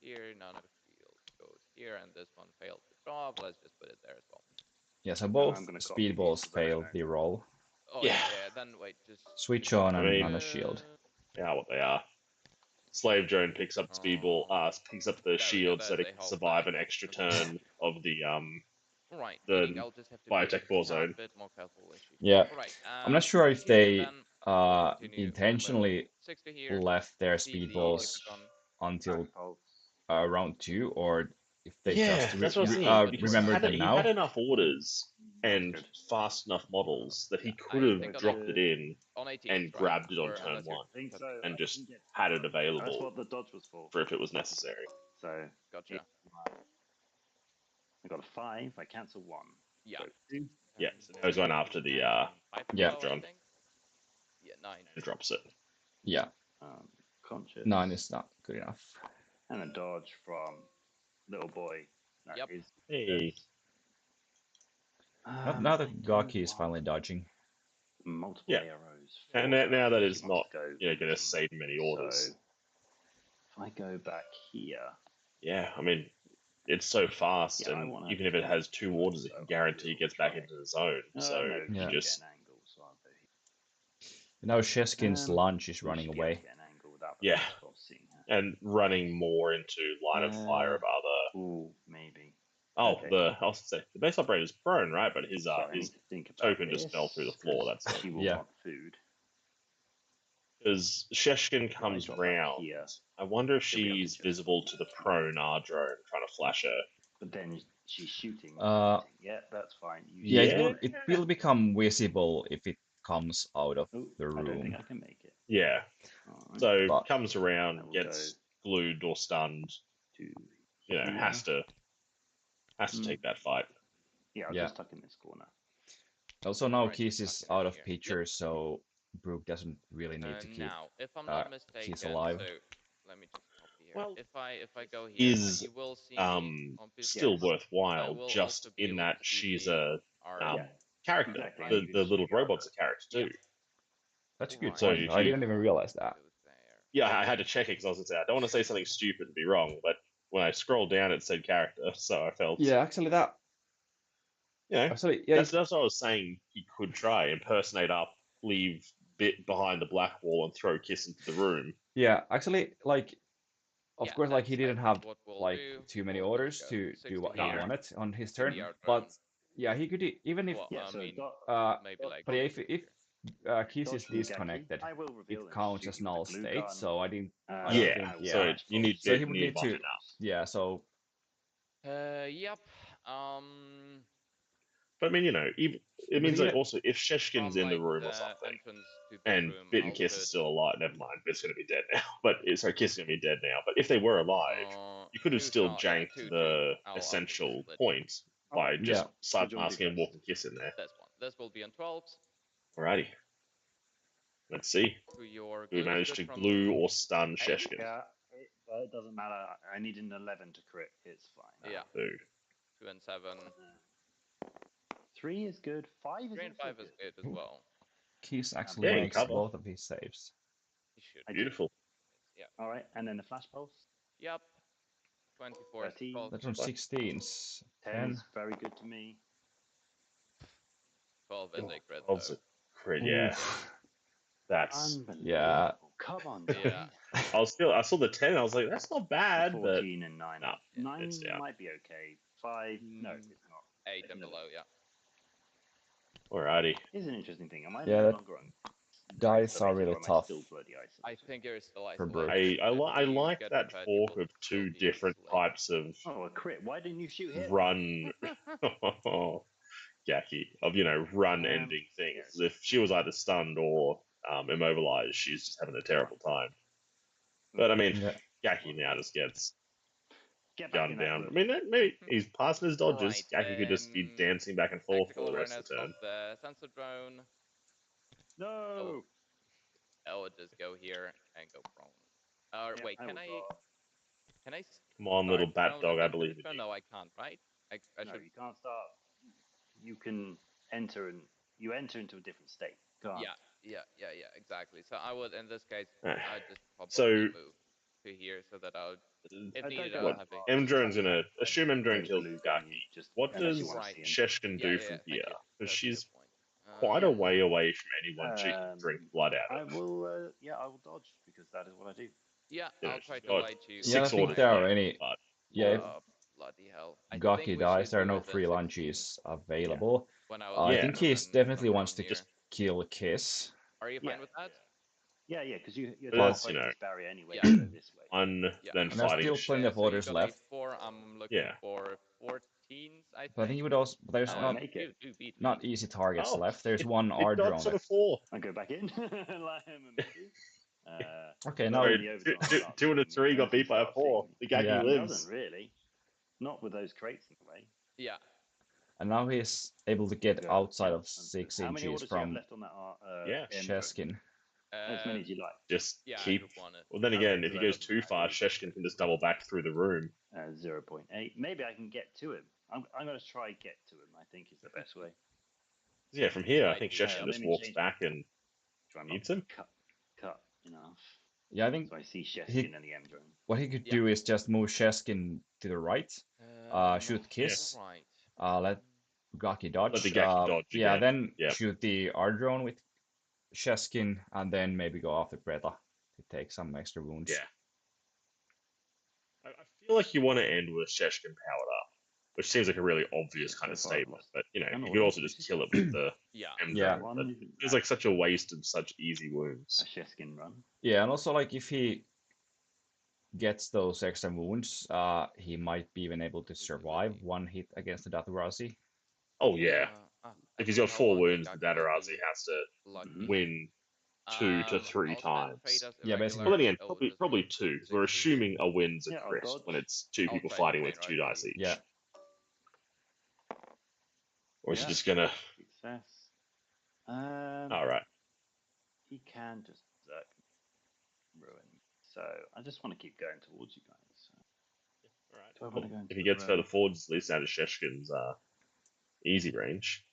Here, nano shield goes here, and this one failed to drop. Let's just put it there as well. Yeah, so both Speedballs failed the roll. Oh, yeah, then wait, just... Switch on and nano shield. They are what they are. Slave Drone picks up Speedball, picks up the shield so they can survive an extra turn of the Biotech Ball zone. Yeah, I'm not sure if they intentionally left their Speedballs until round 2, or if they just remembered them now. He had enough orders and fast enough models that he could have dropped it in and grabbed it on turn 1 and just had it available. That's what the dodge was for if it was necessary. So gotcha. I got a 5. I cancel 1. Yeah. Yeah. So now he's going after the John. 9. And drops it. Yeah. Conscious. 9 is not good enough. And a dodge from little boy. Yep. Hey. Now that Gaki is finally dodging. Multiple arrows. And now that it's not going to save many orders. So, if I go back here. Yeah, I mean, it's so fast, and even if it has 2 orders, it can guarantee it gets back into the zone. You just. Now Sheskin's lunge is running away. Yeah, and running more into line of fire of other. Ooh, maybe. Oh, I was say the base operator's prone, right? But his token just fell through the floor. That's he will want food. Because Sheshkin comes round. I wonder if she's visible to the prone R drone trying to flash her. But then she's shooting. Yeah, that's fine. It will become visible if it comes out of the room. I don't think I can make it. Yeah. Right. So comes around, gets glued or stunned. Has to take that fight. Yeah, I'm just stuck in this corner. Also now Keys is out of picture, so Brooke doesn't really need to keep now, if I'm not mistaken, Keys alive. So let me just copy here. Well, if I go here, is you will see still worthwhile, just in that she's a character. Exactly. The little robot's a character too. That's a good point. I didn't even realize that. Yeah, I had to check it because I was going to say I don't want to say something stupid and be wrong, but when I scrolled down, it said character, so I felt. Yeah, actually that. Actually, yeah, that's what I was saying. He could try impersonate up, leave bit behind the black wall, and throw Kiss into the room. Yeah, actually, of course, he didn't have too many orders to do what he wanted on his turn, but yeah, he could even if. But if Kiss is disconnected, it counts as null state, so I didn't. So you need. So he would need to. Yeah. So. Yep. But I mean, it means also if Sheshkin's in the room or something, and Bit and Kiss is still alive. Never mind, Bit's going to be dead now. But Kiss is going to be dead now. But if they were alive, you could have still janked the essential point by just side masking and walking Kiss in there. This will be on 12s. Alrighty. Let's see. We managed to glue or stun Sheshkin. Yeah, it doesn't matter. I need an 11 to crit. It's fine. Yeah. Dude. 2 and 7. 3 is good. 5 is 3 and 5 is good as well. Keys actually makes both of his saves. He should. Beautiful. Yeah. All right, and then the flash pulse. Yep. 24. That's on 16s. 10 is very good to me. 12 is a crit. 12's a crit, yeah. That's Come on, yeah. I saw the 10. I was like, that's not bad. 14 and 9. No, 9 might be okay. 5, no, it's not. 8 and below, yeah. Alrighty. Here's an interesting thing. Am I no longer on dice are really tough. I think you're still I like that fork of 2 different types of. Oh, a crit! Why didn't you shoot him? Run, Gaki, of run ending things. If she was either stunned or immobilized, she's just having a terrible time. But I mean, Gaki now just gets gunned down. I mean, maybe he's passing his dodges. Gaki could just be dancing back and forth for the rest of the turn. The sensor drone. No. I would just go here and go prone. Wait, can I? Come on, little bat dog, I believe in you. No, I can't. Right? I no, you can't start. You can enter into a different state. Yeah, exactly. So I would, in this case, I just probably move to here so that I would. If needed, M drone's gonna assume M drone kills Gaki. What does Sheshkin do from here? Because she's quite a way away from anyone she can drink blood out of. I will dodge because that is what I do. Yeah, I'll try to light you. Yeah, I think there are any. If bloody hell. Gaki dies, there are no free lunges available. I think he definitely wants to just kill Kiss. Are you fine with that? Yeah, because you're this barrier anyway. Then and fighting. There's still plenty of orders left. I'm looking for 14s, I think. But I think you would also. There's not easy targets left. There's one R drone. I go back in. Okay, now 2 and a 3 got beat by a 4. The Gaki lives. Doesn't really. Not with those crates in the way. Yeah. And now he's able to get outside of 6 inches from left on that Sheskin. As many as you like. Just keep. Well, then again, if he goes too far, Sheshkin can just double back through the room. 0.8. Maybe I can get to him. I'm going to try get to him. I think is the best way. Yeah, from here, I think Sheshkin just walks back and eats him. Cut enough. Yeah, I think. So I see Sheshkin and the M drone. What he could do is just move Sheshkin to the right, shoot Kiss, let Gaki dodge. Let the Gaki dodge. Yeah, then shoot the R drone with Sheshkin, and then maybe go after Preta to take some extra wounds. Yeah. I feel like you want to end with Sheshkin powered up, which seems like a really obvious kind of statement, but you know, you could also just kill it with the M drone. It's like such a waste of such easy wounds. A Sheshkin run. Yeah, and also like if he gets those extra wounds, he might be even able to survive one hit against the Daturazi. Oh yeah. If he's got 4 wounds, the Daturazi has to win 2 to 3 times. Yeah, basically. Well, then again, probably 2, because we're assuming a win's a crit when it's 2 people fighting with 2 dice each. Yeah. Or is he just gonna... Success. Alright. He can just ruin. So I just want to keep going towards you guys. So. Alright. If he gets further forward, at least out of Sheshkin's easy range.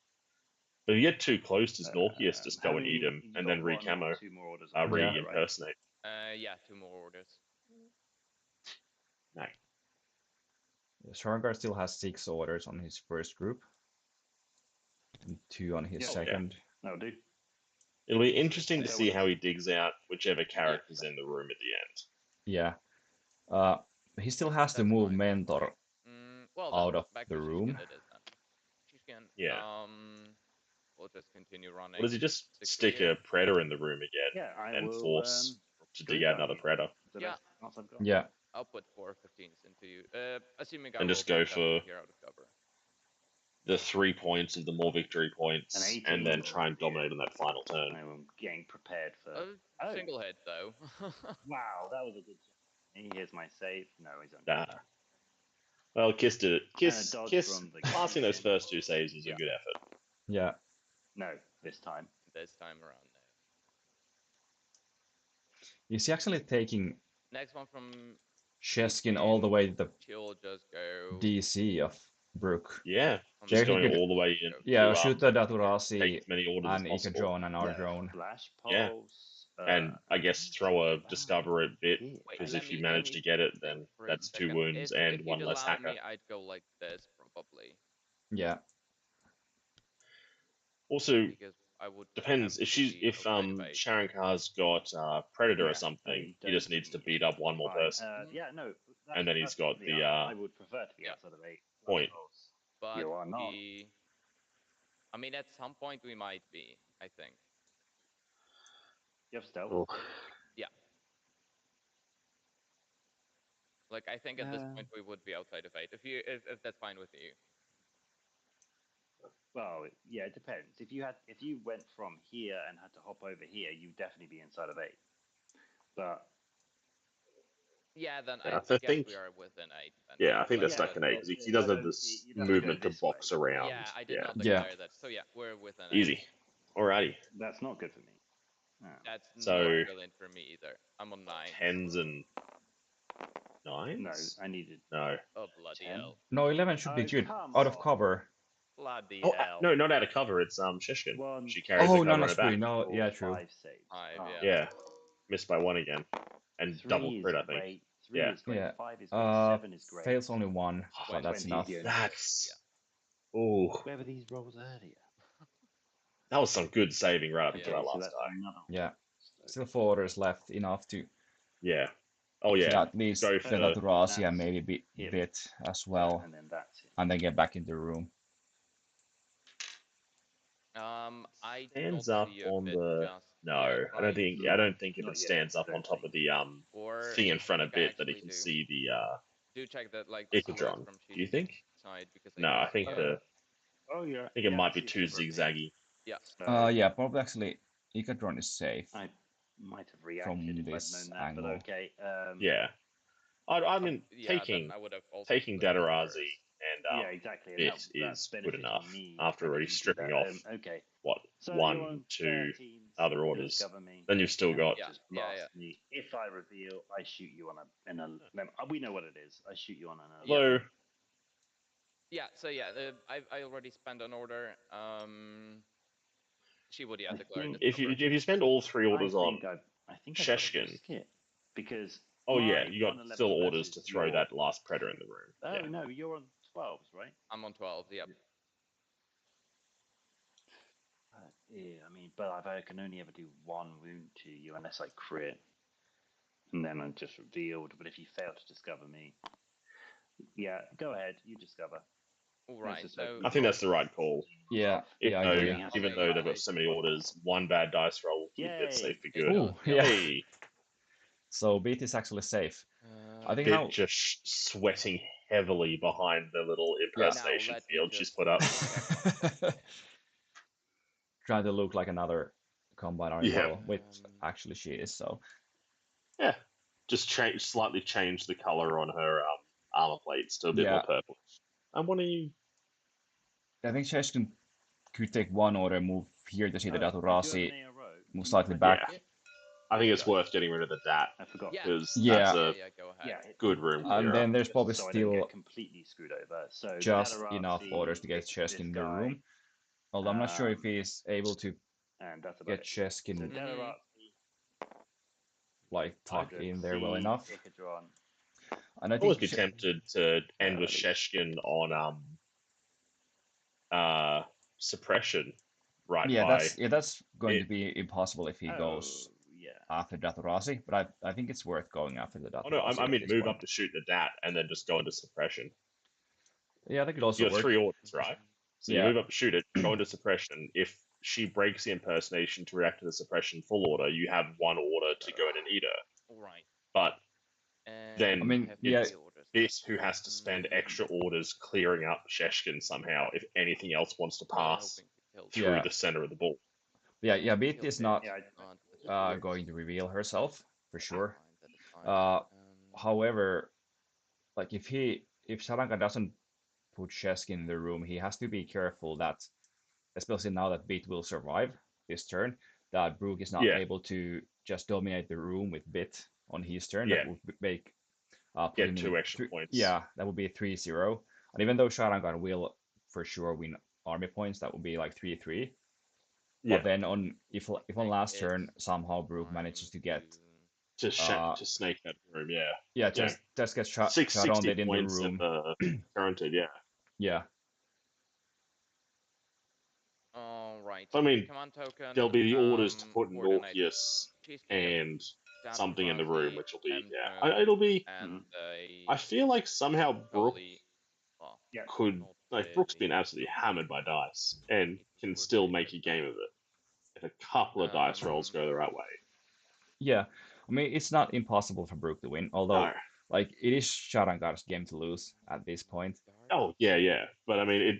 But if you get too close, does Norkius just go and eat him and then re-camo, re-impersonate? Yeah, 2 more orders. No. Sharrankar still has 6 orders on his first group. And 2 on his second. That'll do. It'll be interesting to see how he digs out whichever character's in the room at the end. Yeah. He still has to move Mentor out of the room. Yeah. We'll just continue running. Or does he just stick a Predator in the room again and force to dig out another Predator? Yeah. I'll put 4 15s into you. Assuming and just go for the 3 points of the more victory points, and then try and dominate on that final turn. I'm getting prepared for single hit though. Wow, that was a good job. Here's my save. No, he's on. Well, Kiss did it. Kiss passing those first 2 saves was a good effort. Yeah. No, this time. This time around, no. Is he actually taking next one from Sheshkin all the way to the just go DC of Brooke? Yeah, just going all the way in. Yeah, shoot the Daturazi and Ika drone and our drone. Yeah. And I guess throw a Discover it bit, because if you manage to get it, then that's 2 wounds and 1 less hacker. I'd go like this, probably. Yeah. Also, depends, if Sharrankar's got Predator or something, he just needs to beat up 1 more person. And then he's got the I would prefer to be outside of 8 point. But you are not. I mean, at some point we might be, I think. You have stealth? Oh. Yeah. Like, I think at this point we would be outside of 8, if that's fine with you. Well, yeah, it depends. If you went from here and had to hop over here, you'd definitely be inside of 8. But yeah, then I guess think we are within 8. Then. Yeah, I think that's stuck in 8 because he doesn't have this movement to box around. Yeah, I did not declare that. So yeah, we're within 8. Easy. Alrighty. That's not good for me. No. That's so, not brilliant for me either. I'm on 9. 10s and 9s? No, I needed. No. Oh, bloody hell. No, 11 should be good. Out of cover. Bloody hell. No, not out of cover. It's Sheshkin. She carries the cover on her back. No, yeah, true. 5 saves. 5, yeah. Missed by 1 again. And double crit, I think. 3 yeah. Is great. 5 is great. 7 is great. Fails only 1, but that's enough. That's... Ooh. Where were these rolls earlier? That was some good saving right up until that last time. Yeah. Still 4 orders left, enough to... Yeah. Oh, yeah. At least go for that Razi and maybe bit as well. And then that's it. And then get back in the room. I stands up on the... No, I don't think if it stands up on top of the thing in front of it that he can see the do check that, like, Icodron. Do you think? No, I think I think it might be too zigzaggy. Yeah. Yeah, probably actually Icodron is safe. I might have reacted from this that, angle. but okay. Yeah. I mean, taking Datarazi and yeah, exactly. it is good enough after already stripping off what so 1, 2 other orders. Then you've still got me. If I reveal, I shoot you on we know what it is. I shoot you on an Hello. Yeah, so I already spent an order. She would declare it. If you spend all 3 orders on I think Sheshkin, because you got still orders to throw that last Predator in the room. Oh no, you're on 12s, right? I'm on 12. Yep. Yeah, I mean, but I can only ever do 1 wound to you unless I crit, and then I'm just revealed. But if you fail to discover me, yeah, go ahead, you discover. All right. So I think that's the right call. Yeah. Even though they've got so many orders, 1 bad dice roll keep it safe for good. Ooh, yeah. Hey. So Beat is actually safe. I think Bit just sweating heavily behind the little impersonation field she's put up. Trying to look like another Combine Army model, which actually she is. So yeah, just slightly change the color on her armor plates to a bit more purple. And what are you? I think Sheshkin could take 1 order, move here to see the Daturasi, move slightly back. Yeah. I think it's worth getting rid of the DAT. I forgot. Because that's a good room clearer. And then there's probably still completely screwed over. So just enough orders to get Sheshkin in the room. Although I'm not sure if he's able to get Sheshkin like tucked in there well enough. And I would be tempted to end with Sheshkin on suppression. Right. That's going to be impossible if he goes after Daturasi, but I think it's worth going after the Daturasi. Oh no, I mean move up to shoot the DAT and then just go into suppression. Yeah, that could also work. You have 3 orders, right? So you move up to shoot it, go into suppression. If she breaks the impersonation to react to the suppression full order, you have 1 order to go in and eat her. Right. But then I mean, it's this who has to spend extra orders clearing up Sheshkin somehow if anything else wants to pass through the center of the ball. Yeah, Beat is not going to reveal herself for sure. However, like if Sharrankar doesn't put Sheshkin in the room, he has to be careful that, especially now that Beat will survive this turn, that Brooke is not able to just dominate the room with Bit on his turn. That would make get 2 extra points. Yeah, that would be 3-0. And even though Sharrankar will for sure win army points, that would be like 3-3. Yeah. But then on last turn somehow Brooke manages to get to snake that room, just get shot on it in the room. Guaranteed, yeah. All right. I mean, there'll be the orders to put Norkius and something in the room, which will be it'll be. I feel like somehow Brooke could Brooke's been absolutely hammered by dice and can still make a game of it if a couple of dice rolls go the right way. Yeah, I mean it's not impossible for Brooke to win, although like it is Sharrankar's game to lose at this point. Oh yeah, but I mean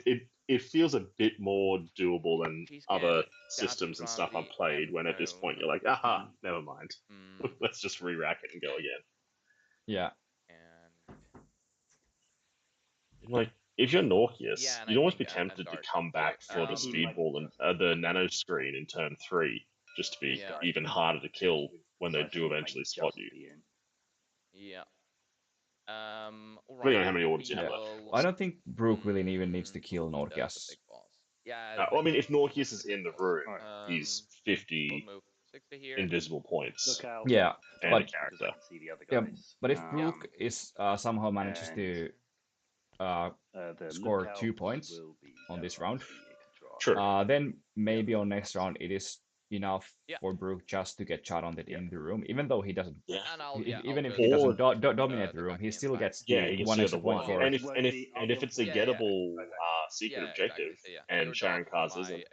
it feels a bit more doable than other systems and stuff I've played. When at this point you're like, aha, never mind, let's just re-rack it and go again. Yeah. Like, if you're Norkius, you'd almost be tempted to come back for the speedball and the nano screen in turn 3, just to be even harder to kill when they do eventually spot you. Yeah. Depending on how many orders you have left. I don't think Brooke really even needs to kill Norkius. Yeah. I mean, if Norkius is in the room, he's 50 invisible points. Yeah, and a character. But if Brooke is somehow manages to score 2 points on this round, then maybe on next round it is enough for Brooke just to get shot on it in the room, even though he doesn't. Even if he doesn't dominate the room, he still gets one extra point for it. And if it's a gettable secret objective, and Sharrankar's isn't.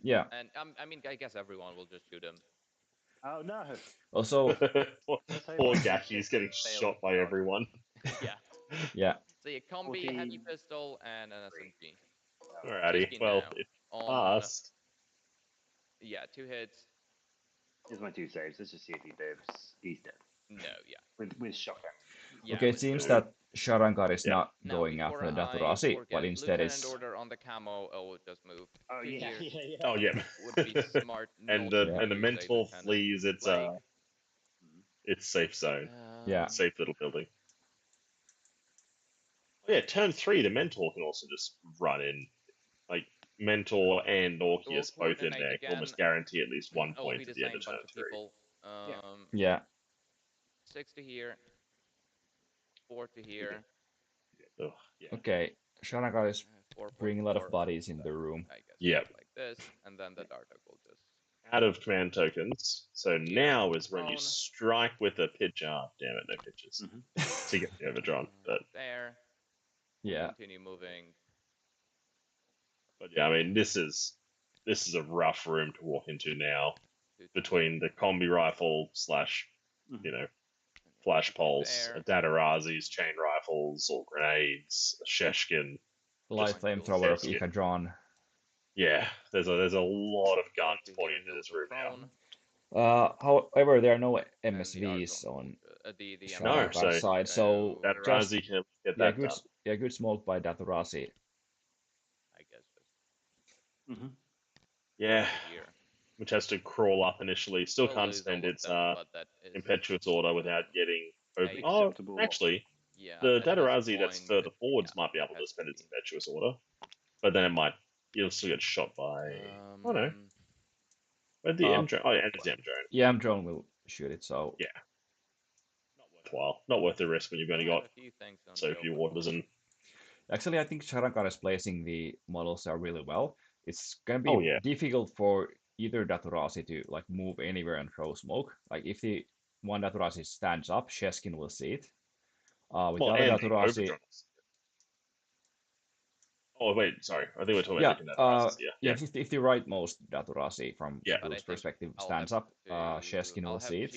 Yeah. And I mean, I guess everyone will just shoot him. Oh no. Also, poor Gachi's getting shot by everyone. Yeah. So you combi, heavy pistol, and an SMG. Alrighty, well, it passed. Yeah, 2 hits. Here's my 2 saves. Let's just see if he lives. He's dead. No, With shotgun. Okay, it seems that Sharrankar is not going after the Daturasi, but instead is... order on the camo, just move. Oh, yeah. Oh, yeah. Would be smart. And the mentor flees its safe zone. Yeah. Safe little building. Oh, yeah, turn 3, the mentor can also just run in. Like, mentor and Orpheus both in there can almost guarantee at least 1 point at the end of turn 3. Yeah. 6 to here. 4 to here. Ugh, yeah. Okay, Sharrankar is bringing a lot of bodies in the room. Yeah. Like this, and then the Dartok will just... Out of command tokens. So now is when you strike with a pitch. Oh, damn it, no pitches. To get the overdrawn. But there. Yeah. Continue moving. But yeah, I mean, this is a rough room to walk into now. Between the combi rifle / you know, flash pulse, Datarazis, chain rifles, or grenades, a Sheshkin, light flamethrower of Ikadron. Yeah, there's a lot of guns pointing into this room now. However, there are no MSVs on Sharrankar's side, so Datarazi can get that done. Yeah, good smoke by Daturasi. I guess. Yeah, which has to crawl up initially. Still can't spend its impetuous order without getting over. Oh, actually, the Datarazi that's further forwards might be able to spend its impetuous order, but then you'll still get shot by. Oh no. Where'd the M drone? Oh yeah, it's the M drone. Yeah, M drone will shoot it. So yeah, not worthwhile. Not worth the risk when you've only got so few orders. And actually, I think Sharrankar is placing the models there really well. It's gonna be difficult for either Daturasi to like move anywhere and throw smoke. Like if the one Daturasi stands up, Sheshkin will see it. With the other Daturasi. Oh wait, sorry. I think we're talking about if the rightmost Daturasi from Brooke's perspective stands up, Sheshkin will see it.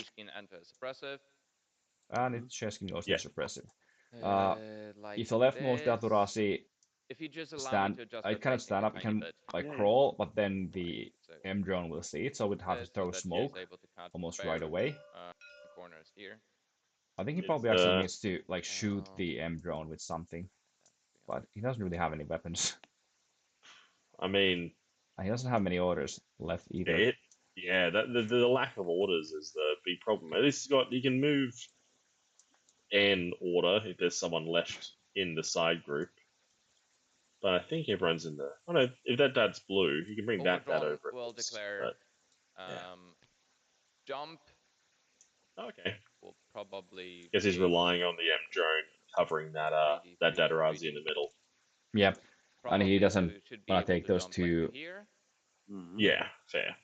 And Sheshkin goes to suppressive. If the leftmost Daturasi I cannot stand up, it can crawl, but then the M drone will see it, so it has to throw smoke almost right away. I think he probably actually needs to like shoot the M drone with something. But he doesn't really have any weapons. I mean, he doesn't have many orders left either. The lack of orders is the big problem. At least you can move an order if there's someone left in the side group. But I think everyone's in the. Oh no, if that dad's blue, you can bring that over. Will declare jump. Okay. Will probably. Guess he's relying on the M drone covering that Datarazi in the middle. Yeah, and he doesn't want to take those two. Yeah, fair.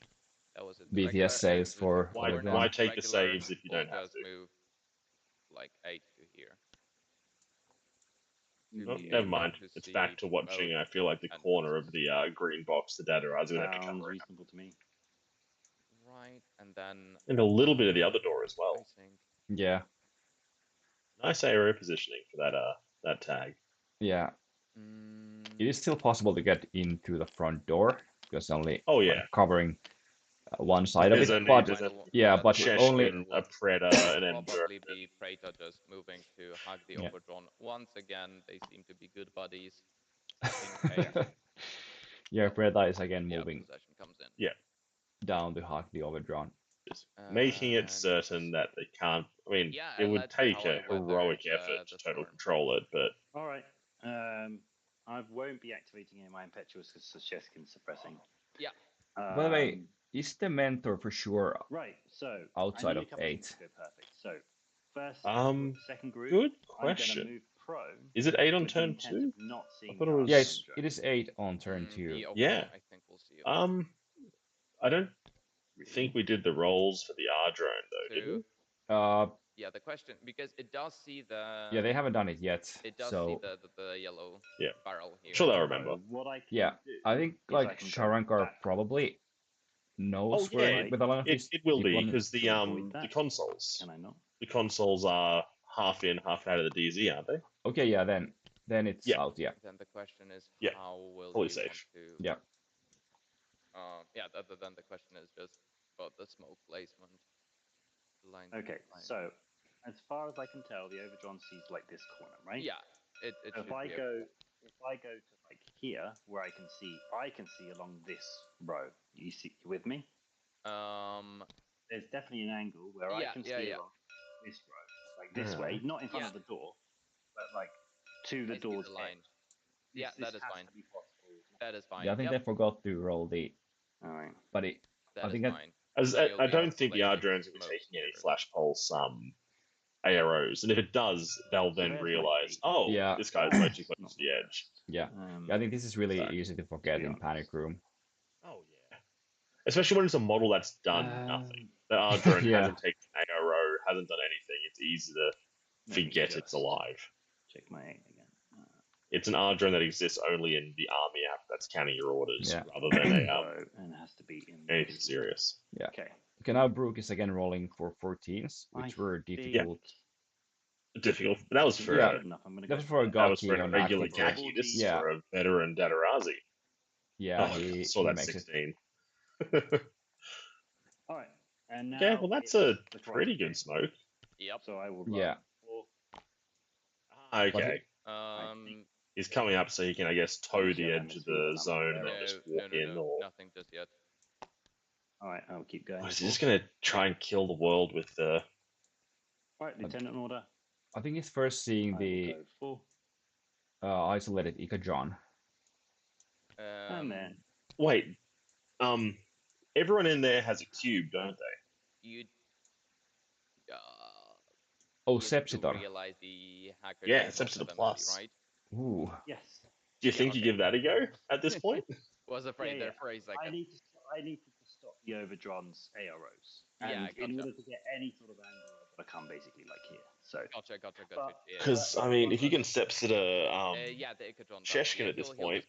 BTS saves for. Why take the saves if you don't have to? Move like 8 to here. Oh, never mind. It's back to watching. I feel like the corner of the green box. The Datarazi would have to come reasonable to me. Right, and then. And a little bit of the other door as well. Yeah. Nice area positioning for that tag. Yeah. It is still possible to get into the front door because only covering one side of it. But only a Predator and then probably be Praetor just moving to hug the Overdron. Once again, they seem to be good buddies. Yeah, Predator is again moving. Comes in. Yeah. Down to hug the Overdron. Making it certain that they can't. I mean, it would take a heroic effort to total control it, but. All right. I won't be activating any of my impetuous because Sheshkin's suppressing. Yeah. By the way, is the mentor for sure? Right. So outside of 8. Perfect. So first, second group. Good question. Move prone. Is it 8 on turn 2? Not seeing. I thought it was. Yeah, it is 8 on turn 2. Yeah. I think we'll see. I don't think we did the rolls for the R drone though, did we? Yeah, the question because it does see the. Yeah, they haven't done it yet. It does see the yellow barrel here. Sure, I remember. I think like Sharrankar probably knows where with a lot of it will be because the consoles. Can I not? The consoles are half in, half out of the DZ, aren't they? Okay, yeah, then it's out. Yeah. Then the question is, how will fully you safe. Want to, yeah. Then the question is just about the smoke placement. Okay, so as far as I can tell, the Overdrawn sees like this corner, right? Yeah. So if I go to like here, where I can see along this row. You with me? There's definitely an angle where I can see along this row, like this way, not in front of the door, but like to the door's line. Yeah, that is fine. That is fine. Yeah, I think they forgot to roll the. All right. But I think fine. I don't think the R drones will be taking any flash pulse AROs, and if it does, they'll then realize, oh, this guy's way too close to the edge. Yeah, I think this is really easy to forget in Panic Room. Oh yeah, especially when it's a model that's done nothing. The R drone hasn't taken ARO, hasn't done anything. It's easy to forget it's alive. Check my 8 again. It's an R drone that exists only in the army app that's counting your orders rather than and it has to be in anything serious. Yeah. Okay, now Brooke is again rolling for 14s, which were difficult. Difficult. That was for that was for a regular Gaki. This is for a veteran Dadarazi. Yeah, he saw that 16. All right, and now well, that's a pretty good smoke. Yep. So I will. Okay. He's coming up so he can, I guess, toe the edge of the zone and then just walk in. Or nothing just yet. All right, I'll keep going. Is he just going to try and kill the world with the... All right, Lieutenant Order. I think he's first seeing the isolated Ikadron. Oh, man. Wait. Everyone in there has a cube, don't they? Sepsitor. Yeah, Sepsitor Plus. Right? Ooh. Yes. Do you think you give that a go at this point? Was afraid they're phrased like I need to stop the Overdron's AROs. And in order to get any sort of angle, I've got to come basically like here. So Gotcha. Because I mean, if you can Sepsitor Sheshkin at this point,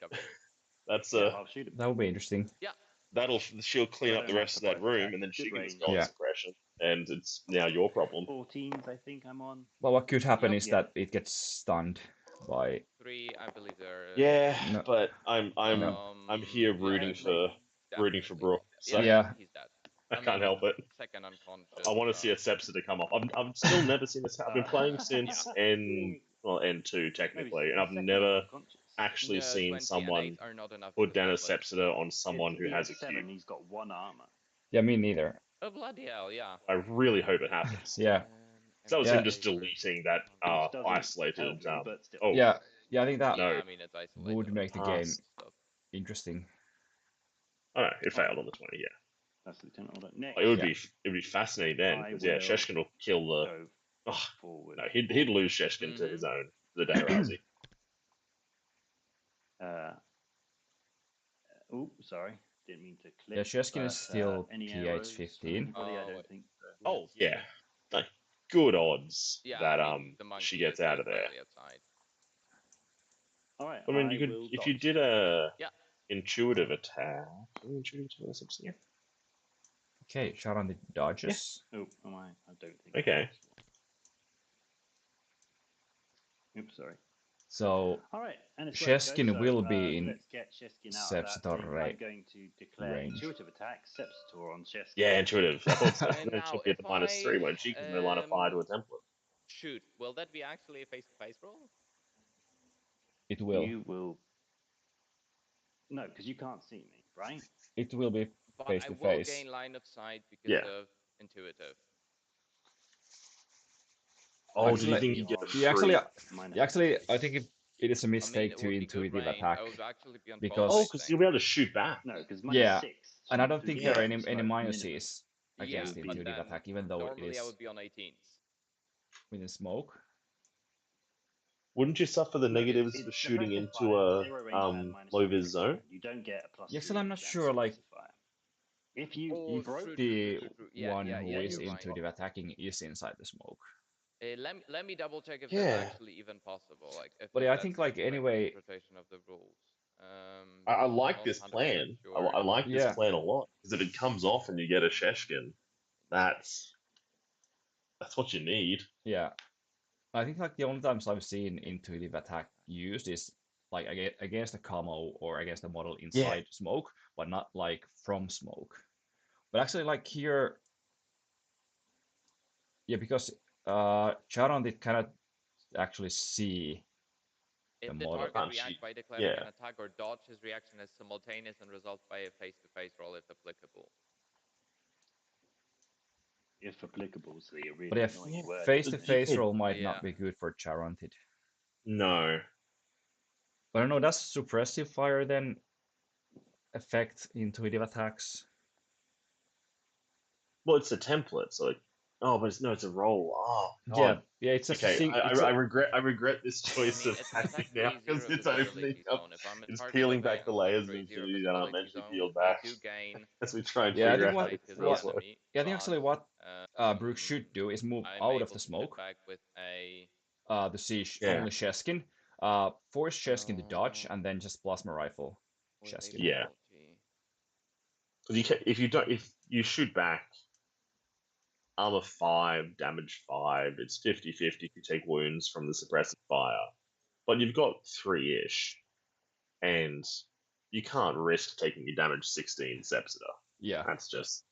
that's I'll shoot him. That would be interesting. Yeah. She'll clean up the rest of that room, and then she can just go on suppression, and it's now your problem. 14s, I think I'm on. Well, what could happen is that it gets stunned by 3. I believe they're. Yeah, but I'm here rooting for Brooke. So yeah. He's dead. I can't help it. Second unconscious. I want to see a Sepsitor come off. I've still never seen this. I've been playing since N2 technically, and I've never actually seen someone put down a Sepsitor on someone who has a cube. He's got 1 armor. Yeah, me neither. Oh bloody hell! Yeah. I really hope it happens. Yeah. So that was him just deleting that isolated. Yeah, I think that it's would make the game interesting. Oh no, it failed on the 20. Yeah. That's Lieutenant Order. Next. It would be fascinating then, because Sheshkin will kill the. Forward. No, he'd lose Sheshkin to his own, the Dadarazi. Sorry, didn't mean to click. Yeah, Sheshkin is still PH 15. I don't think so. Oh yeah, like, good odds that she gets out of there. All right. I mean, you could if you did a intuitive attack. Okay, shot on the dodges. Yeah. Oh, am I? I don't think. Okay. Oops, sorry. So, all right, and Sheshkin will be in Sepsitor range. I'm going to declare intuitive attack, Sepsitor on Sheshkin. Yeah, intuitive. I thought so. She'll be at the -3 when she can line apply to a template. Shoot, will that be actually a face-to-face roll? It will. You will. No, because you can't see me, right? It will be face-to-face. But I will gain line of sight because of intuitive. Oh, do you think you get actually, I think it is a mistake to intuitive attack. Because you'll be able to shoot back. No, because -6. And I don't think there are any minuses against intuitive attack, even though it is. I would be on 18s. With the smoke. Wouldn't you suffer the negatives for shooting into a low-vis zone? You don't get a plus. Yes, and I'm not sure, like, if you broke the one who is intuitive attacking is inside the smoke. Let me double check if that's actually even possible. Like, but I think, like, anyway, interpretation of the rules. I like this plan. Sure. I like this plan a lot, because if it comes off and you get a Sheshkin, that's what you need. Yeah, I think like the only times I've seen intuitive attack used is like against a camo or against a model inside smoke, but not like from smoke. But actually, like here, because Charon cannot actually see if the the model. target reacts by declaring an attack or dodge, his reaction is simultaneous and results by a face-to-face roll if applicable. If applicable, so you're really but yeah, face-to-face roll might not be good for Charonted. No. But I don't know, does suppressive fire then affect intuitive attacks? Well, it's a template, so but it's a roll. Oh, God. Yeah, it's just okay. I regret this choice of tactic now because it's opening up. It's peeling back the layers of infinity that aren't meant to be peeled back as we try and figure out how to kill this one. Yeah, I think actually what Brooke should do is move out of the smoke to see only Sheskin, force Sheskin to dodge, and then just plasma rifle Sheskin. Yeah. If you shoot back, armor 5, damage 5, it's 50-50 if you take wounds from the suppressive fire. But you've got 3-ish, and you can't risk taking your damage 16 Sepsida. Yeah. That's just...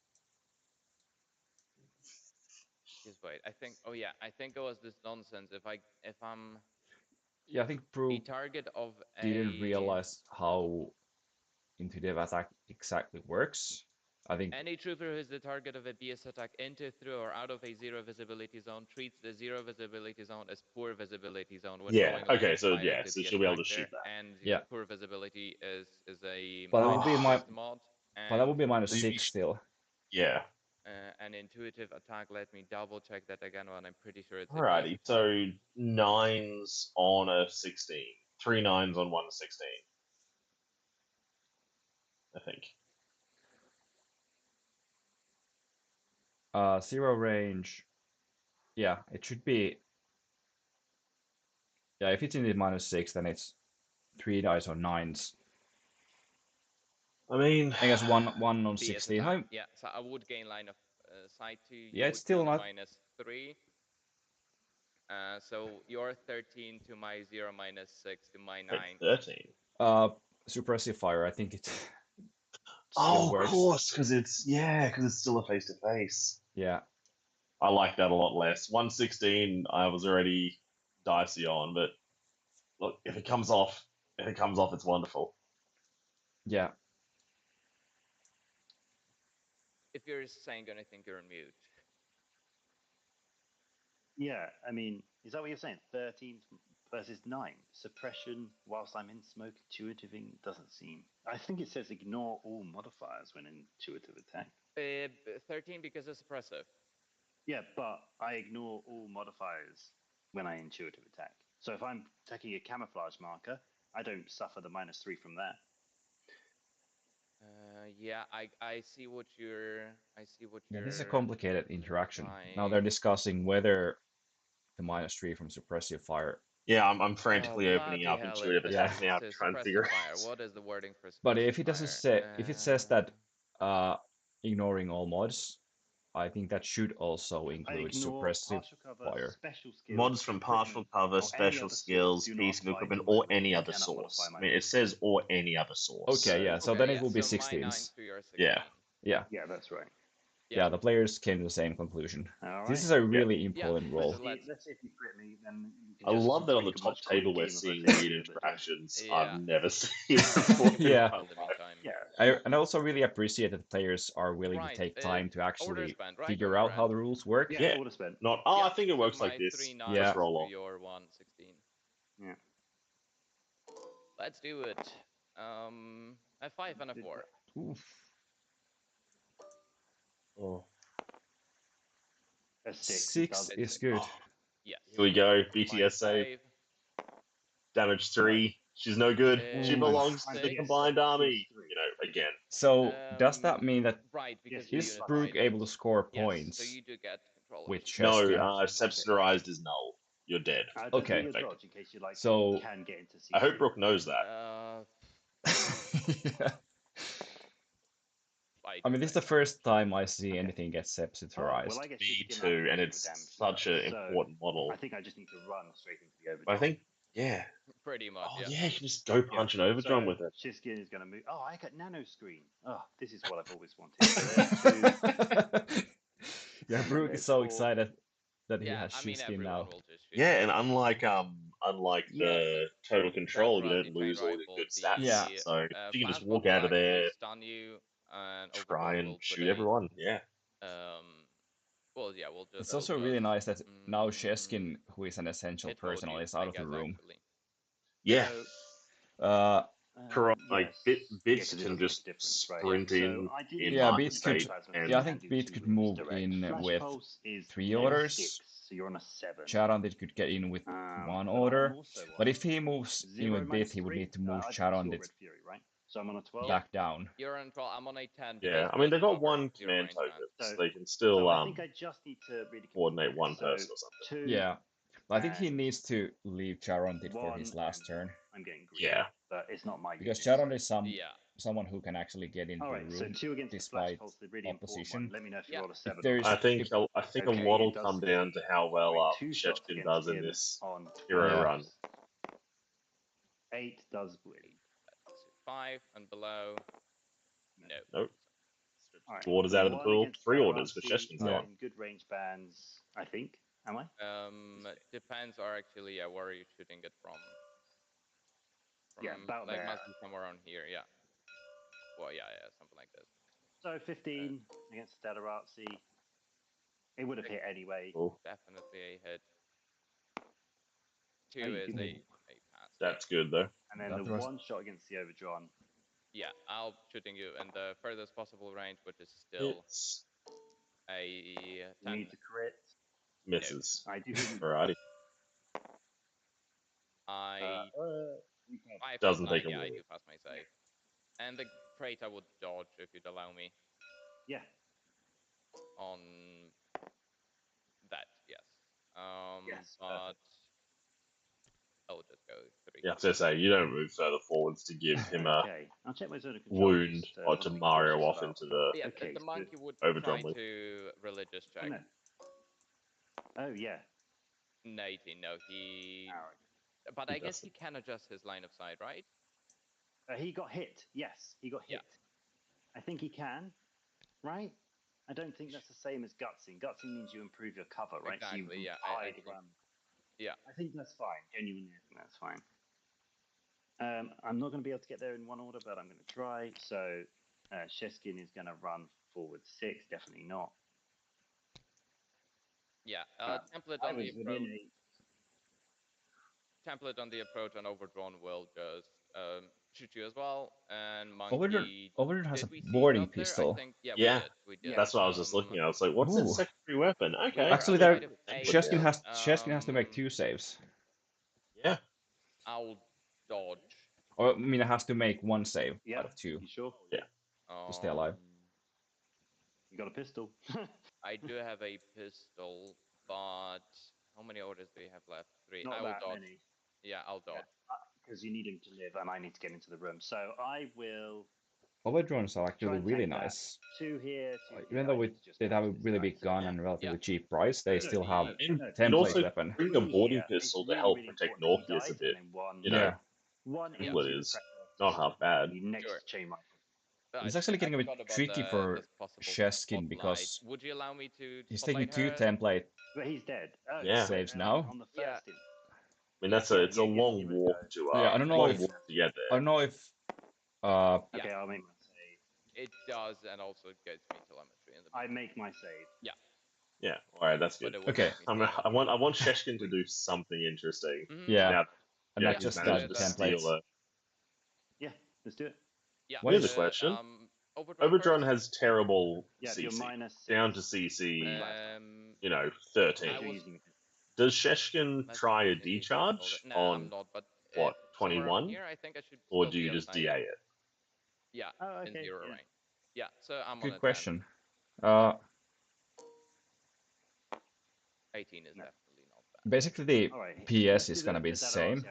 Just wait, I think it was this nonsense. If I'm... Yeah, I think Brooke didn't realize how intuitive attack exactly works. I think any trooper who is the target of a BS attack into, through, or out of a 0 visibility zone treats the 0 visibility zone as poor visibility zone. When so she'll be able to shoot that. And poor visibility is a but that would be mod. But that would be -6 still. Yeah. An intuitive attack. Let me double check that again. Well, I'm pretty sure it's. Alrighty, so 9s on a 16, 3 9s on 1 16. I think. 0 range. Yeah, it should be. Yeah, if it's in the -6, then it's 3 dice on 9s. I mean, I guess one on 16. Yeah, so I would gain line of sight to. Yeah, it's still not -3. So your 13 to my 0 -6 to my 9. 13. Suppressive fire. I think it. Of course, because it's still a face-to-face. Yeah. I like that a lot less. 116, I was already dicey on, but look, if it comes off, it's wonderful. Yeah. If you're saying anything, you're on mute. Yeah, I mean, is that what you're saying? 13 versus 9. Suppression whilst I'm in smoke, intuitiving doesn't seem... I think it says ignore all modifiers when intuitive attack. 13 because it's suppressive. Yeah, but I ignore all modifiers when I intuitive attack. So if I'm taking a camouflage marker, I don't suffer the -3 from that. Yeah, I see what you're. Yeah, this is a complicated interaction. Now they're discussing whether the -3 from suppressive fire. Yeah, I'm frantically opening up intuitive attack now to try and figure out. What is the wording for? But if it doesn't say, if it says that ignoring all mods, I think that should also include suppressive fire. Mods from partial cover, special skills, piece of equipment, or any other source. I mean, it says or any other source. Okay, yeah. So then it will be 16s. Yeah. Yeah, that's right. Yeah, the players came to the same conclusion. Right. This is a really important role. Let's see if you crit me, then I love that on the top table we're seeing weird interactions I've never seen before. Yeah. And I also really appreciate that players are willing to take time to actually figure out how the rules work. Yeah. Not, I think it works like this. Just roll off. Your 116. Yeah. Let's do it. A 5 and a 4. Oof. Oh. A 6 is good. Yes. Here we go. BTS save. Damage 3. She's no good. She belongs to the combined army. You know, again. So does that mean that is Brooke able to score points? So you do get control. With no, subsidized is null. You're dead. Okay. So I hope Brooke knows that. Yeah. I mean, this is the first time I see anything get subsidized. Me too, and it's such an important model. I think I just need to run straight into the overdrive. I think, yeah. Pretty much. Oh, yeah, you can just go punch an overdrive with it. Shiskin is going to move. Oh, I got nano screen. Oh, this is what I've always wanted. Yeah, Brooke is so excited. that he has Shishkin now. Yeah, and unlike the Total Control, you don't lose all your good stats. Yeah. So you can just walk out of there, stun you, and try and shoot everyone. Yeah. Well, yeah, we'll just. It's also really nice that now Sheshkin, who is an essential personnel, is out of the room. Actually. Yeah. Correct. Like Bits can just sprint in. Yeah, Beats could. Yeah, I think Beats could move in with 3 orders. So you're on a 7. Charandit could get in with 1 order, but if he moves in with Bit, he would need to move Charandit so I'm on a 12. back down. You're on 12. I'm on a 10. Yeah, I mean they've got 1 command token, so they can still I think I just need to really coordinate 1 person or something. 2. Yeah, I think he needs to leave Charandit for his last turn. I'm getting greedy, Yeah, but it's not my. Because Charandit is someone who can actually get into the room so 2 against despite Pulse, the really opposition. Let me know if you roll a 7. I think a lot will come down to how well Sheshkin does in this hero run. 8 does win. 5 and below. No. Nope. Right. 2 orders out of the pool. 3 orders for Sheshkin's on. Good range bands, I think. Am I? Depends. Are actually where are you shooting it from? About like there. must be somewhere around here. Yeah. Well, yeah, something like this. So 15 against Stadarazzi. It would have hit anyway. Cool. Definitely a hit. 2 is a pass. That's good though. And then the 1 shot against the Overdrawn. Yeah, I'll shooting you in the furthest possible range, which is still a 10. You need to crit. Misses. I do. Alrighty. Doesn't take a I do pass my save. And the crate I would dodge if you'd allow me. Yeah. On that, yes. Yes, but I'll just go 3. Yeah, I was gonna say you don't move further forwards to give him a I'll check my zone of control wound or to Mario off into the the monkey would Overdrum try to religious check. Oh yeah. 18, no, he. But I guess he can adjust his line of sight, right? He got hit. Yes, he got hit. I think he can. Right? I don't think that's the same as gutsing. Gutsing means you improve your cover, right? Exactly. So you I think that's fine. Genuinely, I think that's fine. I'm not going to be able to get there in 1 order, but I'm going to try. So Sheshkin is going to run forward 6. Definitely not. Yeah. Template on the approach. Template on the approach and Overdrawn will just shoot you as well. And monkey. Overdrawn has a boarding pistol. Think, we did. That's what I was just looking at. I was like, what's his secondary weapon? Okay. Actually, Sheshkin has to make 2 saves. Yeah. I'll dodge. Or I mean, it has to make 1 save out of 2. You sure? Yeah. To stay alive. You got a pistol? I do have a pistol, but how many orders do you have left? 3. Not I will that dodge. many. Yeah, I'll dodge. Because you need him to live, and I need to get into the room. So I will. Overdrones are actually really nice. 2 here. 2 even though they have a really big gun and relatively cheap price, they still have and also weapon. bring a boarding pistol to help protect Northeast a bit. You know, One it is not half bad. It's actually getting a bit tricky for Sheshkin because would you allow me to he's taking 2 template he's dead. saves now. I mean, it's a long walk to I don't know if to get there. I don't know if okay, I'll make my save. It does, and also it gets me telemetry. I make my save. Yeah. Yeah. All right, that's good. Okay. I want Sheshkin to do something interesting. Yeah. Now, and not just that templates. Yeah, let's do it. Yeah. Here's a question. Overdrawn has terrible CC. Down to CC, 13. Does Sheshkin try a decharge on, what, 21? Or do you just DA it? Yeah, in 0 range. Yeah, so I'm Good on question. 18 is definitely not bad. Basically, the PS is going to be the same.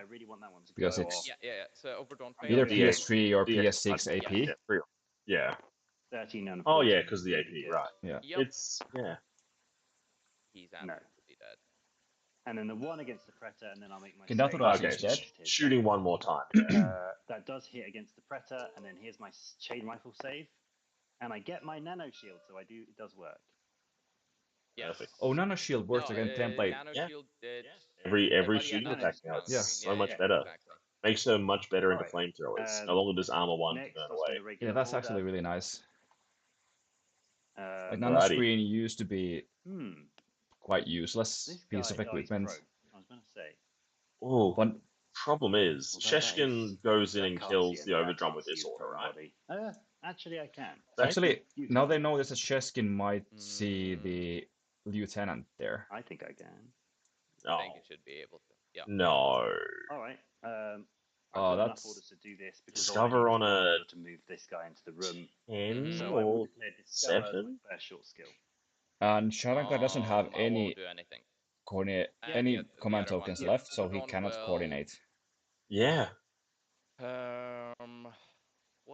Because it's so Overdrawn either PS3 or PS6 AP. Yeah. 13 and oh, yeah, because the AP, right. Yeah. It's, He's absolutely dead. And then the 1 against the Predator, and then I'll make my dead. Shooting 1 more time. That does hit against the Predator, and then here's my chain rifle save. And I get my nano shield, so it does work. Yes. Perfect. Oh, Nano Shield works against template. Nano Shield did... Every shooting attack now, it's so much better. Exactly. Makes her much better into flamethrowers. No longer does armor 1 to burn away. Yeah, that's actually really nice. Like Nano Alrighty. Screen used to be quite useless piece of equipment. I was going to say. Oh, But problem is, Sheshkin goes in and kills the Overdrum with this order, right? Actually, I can. actually, now they know that Sheshkin might see the lieutenant there. I think I can. No. I think you should be able to. Yeah. No. All right. Oh, that's enough orders to do this because Discover on a to move this guy into the room. 10 So or I will declare Discover 7. my first short skill. And Sharrankar doesn't have I any won't do anything. any the command other one. tokens Yeah. left, so he Overdrawn cannot will- coordinate. Yeah. What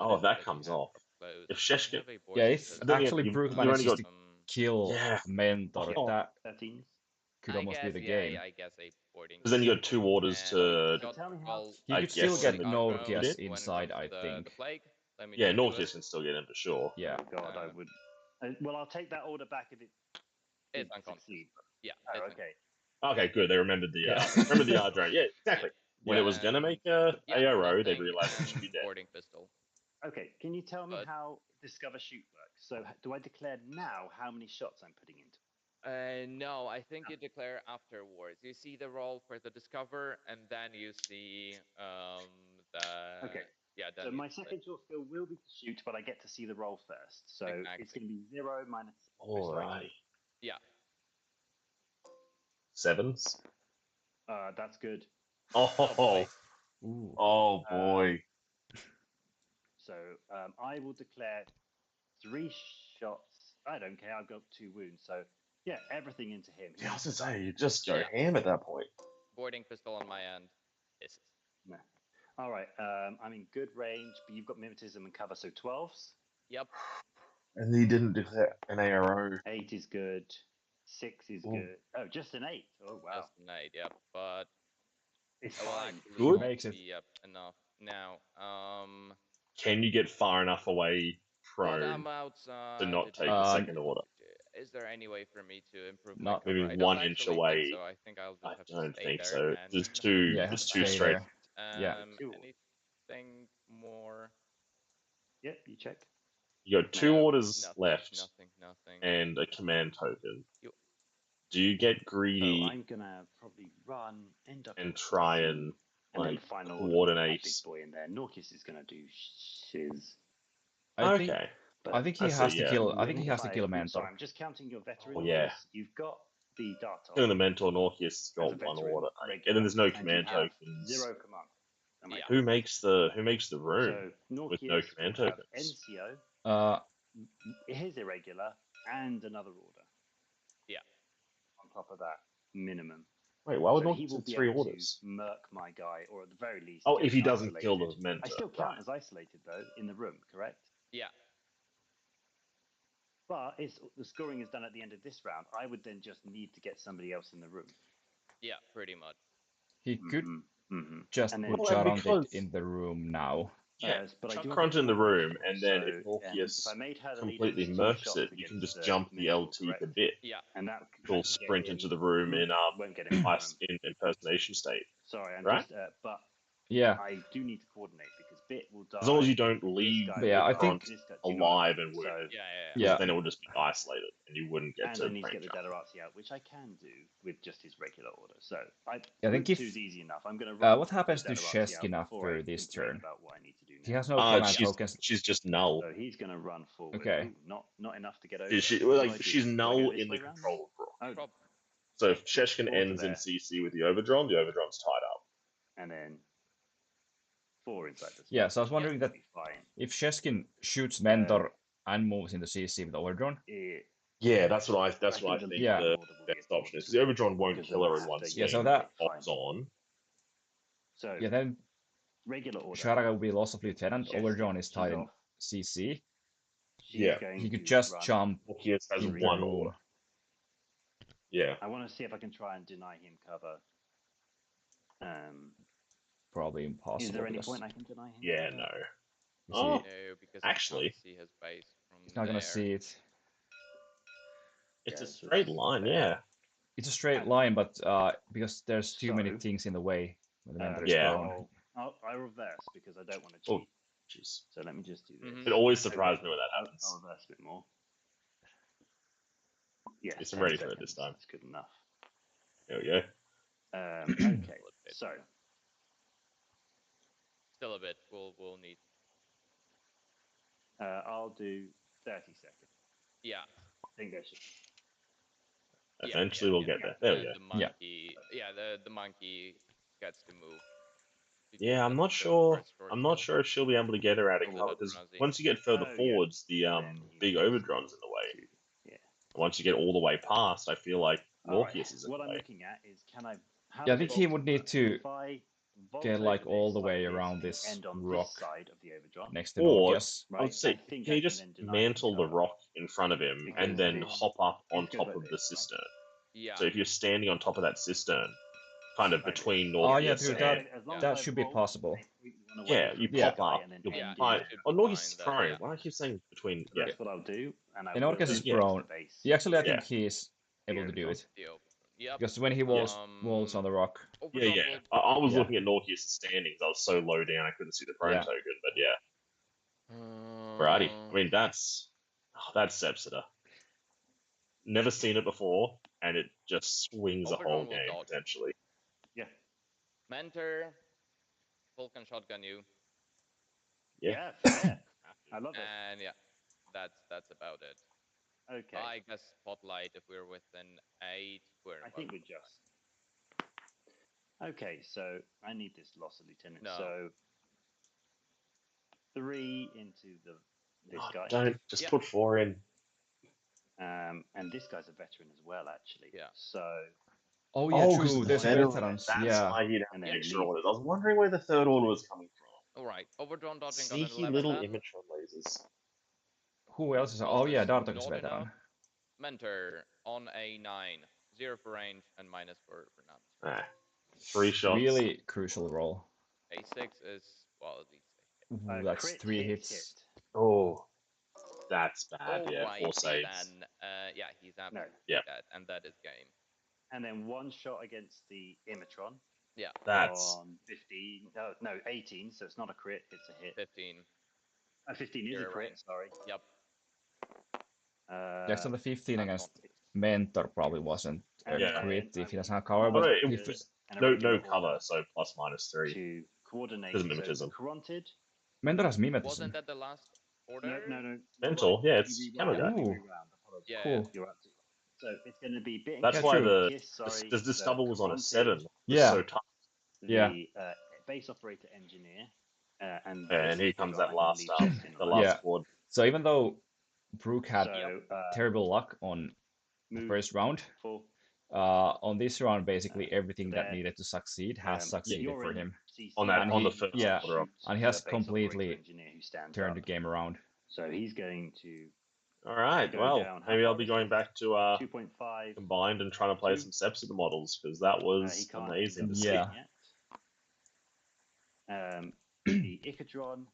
Oh, is that it comes we have off. closed? If Sheshkin... We have a board Yeah, if system. Then actually you've Brooke only manages got- to kill Yeah. Mentor, Oh. that 13s. could I almost be guess, the game. Yeah, I guess a boarding. Because then you got 2 orders And to... got Tell me how- all- He I could still guess get the Norkias when it inside, comes I to think. The plague. Let me Yeah, just do Norkias it. can still get in for sure. Yeah. Oh God, I would. Well, I'll take that order back if it. It's did unconscious. succeed. Yeah. Oh, it's okay. Okay, good. They remembered the Yeah. remembered the R drone. Yeah, exactly. When it was gonna make a Yeah, ARO, they nothing, realized it should be and dead. boarding pistol. Okay, can you tell me But- how Discover Shoot works? So, do I declare now how many shots I'm putting into? No, I think you declare afterwards. You see the roll for the discover, and then you see the. Okay. Yeah. Then So you my split. second short skill will be to shoot, but I get to see the roll first. So Exactly. it's going to be 0 minus. Alright. Yeah. 7s. That's good. Oh, Ooh. oh boy. So I will declare 3 shots. I don't care. I've got 2 wounds. So yeah, everything into him. Yeah, I was gonna say, you just go Yeah. ham at that point. Boarding pistol on my end. Misses. No. All right. I'm in good range, but you've got mimetism and cover, so 12s. Yep. And he didn't declare an ARO. 8 is good. 6 is good. Oh, just an 8. Oh wow. Just an 8. Yep. But It's it will fine. actually Good. not Makes it. be, Yep. Enough. Now. Can you get far enough away But prone I'm outside. to not take the Um, second order? Is there any way for me to improve my Not cover? maybe I don't 1 actually inch think away. So I think I'll just I have to don't stay think there so. and There's two. Yeah, There's 2 stay straight. there. Yeah. Anything more? Yep, you check. You got 2 No, orders nothing, left Nothing. and a command token. You- Do you get So greedy I'm gonna probably run, end up and try and and then like final coordinate? big boy in there. Norkius is gonna do shiz. I think Okay. But I think he I see, has to yeah. kill. I think he when has to I- kill Sorry, Mentor. I'm just counting your veteran. Oh, yeah. orders. You've got the dart. Doing the mentor Norkius As a got 1 veteran, order, regular, and then there's no and you command have tokens. 0 command. Am I Yeah. Who makes the room? So Norkius with no command will have tokens? NCO, his irregular, and another order. Yeah. On top of that, minimum. Wait, why would So he Norkius will have be 3 able orders? to murk my guy, or at the very least. Oh, get if he him doesn't kill the isolated. mentor. I still count Right. as isolated though in the room, correct? Yeah. But it's the scoring is done at the end of this round. I would then just need to get somebody else in the room. Yeah. Pretty much. He could Mm-hmm. just And then- put Well, Charontic because- in the room now. Yeah, but I chuck do have Grunt a in the command room, token, and then so, if Norkius if I made her the leader, completely it's 2 murks shots it, you can against just jump the mentor, LT correct? a bit. Yeah. And that He'll will sprint get into him- the room in won't get him. in impersonation state. Sorry, I'm Right? just. But Yeah. I do need to coordinate because Bit will die. As long as you don't this leave guy But yeah, will I die, think- this guy- do you know alive what I and mean? wounded. So, Yeah. Yeah. Then it will just be isolated, and you wouldn't get and to I need to get the prank Delarazzi out, which I can do with just his regular order. So I think if- two's easy enough. I'm going to. what happens to Sheskin after this turn? About what I need to do He now. has no command she's, tokens. she's just null. So he's going to run forward. Okay. Ooh, not enough to get over. She, What do like I do? she's Do I go null this in the way round? control of Brooke. Oh, Prob- So if Sheshkin Forward to ends in there. CC with the Overdron tied up. and then 4 inside this. Yeah, so I was wondering that Be fine. if Sheskin shoots Mentor and moves into CC with Overdron, Yeah, that's what I think Yeah. the best option is. The Overdron won't kill her in one Yeah, so swing. that- Pops on. So yeah, then regular order. Sharaga will be loss of lieutenant. Sheskin, Overdron is she's tied in off. CC. She's Yeah. going He could to just run. jump Norkius has in the 1 room. order. Yeah. I want to see if I can try and deny him cover. Probably impossible. Is there any because point I can deny him? Yeah, cover? no. you see, Oh. No, because actually- I can't see his base from he's not gonna there. see it. It's a straight line, yeah. It's a straight line, but because there's too many things in the way when the mentor is prone. I reverse because I don't want to cheat. Oh, jeez. So let me just do this. It always surprises me when that happens. I'll reverse a bit more. Yes, I'm ready for it this time. That's good enough. There we go. Okay, so still a bit. We'll need. I'll do 30 seconds. Yeah. I think that should. Eventually we'll get there. There we go. The monkey, the monkey gets to move. Yeah, I'm not sure. I'm not sure if she'll be able to get her out of cover because once you get further forwards, the big Overdron's in the way. Yeah. Once you get all the way past, I feel like Morpheus is in the way. What I'm looking at is can I? Yeah, I think he would need to get like all the way around this rock side of the Overdron. next to Morpheus. I would say, can you just mantle the rock in front of him and then hop up on top of the cistern? Yeah. So if you're standing on top of that cistern, kind of between Northeast that should be possible. Yeah, you pop up. You'll be fine. Oh, Northeast is prone. Why do I keep saying between? Yeah. That's what I'll do. And Northeast is prone. Actually, I think he is able to do it. Yep. Because when he walls on the rock. Yeah. I was looking at Northeast's standings. I was so low down I couldn't see the prone token, but yeah. Righty. I mean, that's Sepsida. Never seen it before, and it just swings the whole game, potentially. Yeah. Mentor, Vulcan shotgun you. Yeah, fair. I love it. And yeah, that's about it. Okay. I guess Spotlight, if we're within 8, I think we're just. Okay, so I need this loss of lieutenant. No. So 3 into this guy. Don't just put 4 in. And this guy's a veteran as well, actually. Yeah. So. Oh yeah, true. There's veterans. That's why he'd have the extra orders. I was wondering where the third order was coming from. All right, Overdron dodging. Sneaky little Imatron lasers. Who else is? Oh yeah, Dartok is veteran. Mentor on a 9, 0 for range and minus for nuns. 3 shots. Really crucial roll. A6 is that's 3 hits. Oh, that's bad. Yeah, right, 4 saves. Then, he's out. Yeah, and that is game. And then 1 shot against the Imatron. Yeah. That's on 15. No, 18. So it's not a crit. It's a hit. 15. 15 is a crit. Right. Sorry. Yep. Next on the 15 against Mentor probably wasn't a crit if he doesn't have cover. But no if cover, so +/-3. To coordinate. There's mimetism. Caronted. Mentor has mimetism. Wasn't that the last order? No. Mental, yeah, it's camo guy. Yeah, cool. You're up to. So it's going to be bit. That's why this double was on a 7. Yeah. So tough. The base operator engineer. And here comes that last the last squad. So even though Brooke had terrible luck on the first round, on this round basically everything that needed to succeed has succeeded for him. On the first order. And he has completely turned the game around. So he's going to. All right, well, maybe I'll be going back to 2.5 combined and trying to play some Sepsida models because that was amazing to see. The Icadron,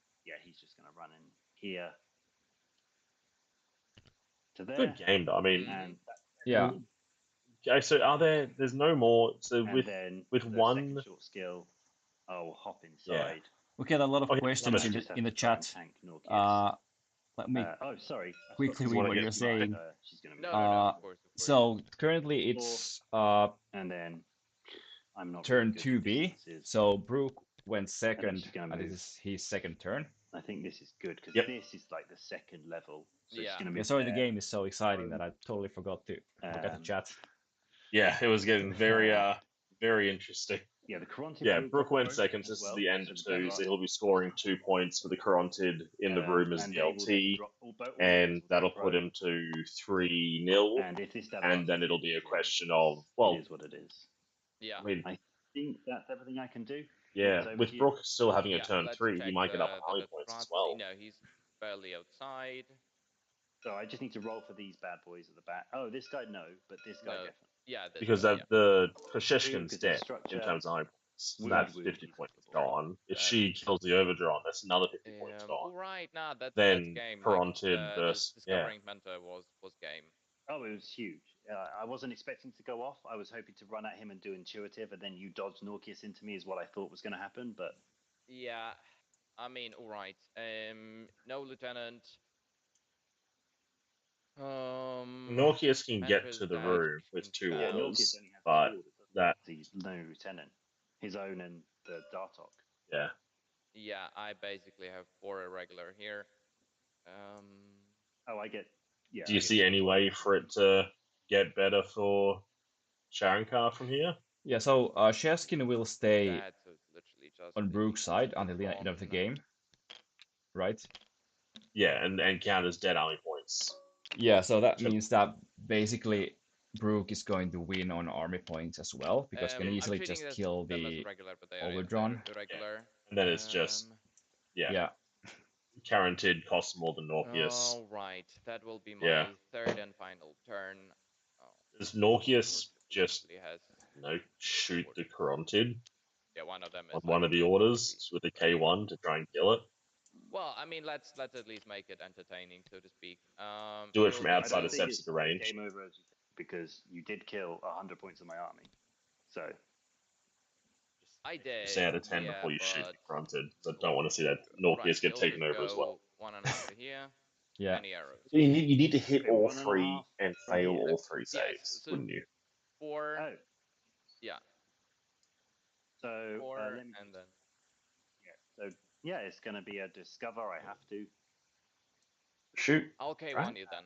he's just going to run in here to there. Good game, though. I mean, Okay, so there's no more. So with one short skill, hop inside. We get a lot of questions in the chat. Let me quickly read what you're saying. So currently it's and then I'm not turn 2B. So Brooke went second, and this is his second turn. I think this is good because this is like the second level. So it's gonna be sorry, the game is so exciting that I totally forgot to look at the chat. Yeah, it was getting very interesting. Yeah, the Caronted. Yeah, Brooke went second. This is the end of 2, so he'll be scoring 2 points for the Caronted in the room as the LT, and that'll put him to 3-0. And then it'll be a question of, well, it is what it is. Yeah, I mean, I think that's everything I can do. Yeah, with Brooke still having a turn 3, he might get up high points as well. No, he's barely outside. So I just need to roll for these bad boys at the back. Oh, this guy no, but this guy definitely. Yeah, because the Kosheshkin's dead in terms of high points. So that's 50 points gone. If she kills the Overdron, that's another 50 points gone. Right, nah, that's then game. Caronted like, versus Discovering Mentor was game. Oh, it was huge. I wasn't expecting to go off. I was hoping to run at him and do intuitive, and then you dodge Norkius into me is what I thought was going to happen. But yeah, I mean, all right. No lieutenant. Norkius can get to the room with 2 orders, but he's no lieutenant. His own and the Dartok. Yeah. Yeah, I basically have 4 irregular here. Oh, I get. Yeah. Do you see any way for it to get better for Sharrankar from here? Yeah, so Sheskin will stay on Brooke's side until the end of the game, right? Yeah, and count as dead army points. Yeah, so that means that basically Brooke is going to win on army points as well, because can easily just kill the overdrawn. Yeah. And then it's just, yeah. Guaranteed costs more than Norkius. Oh, right. That will be my 3rd and final turn. Does Norkius just, shoot the Carontid? Yeah, one of them is on one of the orders with a K1 to try and kill it? Well, I mean, let's at least make it entertaining, so to speak. Do it from outside of Sepsica range. Game over because you did kill 100 points of my army. So I did. Say out of 10 before you shoot the Carontid. So I don't want to see that Norkius get taken over as well. 1.5 here. Yeah. Any arrows. So you need to hit all 3 and fail all 3 saves, so wouldn't you? 4. Oh. Yeah. So 4 and then. Yeah. So yeah, it's going to be a discover. I have to shoot. I'll K1 you then.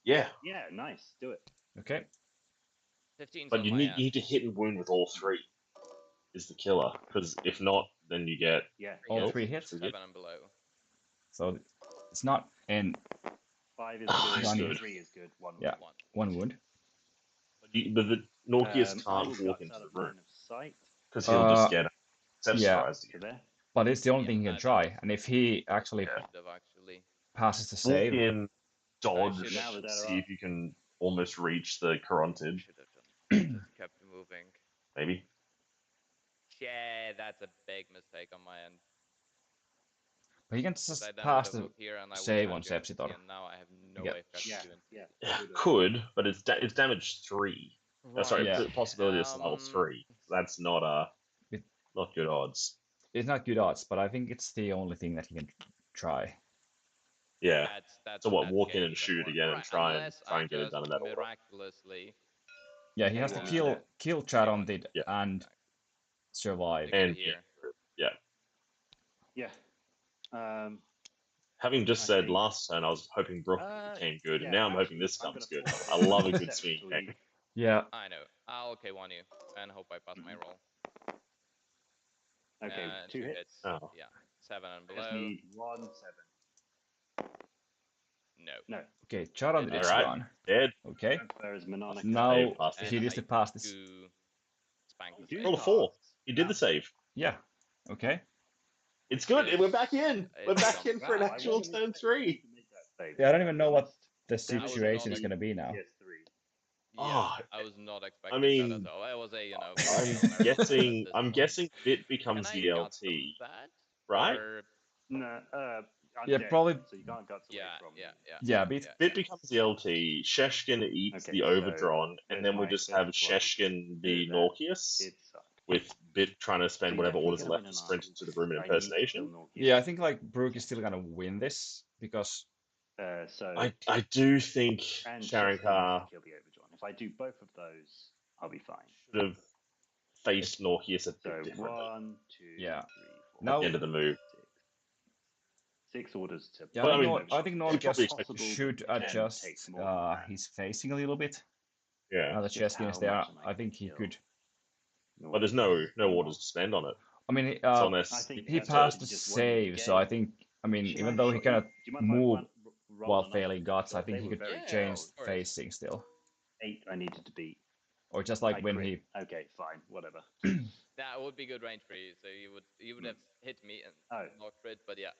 Yeah. Yeah. Nice. Do it. Okay. 15. But you need to hit and wound with all 3. Is the killer, because if not, then you get all 3 hits. 7 and below. So it's not in 5 is good. 3 is good. 1 wound. Yeah, 1 wound. But the Norkius can't walk into the room because he'll just get subsidized again. But it's the only thing he can try, and if he actually passes the save, walk in, dodge, see if you can almost reach the Carontid. Just kept moving. Maybe. Yeah, that's a big mistake on my end. But he can just pass the save on Sepsitor. Now I have no way of catching you. Could, but it's damage 3. Right. Sorry, possibility of level 3. That's not not good odds. It's not good odds, but I think it's the only thing that he can try. Yeah. So what? Walk in and shoot again and try and get it done in that order. Yeah, he has to kill Charontid and survive. And having just said last turn, I was hoping Brooke became good, and now I'm hoping this comes good. I love a good swing game. Yeah. I know. I'll K1 you and hope I pass my roll. Okay, 2 hits. Oh. Yeah, 7 and below. Just need 1 7. No. Okay, Charontid is gone. Dead. Okay. Mononica. Now he needs to pass this. Roll a 4. He did the save. Yeah. Okay. It's good. We're back in. We're back in for an actual turn 3. Yeah, I don't even know what the situation is going to be now. Yeah, I was not expecting that at all. It was a, I'm guessing Bit becomes the LT, right? No. Yeah, probably. So you can't guts away from Yeah, Bit becomes the LT. Sheshkin eats the Overdrawn, and then we just have Sheshkin the Norkius, with Bit trying to spend whatever orders are left to sprint into the room in impersonation. Yeah, I think like Brooke is still gonna win this because. I do think Sharrankar. If I do both of those, I'll be fine. Should have faced Norkius a bit differently. 1, 2, 3, 4. At the end of the move. 6 orders to. Yeah, I think Norkius should adjust his facing a little bit. Yeah. Now that Cheskin is there, I think he could. But there's no orders to spend on it. I mean, he passed the save, so I think. I mean, even though he cannot move while failing guts, I think he could change facing still. 8 I needed to beat. Or just like when he. Okay, fine, whatever. That would be good range for you, so you would have hit me and not crit, but yeah.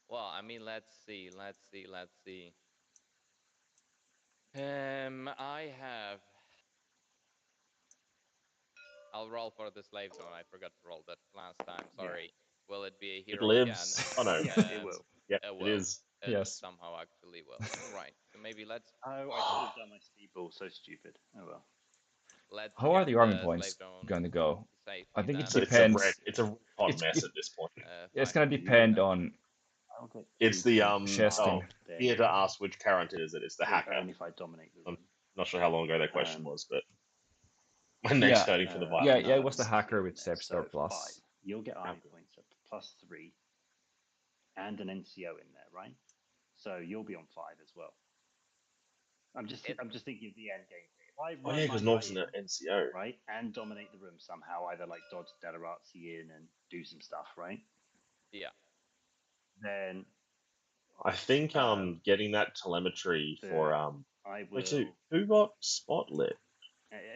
Well, I mean, let's see. I'll roll for the slave zone. I forgot to roll that last time. Sorry. Will it be a hero It lives. again? Oh no. It will. Yeah, it is. Yes. Somehow actually will. Right. So maybe let's. Oh, I should have done my speedball. So stupid. Oh well. Let's How are the army points going to go? I think it depends. It's a hot mess at this point. It's going to depend on. It's the Sheskin. Theatre asked which character is it? It's the hacker. Only if I dominate the room. I'm not sure how long ago that question was, but my next turning for the violence. Yeah, it was the hacker with Sepstar Plus. 5. You'll get army points up to +3, and an NCO in there, right? So you'll be on 5 as well. I'm just thinking of the end game. Oh yeah, because North's an NCO, right? And dominate the room somehow, either like dodge Dadarazzi in and do some stuff, right? Yeah. Then I think getting that telemetry for I will. Who got spotlit?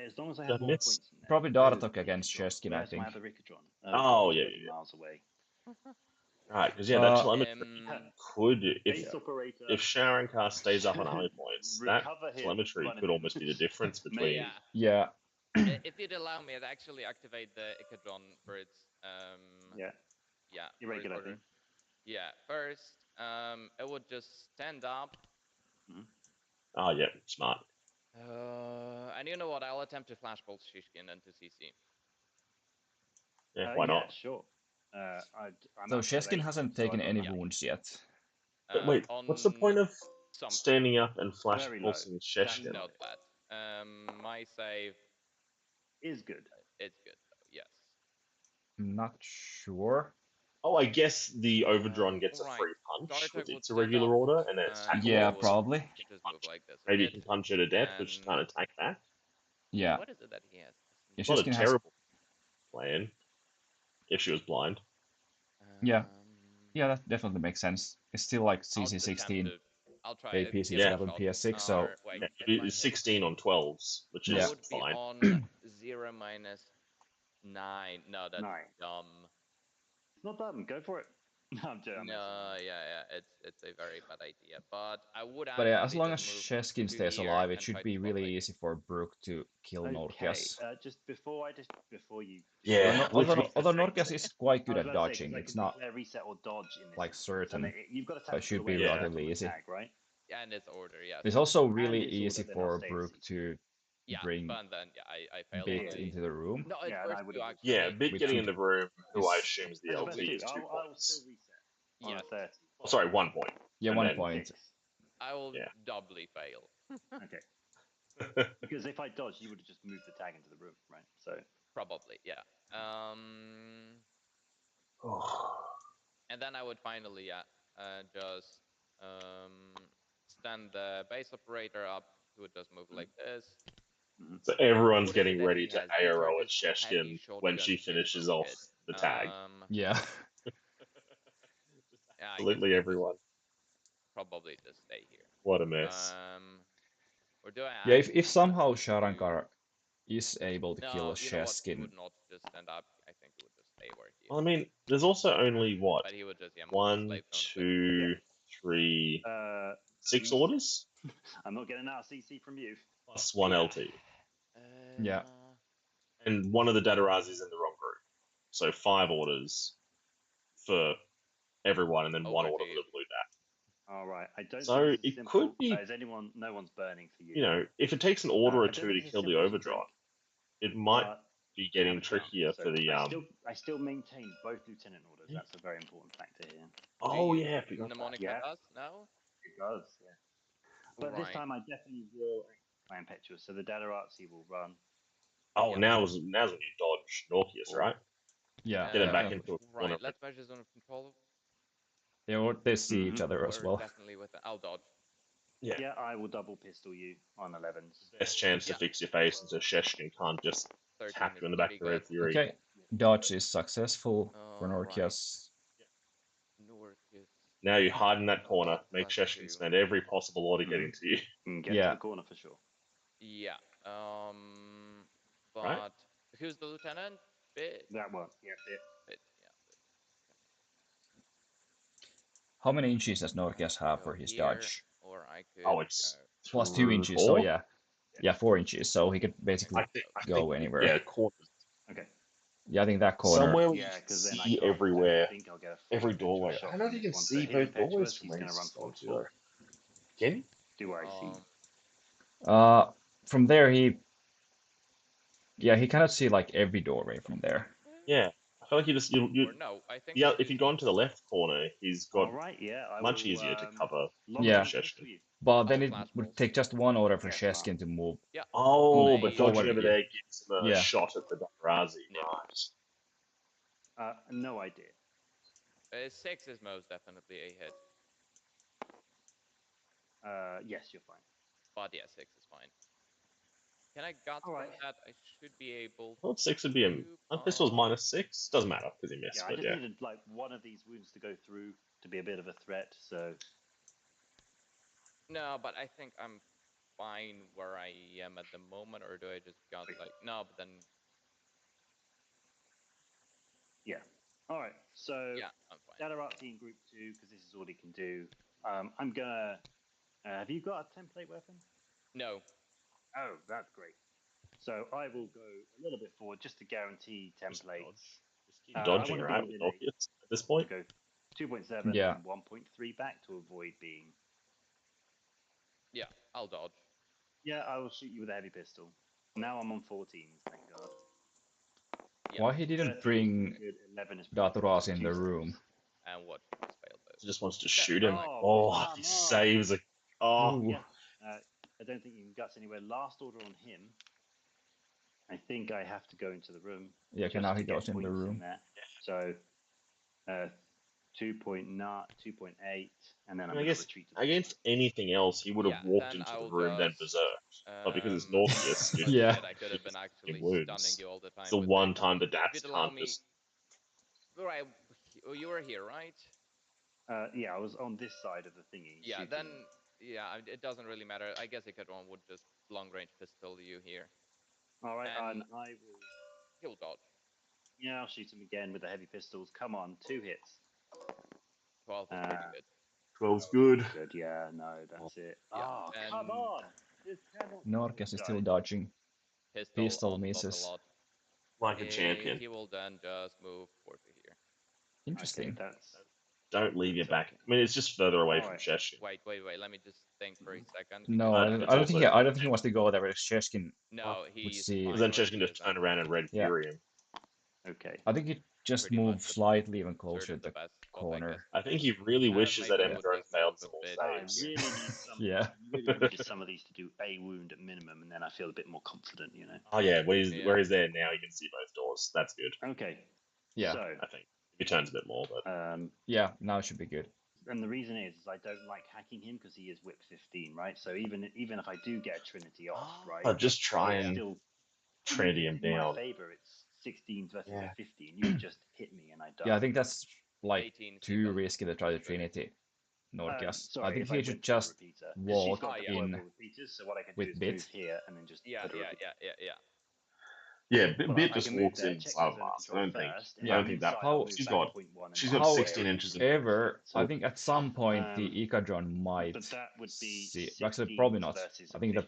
As long as I have more points in there. Probably Daratok against Sheskin, I think. Oh yeah. Miles away. Right, because that telemetry could, if Sharrankar stays up on army points, that telemetry could almost be the difference between. Yeah. If you'd allow me, I'd actually activate the Ikadron for its irregular thing. Yeah, first, it would just stand up. Oh yeah, smart. And you know what? I'll attempt to flashball Shishkin into CC. Yeah, why not? Yeah, sure. So Sheskin hasn't taken any wounds yet. But wait, what's the point of standing up and flashballing Sheskin? Not bad. My save is good. It's good, though, yes. Not sure. Oh, I guess the Overdrawn gets a free punch with its irregular order, and then it's yeah, probably. Maybe you can punch her to death, but she can't attack back. Yeah. What is it that he has? It's not a terrible plan if she was blind. Yeah. Yeah, that definitely makes sense. It's still like CC16, APC 7, PS6, so... Yeah, it's 16 on 12s, which is fine. On 0 - 9. No, that's dumb. It's not dumb. Go for it. No, I'm joking. No, yeah, it's a very bad idea. But I would. But yeah, as long as Sheskin stays alive, it should be really easy for Brooke to kill Norkias. Just before you. Yeah. Although Norkias is quite good at dodging, it's not reset or dodge in this like certain. You've got to but it should be relatively easy. Tag, right? Yeah, and it's order. Yeah. It's also really easy for Brooke to bring but then I failed Bit into the room. No, Bit getting in the room, who I assume is the LT, is 2 points. Yeah. Oh, sorry, 1 point. Yeah, 1 point. I will doubly fail. Okay. Because if I dodged, you would have just moved the tag into the room, right? So probably, yeah. And then I would finally, just stand the base operator up, who would just move like this. So everyone's getting ready to ARO at Sheskin when she finishes off the tag. Yeah. Absolutely everyone. Probably just stay here. What a mess. Or do I if somehow Sharrankar is able to kill Sheskin... would not just stand up. I think he would just stay where he is. Well, I mean, there's also only, what, but he would just, 1, 2, 3, 6 orders? I'm not getting out CC from you. Plus 1 LT. Yeah. And one of the Dadarazzi is in the wrong group. So 5 orders for everyone, and then 1 order for the blue dat. All right. I don't. So it could be. Is anyone? No one's burning for you. You know, if it takes an order or 2 to kill the Overdrawn, it might be getting trickier for the. I still maintain both lieutenant orders. That's a very important factor here. Oh yeah, Mnemonic does now. It does. Yeah. But this time I definitely will my impetuous. So the Dadarazzi will run. Oh, now's when you dodge Norkias, right? Yeah. Get him back into a corner. Right, let's measure zone of control. Yeah, or they see each other as well. Definitely with I'll dodge. Yeah, I will double pistol you on 11s. Best chance to fix your face, and so Sheskin can't just tap you in the back of the Red Fury. Okay, dodge is successful for Norkias. Now you hide in that corner, make Sheskin spend every possible order getting to you. Get to the corner for sure. Yeah. But right? Who's the lieutenant? Bit. That one. Yeah, Bit. How many inches does Norkias have for his dodge? Or I could it's plus 2 inches, 4? so yeah, 4 inches, so he could basically go anywhere. Yeah, corners. Okay. Yeah, I think that corner. Somewhere we see everywhere. I think I'll get a Every doorway. I don't know if you can see both doorways from where he's gone to, though. Can you? Do I see? From there, he cannot see like every doorway from there. Yeah. I feel like you no, I think if you go into the left corner, he's got much easier to cover. Yeah. Sheshkin. But then it would take just one order for Sheshkin to move. Yeah. Oh, but dodging forward over there gives him a Yeah. shot at the Darazi. Right. No idea. 6 is most definitely a hit. Yes, you're fine. But yeah, 6 is fine. Can I gut from that? I should be able. I thought 6 would be a. This was -6. Doesn't matter because he missed. Yeah, I just needed like one of these wounds to go through to be a bit of a threat. So. No, but I think I'm fine where I am at the moment, or do I just gut like no? But then. Yeah. All right. So. Yeah, I'm fine. Dadarazzi in group 2 because this is all he can do. I'm gonna. Have you got a template weapon? No. Oh, that's great. So I will go a little bit forward just to guarantee template. Just keep dodging around at this point. Go 2.7 and 1.3 back to avoid being. Yeah, I'll dodge. Yeah, I will shoot you with a heavy pistol. Now I'm on 14s, thank God. Yeah. Why he didn't bring Daturas in the room? And what? He just wants to shoot him. Oh, he saves a. Oh. Yeah. I don't think you can guts anywhere. Last order on him. I think I have to go into the room. Yeah, okay, now he goes in the room. So, 2.8, and then I'm I guess retreat against anything else, he would have walked into the room, then berserked. But because it's Northeast, yeah, I could have been actually stunning you all the time. It's the one time the Dats can't just. Right, you were here, right? Yeah, I was on this side of the thingy. Yeah, shooting. Then it doesn't really matter. I guess Ikadron would just long range pistol you here. All right, and I will. He'll dodge. Yeah, I'll shoot him again with the heavy pistols. Come on, 2 hits. 12 is pretty good. 12's good. Good, yeah, no, that's it. Yeah. Oh, come on! Norcas is still dodging. Pistol misses. Like a champion. He will then just move forward to here. Interesting. Okay, don't leave your back. I mean, it's just further away from Sheshkin. Wait. Let me just think for a second. No, I don't think he wants to go there where Sheshkin would see. Because then Sheshkin just turn around and red fury him. Okay. I think he just moved slightly even closer to the corner. I think he really wishes that M-Drone failed some saves. I really need some, yeah. really need some of these to do a wound at minimum, and then I feel a bit more confident, you know. Oh yeah, where he's there now, you can see both doors. That's good. Okay. Yeah. So I think he turns a bit more, but yeah, now it should be good. And the reason is I don't like hacking him because he is whip 15, right? So even if I do get a Trinity off, right? But just try and still Trinity him down. In my favor, it's 16 versus a 15. You just hit me and I die. Yeah, I think that's like too risky to try the Trinity. Norcas. I think he should just walk in so what I can with do Bit. Move here and then just Yeah, Bit just walks in Slavmas. I don't think that. She's got 16 inches of. However, I think at some point the Ikadron might see. Actually, probably not. I think that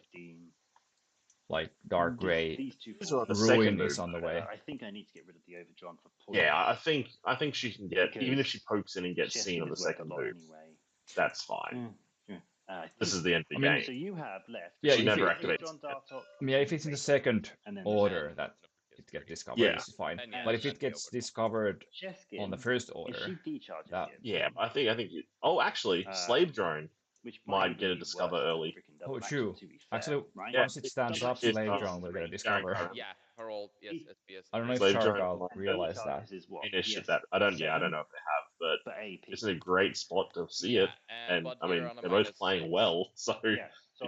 like dark gray ruin is on the way. I think I need to get rid of the Overdron for pull. Yeah, I think she can get even if she pokes in and gets seen on the second move. Anyway. That's fine. This is the end of the game. So you have left. Yeah, she never activates. Yeah, if it's in the second order that it gets discovered, it's fine. But if it gets discovered on the first order, I think. Actually, Slave Drone might get a discover early. Oh, true. Actually, once it stands up, Slave Drone will get a discover. Yeah, her old SPS. I don't know if Sharrankar realized that. Finished that. I don't know if they have, but it's a great spot to see it. And I mean, they're both playing well, so you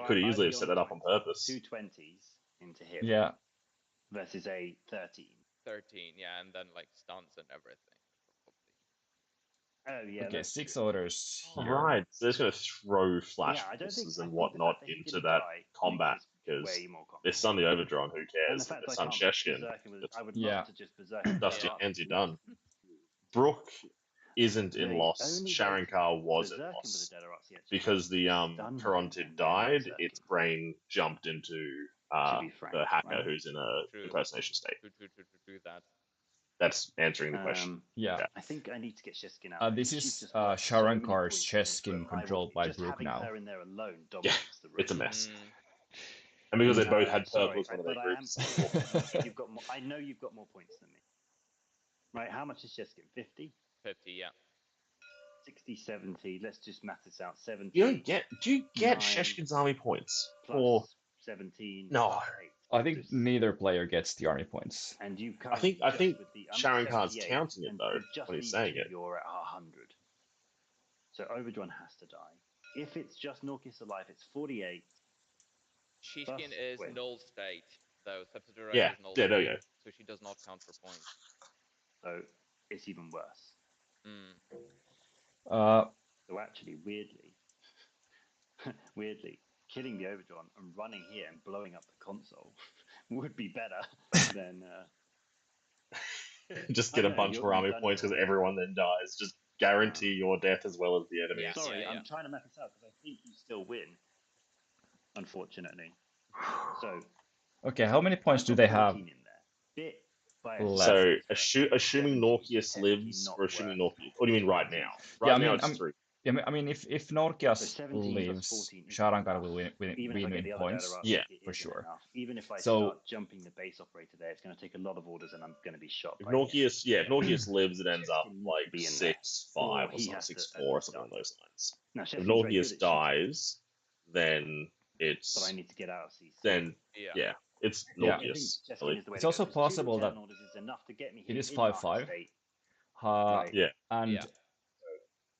could easily have set that up on purpose. 2 20s into him. Yeah. Versus a 13. 13, yeah, and then like stunts and everything. Oh yeah. Okay, 6 orders. Here. Right, so they're just going to throw flash forces and whatnot into that combat because there's Sunday Overdron. Who cares? There's Sun Sheshkin. Dusty hands, you're done. Brooke isn't in loss. Sharrankar was in loss because the Carontid died. Its brain jumped into the hacker who's in a impersonation state. That's answering the question. Yeah. I think I need to get Sheskin out. This is Sharrankar's Sheskin controlled by Brooke now. Her in there alone Yeah, the it's a mess. And because they both had purple as one of their groups. You've got more, I know you've got more points than me. Right, how much is Sheskin? 50? 50, yeah. 60, 70. Let's just math this out. 70. Do you get Sheshkin's army points? Plus 17. No. Plus 8. I think neither player gets the army points. And you I think Sharrankar's counting it though when he's saying it. You're at 100. So Overdron has to die. If it's just Norkis alive, it's 48. Shishkin is null state, though. Subsidiary is null there you state, go. so she does not count for points. So it's even worse. So actually, weirdly, killing the Overdron and running here and blowing up the console would be better than... Just get a bunch more army points because everyone then dies. Just guarantee your death as well as the enemy. Yeah, sorry, I'm trying to map this out because I think you still win, unfortunately. So... Okay, how many points do they have? So, assuming Norkius lives, or assuming Norkius... What do you mean right now? Right now it's 3. Yeah, I mean, if Norkius lives, Sharrankar will win in points. Yeah, for sure. Even if I start jumping the base operator there, it's going to take a lot of orders and I'm going to be shot. If Norkius lives, it ends up like 6-5 or something, 6-4 or something along those lines. If Norkius dies, then it's... But I need to get out of CC. Then, it's Norkius. It's also possible that it is 5-5. And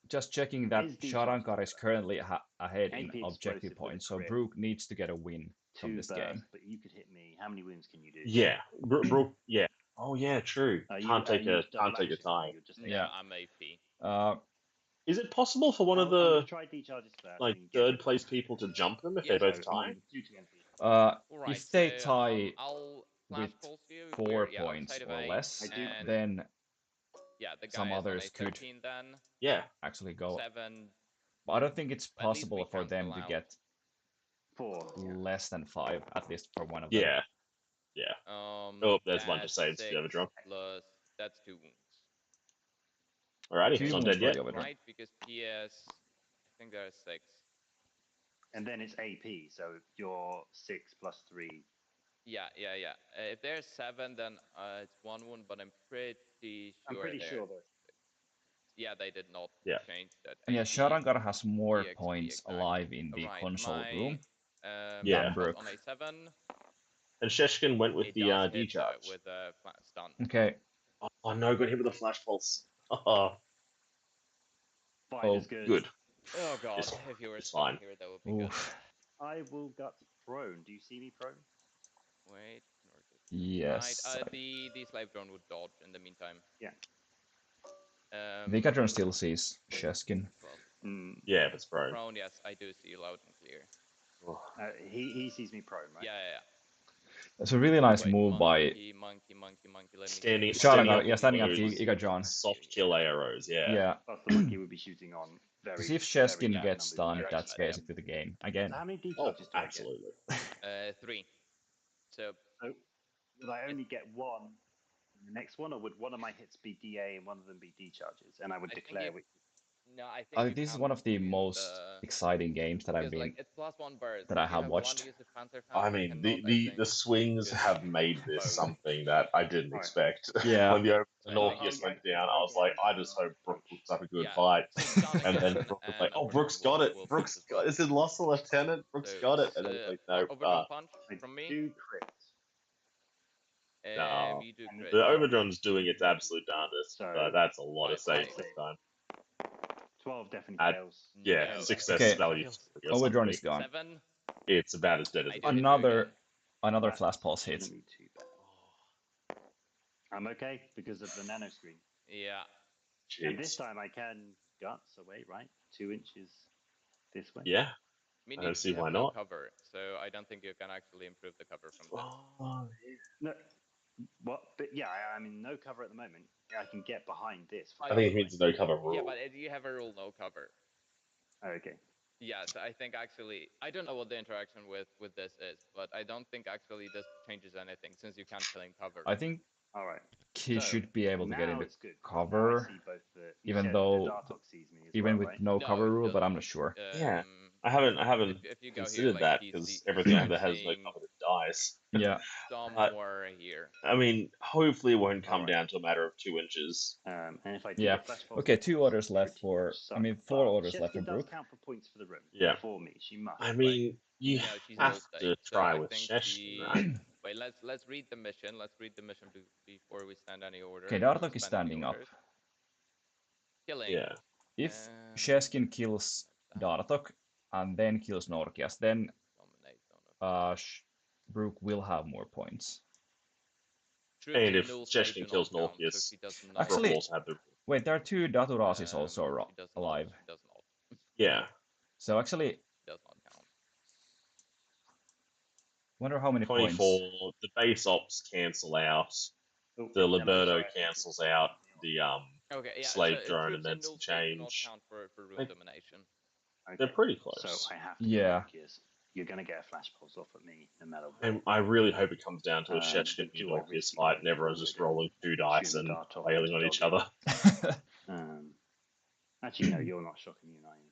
just checking that Sharrankar is currently ahead in objective points, so Brooke needs to get a win from this game. But you could hit me. How many wounds can you do? Yeah, Brooke. Yeah. Oh yeah, true. Can't take a tie. Yeah, I'm AP. Is it possible for one of the third place people to jump them if they both tie? If they tie with 4 points or less, then some others could actually go. 7. But I don't think it's possible for them to get 4 less than 5, at least for one of them. Yeah. Oh, there's a bunch of saves to Overdron. Plus, that's 2 wounds. Alrighty, he's not dead yet. Right, because PS, I think there are 6. And then it's AP, so you're 6 plus 3. Yeah. If there's 7, then it's 1 wound, but I'm pretty sure. Though. Yeah, they did not change that. And yeah, Sharrankar has more points alive in the console room than Brooke. On A7. And Sheshkin went with the D-charge. With stun. Okay. Oh no, got hit with a flash pulse. Oh, good. Oh god, if you were fine. Here, that would be good. I will gut prone. Do you see me prone? Wait. Yes. Right, the slave drone would dodge in the meantime. Yeah. Megatron still sees Sheskin. Yeah, if it's prone. Prone, yes, I do see loud and clear. He sees me prone, right? Yeah. It's a really nice move by standing up Igadron. Soft kill arrows, Yeah. Plus the monkey would be shooting on very. If Sheskin gets stunned, that's basically the game again. How many D-charges do absolutely. I get? 3. So would I only get 1 in the next one, or would one of my hits be DA and one of them be D-charges, and I would declare which? No, I I think this is one of the most exciting games that I've been that I have watched. I mean, the swings have made this something that I didn't expect. Yeah. When the Norkius went down, I was like, I just hope Brooke puts up a good fight. And then Brooke was like, oh, Brooke's got it. Is it lost the lieutenant? Brooke's got it. And then like, no. Punch from me. Do crits. No. The Overdron's doing its absolute darndest. So that's a lot of saves this time. 12 definitely fails. Yeah, success value. Overdron is gone. 7. It's about as dead as another flash pulse hit. I'm okay because of the nano screen. Yeah. Jeez. And this time I can guts away, right? 2 inches this way. Yeah. I don't see why not. Cover, so I don't think you can actually improve the cover from that. Oh, no. What? But yeah, I mean, no cover at the moment. I can get behind this. I think it means no cover rule. Yeah, but you have a rule no cover. Oh, okay. Yes, I think actually, I don't know what the interaction with this is, but I don't think actually this changes anything since you can't kill in cover. I think All right. He should be able to get into cover, even though even with no cover rule, but I'm not sure. Yeah, I haven't considered that because everything that has no cover dies. Yeah. Somewhere here. I mean, hopefully it won't come down to a matter of 2 inches. And if I okay, 2 orders left for. I mean, 4 orders left for Brooke. Count for points for the room. Yeah. For me, she must. I mean, you have to try with Sheshin, right? Wait, let's read the mission. Let's read the mission before we stand any order. Okay, Dartok is standing up. Killing. Yeah. If Sheskin kills Dartok and then kills Norkias, then Brooke will have more points. And if Sheskin kills Norkias, actually, wait, there are 2 Daturasis also alive. Yeah. So actually, does not count. Wonder how many 24, points. the base ops cancel out. The Liberto cancels out the slave drone and then some change. They're pretty close. So I have to you're going to get a flash pulse off at me no matter what. I really hope it comes down to a Sheskin Norkias fight and everyone's just rolling 2 dice and wailing on each other. Actually, no, you're not shocking you, are you?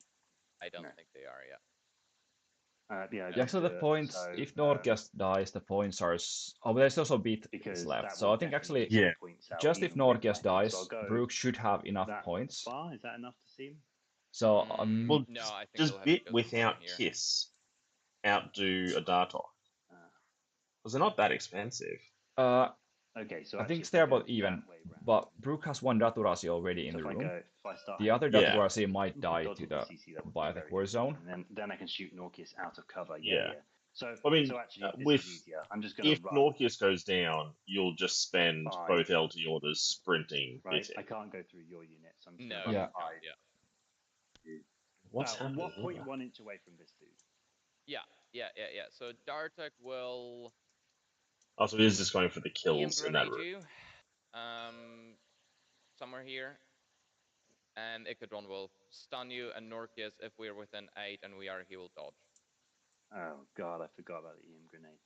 I don't think they are yet. Yeah, so the points, if Norkias dies, the points are... Oh, but there's also beat left. So I think actually, just if Norkias dies, Brooke should have enough points. Is that enough to see him? So, well, does bit without Kiss outdo a Dartok? Because they're not that expensive. Okay, so I think they're about even, but Brooke has 1 Daturasi already in the room. The other Daturasi might die to the Biotech War Zone. And then I can shoot Norkias out of cover. Yeah. So I mean, with I'm just if Norkias goes down, you'll just spend both LT orders sprinting. Right, I can't go through your units. I'm just What's happening? What 0.1 inch away from this dude? Yeah. So Dartok will... Oh, so he's just going for the kills in that room. Somewhere here. And Icodron will stun you, and Norkias, if we're within 8 and we are, he will dodge. Oh god, I forgot about the EM grenade.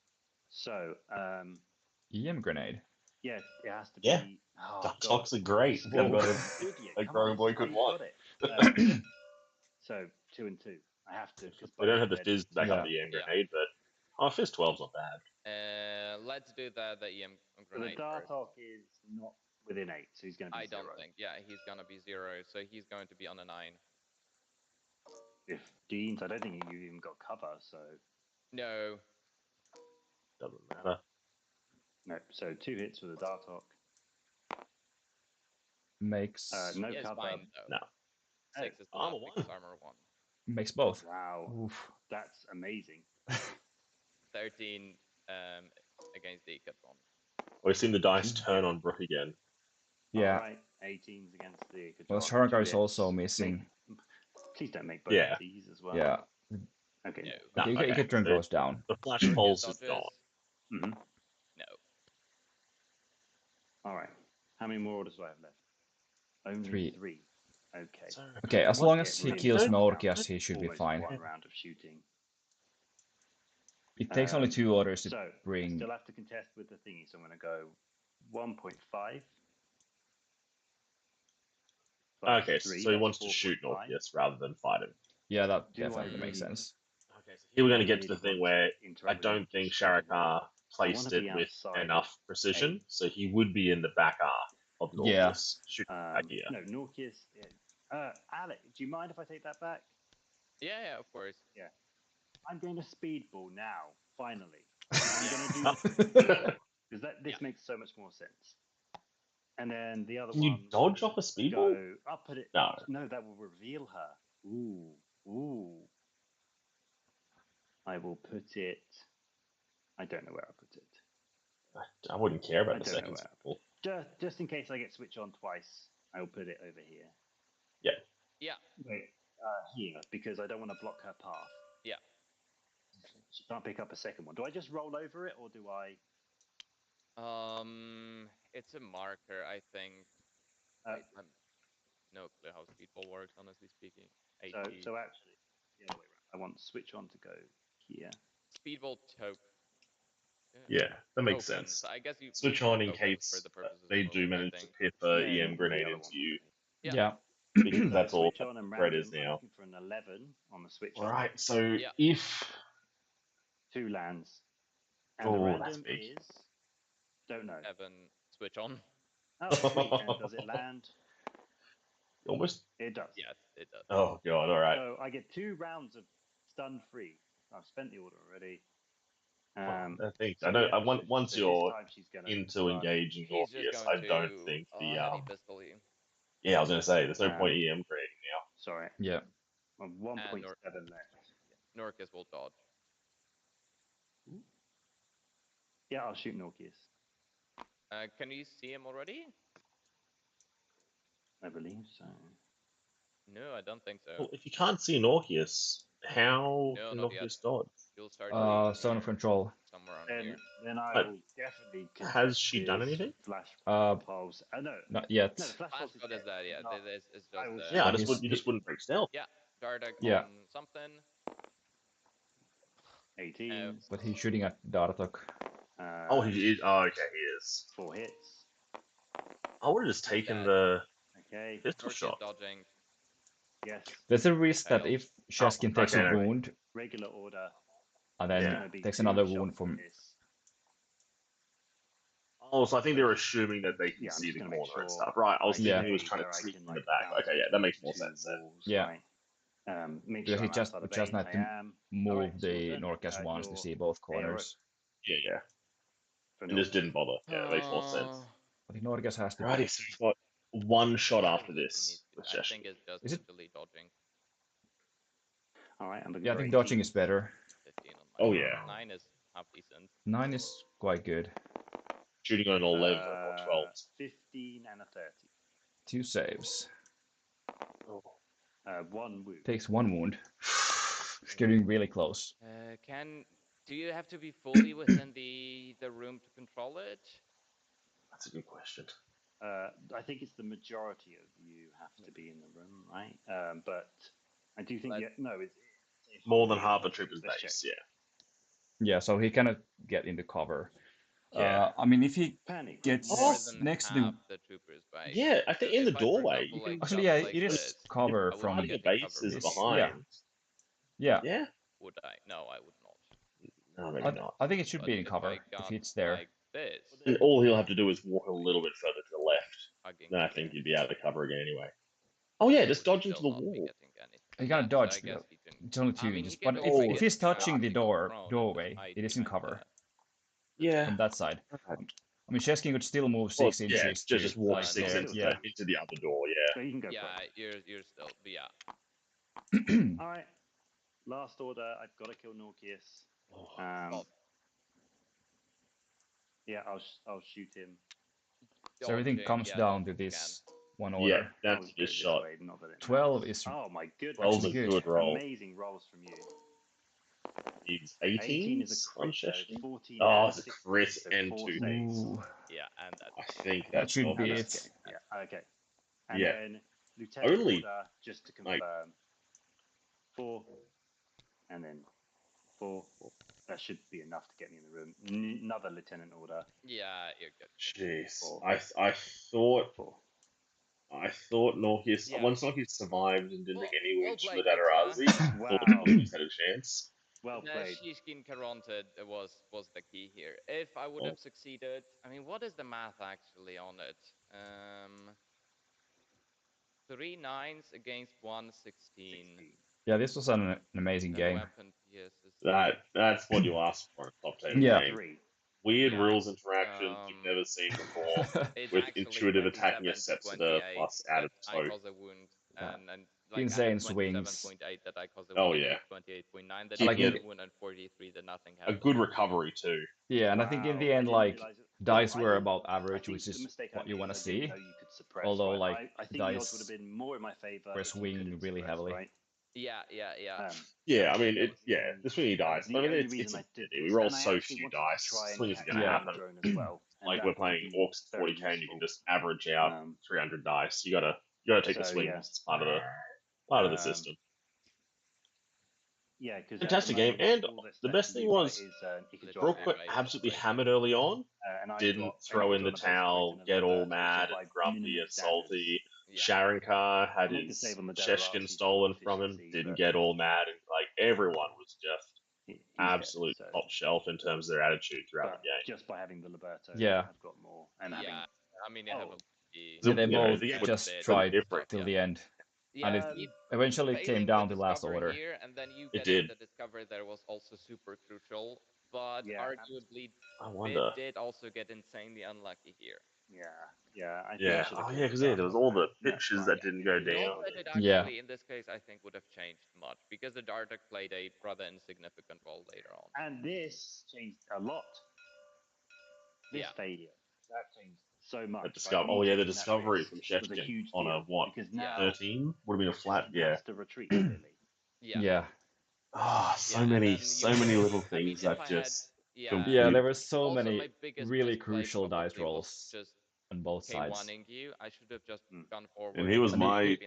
So, EM grenade? Yeah, it has to be... Yeah, Dartoks are great. A growing boy could want. So, 2 and 2. I have to... We don't have the fizz back up the EM grenade, but... Fizz 12's not bad. Let's do the EM grenade. The Dartok is not within 8, so he's going to be 0. I don't think. Yeah, he's going to be 0, so he's going to be on a 9. If Dean's, I don't think you even got cover, so... No. Doesn't matter. No, so 2 hits with the Dartok. Makes... no cover. Fine, no. 6 is the armor 1. Makes both. Wow. Oof. That's amazing. 13 against the Icodron. We've seen the dice turn on Brooke again. Yeah. Right, 18s against the Icodron. Well, Sharrankar is also missing. Please don't make both of these as well. Yeah. Okay. No. Icodron goes down. The flash pulse is gone. Mm-hmm. No. All right. How many more orders do I have left? Only 3. Okay. Okay, as long as he kills Norkias, he should be fine. 1 round of shooting. It takes only 2 orders to bring... Still have to contest with the thingy, so I'm going to go 1.5. Okay, so he wants to shoot Norkias rather than fight him. Yeah, that definitely makes sense. Okay, so here we're going to get to the thing where I don't think Sharrankar placed it with enough precision, so he would be in the back half of Norkias shooting back here. No, Norkias... Alec, do you mind if I take that back? Yeah, of course. Yeah. I'm going to speedball now, finally. I'm going to do because this makes so much more sense. And then the other one... Can you dodge off a speedball? I'll put it... No, that will reveal her. Ooh. I will put it... I don't know where I'll put it. I wouldn't care about the second speedball. Just in case I get switched on twice, I will put it over here. Yeah. Wait, here, because I don't want to block her path. Yeah. She can't pick up a second one. Do I just roll over it, or do I... It's a marker, I think. I have no clue how speedball works, honestly speaking. So actually, the other way around. I want switch on to go here. Speedball toke Yeah, that makes sense. So I guess you switch on in case they do manage to pip a EM grenade into you. Yeah. Because that's all switch on and threat random. is now. I'm looking for an 11 on the switch on. Right, so if 2 lands, and the random is don't know. 7 switch on. Oh, sweet. And does it land? Almost. It does. Yes, it does. Oh god! All right. So I get 2 rounds of stun free. I've spent the order already. I think I don't. Once you're into engaging Orpheus, I don't think the Yeah, I was going to say there's no point EM creating now. Sorry. Yeah. 1.7 left. Norcus will dodge. Yeah, I'll shoot Norcus. Can you see him already? I believe so. No, I don't think so. Well, if you can't see Norcus, how can Norcus dodge? You'll start zone of control. Somewhere on here. Then I will definitely. Has she done anything? Flash pulse. No. Not yet. No, flash pulse is that? Yeah, it's just. Yeah, you just wouldn't break stealth. Yeah, Dardak on something. 18. But he's shooting at Dartok. Oh, he is. Oh, okay, he is. 4 hits. I would have just taken the pistol Norcus shot. Dodging. Yes. There's a risk that if Sheskin takes a wound, regular order, and then takes another wound from. Oh, so I think they're assuming that they can see the corner and stuff. Right, I was thinking he was trying to sneak in the back. Okay, yeah, that makes more sense then. Yeah. Because he just had to move the Norcas once to see both corners. Yeah. And just didn't bother. Yeah, that makes more sense. I think Norcas has to. Righty, so we've got 1 shot after this. I think it's just literally dodging. All right, I think dodging is better. 15 on 9 is half decent. 9 is quite good. Shooting on 11 or 12. 15 and a 30. 2 saves. 1 wound. Takes 1 wound. It's getting really close. Do you have to be fully within the room to control it? That's a good question. I think it's the majority of you have to be in the room, right? But I do think it's more than half a trooper's base. Yeah. Yeah, so he cannot get into cover. Yeah. I mean, if he gets next to the troopers base. Yeah, I think in the doorway. Actually, it is cover from the base is behind. Yeah. Would I? No, I would not. No, maybe not. I think it should be in cover if it's there. And all he'll have to do is walk a little bit further to the left. Then I think you'd be able to cover again anyway. Oh yeah, just dodge into the wall. You gotta dodge. It's only 2 inches. But if he's touching the doorway, it is in cover. Yeah. From that side. I mean, Sheskin could still move 6 inches. Yeah, just walk 6 inches into the other door. Yeah. So you can go. Yeah, you're still. But yeah. All right. Last order. I've got to kill Norcus. Yeah, I'll shoot him. So everything comes down to this 1 order. Yeah, that's his shot. 12 is. Oh my goodness. 12 is a good roll. Amazing rolls from you. He's 18 is a crit. 14 it's a crit and 2 Ooh. Yeah, and I think that should be it. Yeah, okay. And then Lieutenant Only, order, just to confirm. 4, and then 4. That should be enough to get me in the room. Another Lieutenant order. Yeah, you're good. Jeez. 4. I thought 4. I thought Norcus, once Norcus survived and didn't take any wounds from the Wow. thought Norcus had a chance. Well played. Shishkin Caronted was the key here. If I would have succeeded, I mean, what is the math actually on it? 3 9s against 1 16. Yeah, this was an amazing game. That's what you ask for in a top 10 game. Weird rules interactions you've never seen before, with intuitive attacking Sepsida plus added scope. Like insane swings. That I caused oh yeah. 28.9 that like I won and 43 that nothing happened. A good recovery too. Yeah, and I think in the end, like dice were about average, which is what you want to see. Although like dice would have been more in my favor. Were swinging really heavily. Right? Yeah. Yeah, I mean, the swingy dice. I mean, it's we roll so few dice. Swing is going to happen. Like we're playing Orcs 40k, and you can just average out 300 dice. You gotta take the swings. It's part of the system. Yeah, because fantastic game. And the best thing was Brooke got absolutely hammered early on. Didn't throw in the towel, get all mad and grumpy and salty. Sharrankar had his Sheshkin stolen from him, didn't get all mad, and like everyone was just absolute top shelf in terms of their attitude throughout the game. Just by having the Liberto, I've got more. And having, I mean, you have they both just tried till the end. Yeah, and it eventually came down to last order. Here, and then you it did. The discovery there was also super crucial, but arguably I wonder. Bit did also get insanely unlucky here. Because there was all the pitches that didn't go down. It actually, in this case, I think would have changed much because the Dartek played a rather insignificant role later on. And this changed a lot. This failure that changed so much. The discovery from Sheshkin on a what? 13 would have been a flat. To retreat, really. So many little things that just. There were so many really crucial dice rolls on both sides. I should have just gone forward. And he was my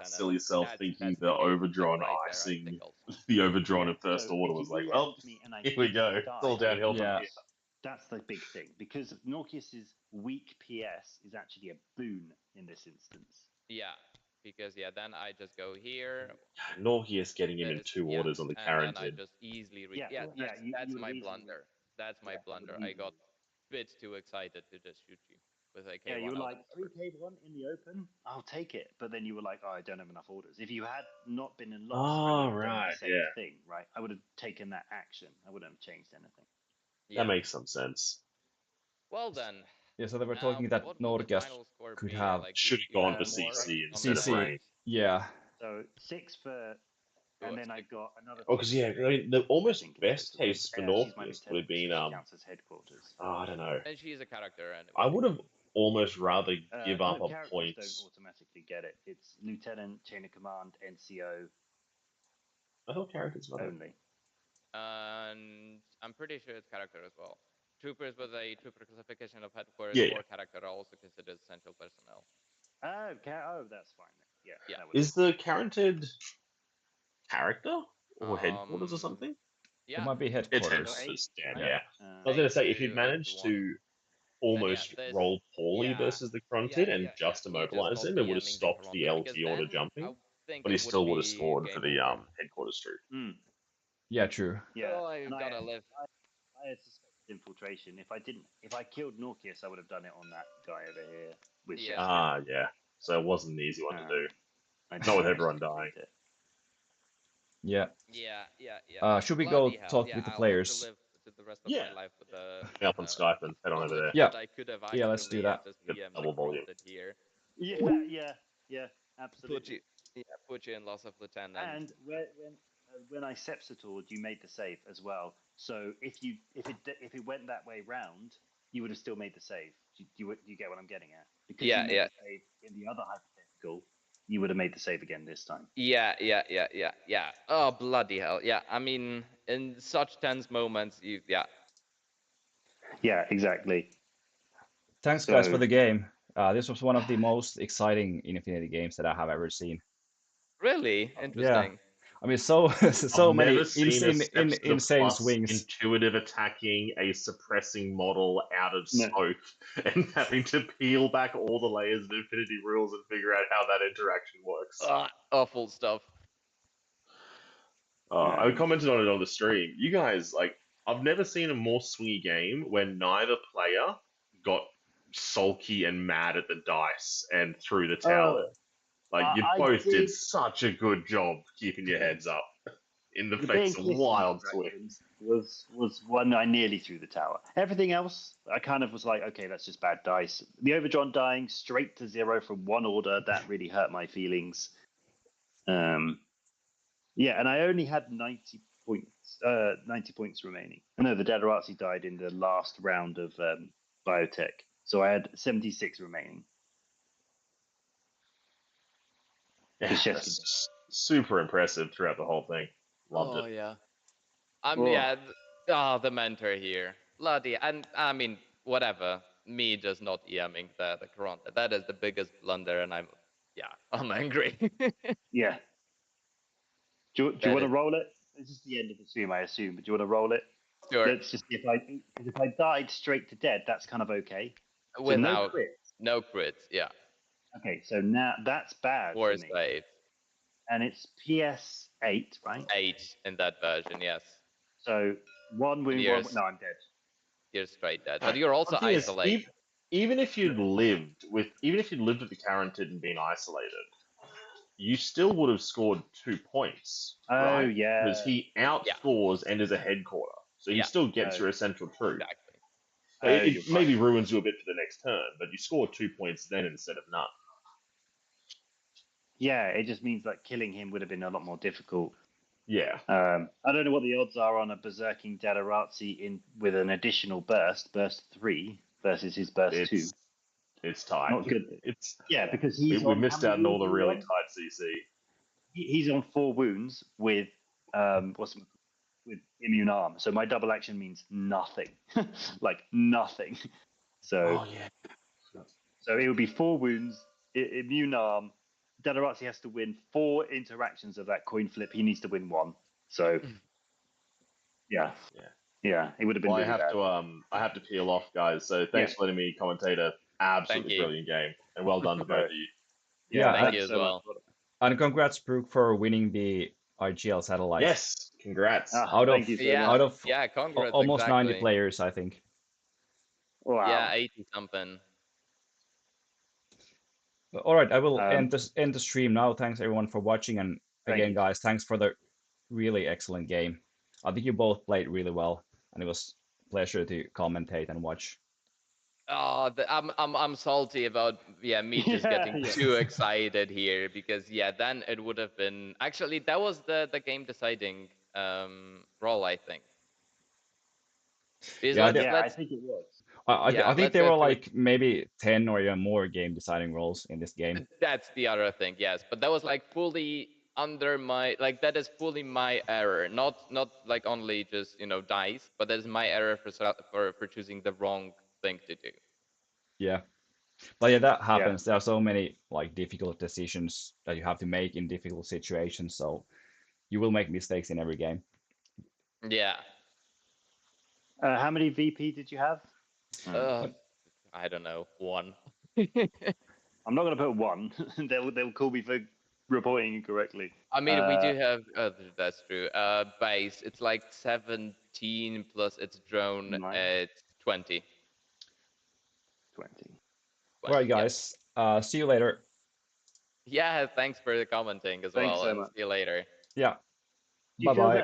silly self thinking the overdrawn icing, the overdrawn in first order was like, well, here we go. It's all downhill from here. That's the big thing, because Norkius's weak PS is actually a boon in this instance. Because then I just go here. Norkius getting him in 2 orders on the Carrington. And I just easily that's my blunder. That's my blunder. I got a bit too excited to just shoot you with a K1. You were like 3K1 in the open. I'll take it, but then you were like, I don't have enough orders. If you had not been in loss, thing, right? I would have taken that action. I wouldn't have changed anything. That makes some sense. Well then. So they were talking that Norkius could have should have gone to CC instead of rank. So 6 for, and then I got another. Because the almost best case for Norkius would have been headquarters. I don't know. And she's a character. Anyway. I would have almost rather give up a point. Don't automatically get it. It's Lieutenant, Chain of Command, NCO. I thought characters were only. And I'm pretty sure it's character as well. Troopers with a trooper classification of headquarters or character are also considered essential personnel. That's fine then. Is the Carrington character or headquarters or something? It might be headquarters. It's headquarters. I was going to say, if you'd managed to almost roll poorly versus the Grunted and just immobilize him, it would have stopped the LT order jumping, but he still would have scored for the headquarters troop. Yeah, true. So I've got to live. I had suspected infiltration. If I killed Norkius, I would have done it on that guy over here. With so it wasn't an easy one to do. Not with everyone dying. Should we go talk with the players? The rest of my life with the, up on Skype and head on over there. Yeah, let's do that. Double volume. Here. Yeah, absolutely. Put you in loss of lieutenant. And when I sepsitored, you made the save as well. So if it went that way round, you would have still made the save. You get what I'm getting at? Because you made the save in the other hypothetical, you would have made the save again this time. Yeah. Oh, bloody hell. Yeah, I mean, in such tense moments, Yeah, exactly. Thanks, guys, for the game. This was one of the most exciting Infinity games that I have ever seen. Really? Interesting. Yeah. I mean, so many insane swings. Intuitive attacking a suppressing model out of scope and having to peel back all the layers of Infinity rules and figure out how that interaction works. Awful stuff. I commented on it on the stream. You guys, I've never seen a more swingy game when neither player got sulky and mad at the dice and threw the towel. You both did such a good job keeping your heads up in the face of wild swings. Was one I nearly threw the tower. Everything else, I kind of was like, okay, that's just bad dice. The overdrawn dying straight to 0 from 1 order, that really hurt my feelings. And I only had 90 points remaining. No, the Dadarazzi died in the last round of biotech, so I had 76 remaining. That's super impressive throughout the whole thing. Loved it. The mentor here. Bloody, and I mean, whatever. Me just not EMing the Corona. That is the biggest blunder, and I'm angry. Do you want to roll it? This is the end of the stream, I assume. But do you want to roll it? Sure. Let's just if I died straight to dead, that's kind of okay. Without so no crits, yeah. Okay, so now that's bad Or for me. save. And it's PS8, right? 8 in that version, yes. So 1 wound, no, I'm dead. You're straight dead, but you're also isolated. Even if you'd lived with the Quarantined and been isolated, you still would have scored 2 points. Oh, right? yeah. Because he outscores and is a headquarter. So he still gets your essential truth. Exactly. It maybe ruins you a bit for the next turn, but you score 2 points then instead of none. Yeah, it just means that killing him would have been a lot more difficult. Yeah. I don't know what the odds are on a Berserking Dadarazzi with an additional burst 3, versus his burst 2. It's tight. Not good. Because we missed out on all the really tight CC. He's on 4 wounds with with immune arm. So my double action means nothing, like nothing. So so it would be 4 wounds, immune arm. Dadarazzi has to win 4 interactions of that coin flip. He needs to win 1. So yeah, it would have been. Well, really I have to peel off, guys. So thanks for letting me commentate a absolutely brilliant game, and well done to both of you. Yeah, thank you as well. And congrats, Brooke, for winning the IGL satellite. Yes, congrats. Out of congrats, almost 90 players, I think. Wow. Yeah, 80 something. All right, I will end the stream now. Thanks everyone for watching, and again, guys, thanks for the really excellent game. I think you both played really well, and it was a pleasure to commentate and watch. Oh, I'm salty about me just getting too excited here, because then it would have been actually that was the game deciding role, I think. I think it was. I think there were like maybe 10 or even more game deciding roles in this game. That's the other thing, yes, but that was like fully under my that is fully my error, not like only just dice, but that is my error for choosing the wrong thing to do. Yeah, but that happens. There are so many like difficult decisions that you have to make in difficult situations, so you will make mistakes in every game. Yeah. How many VP did you have? I don't know, 1. I'm not going to put 1. They'll call me for reporting incorrectly. I mean, we do have. That's true. Base. It's like 17 plus its drone. It's 20. 20. All right, guys. See you later. Yeah, thanks for commenting as well. So much. See you later. Yeah. Bye-bye.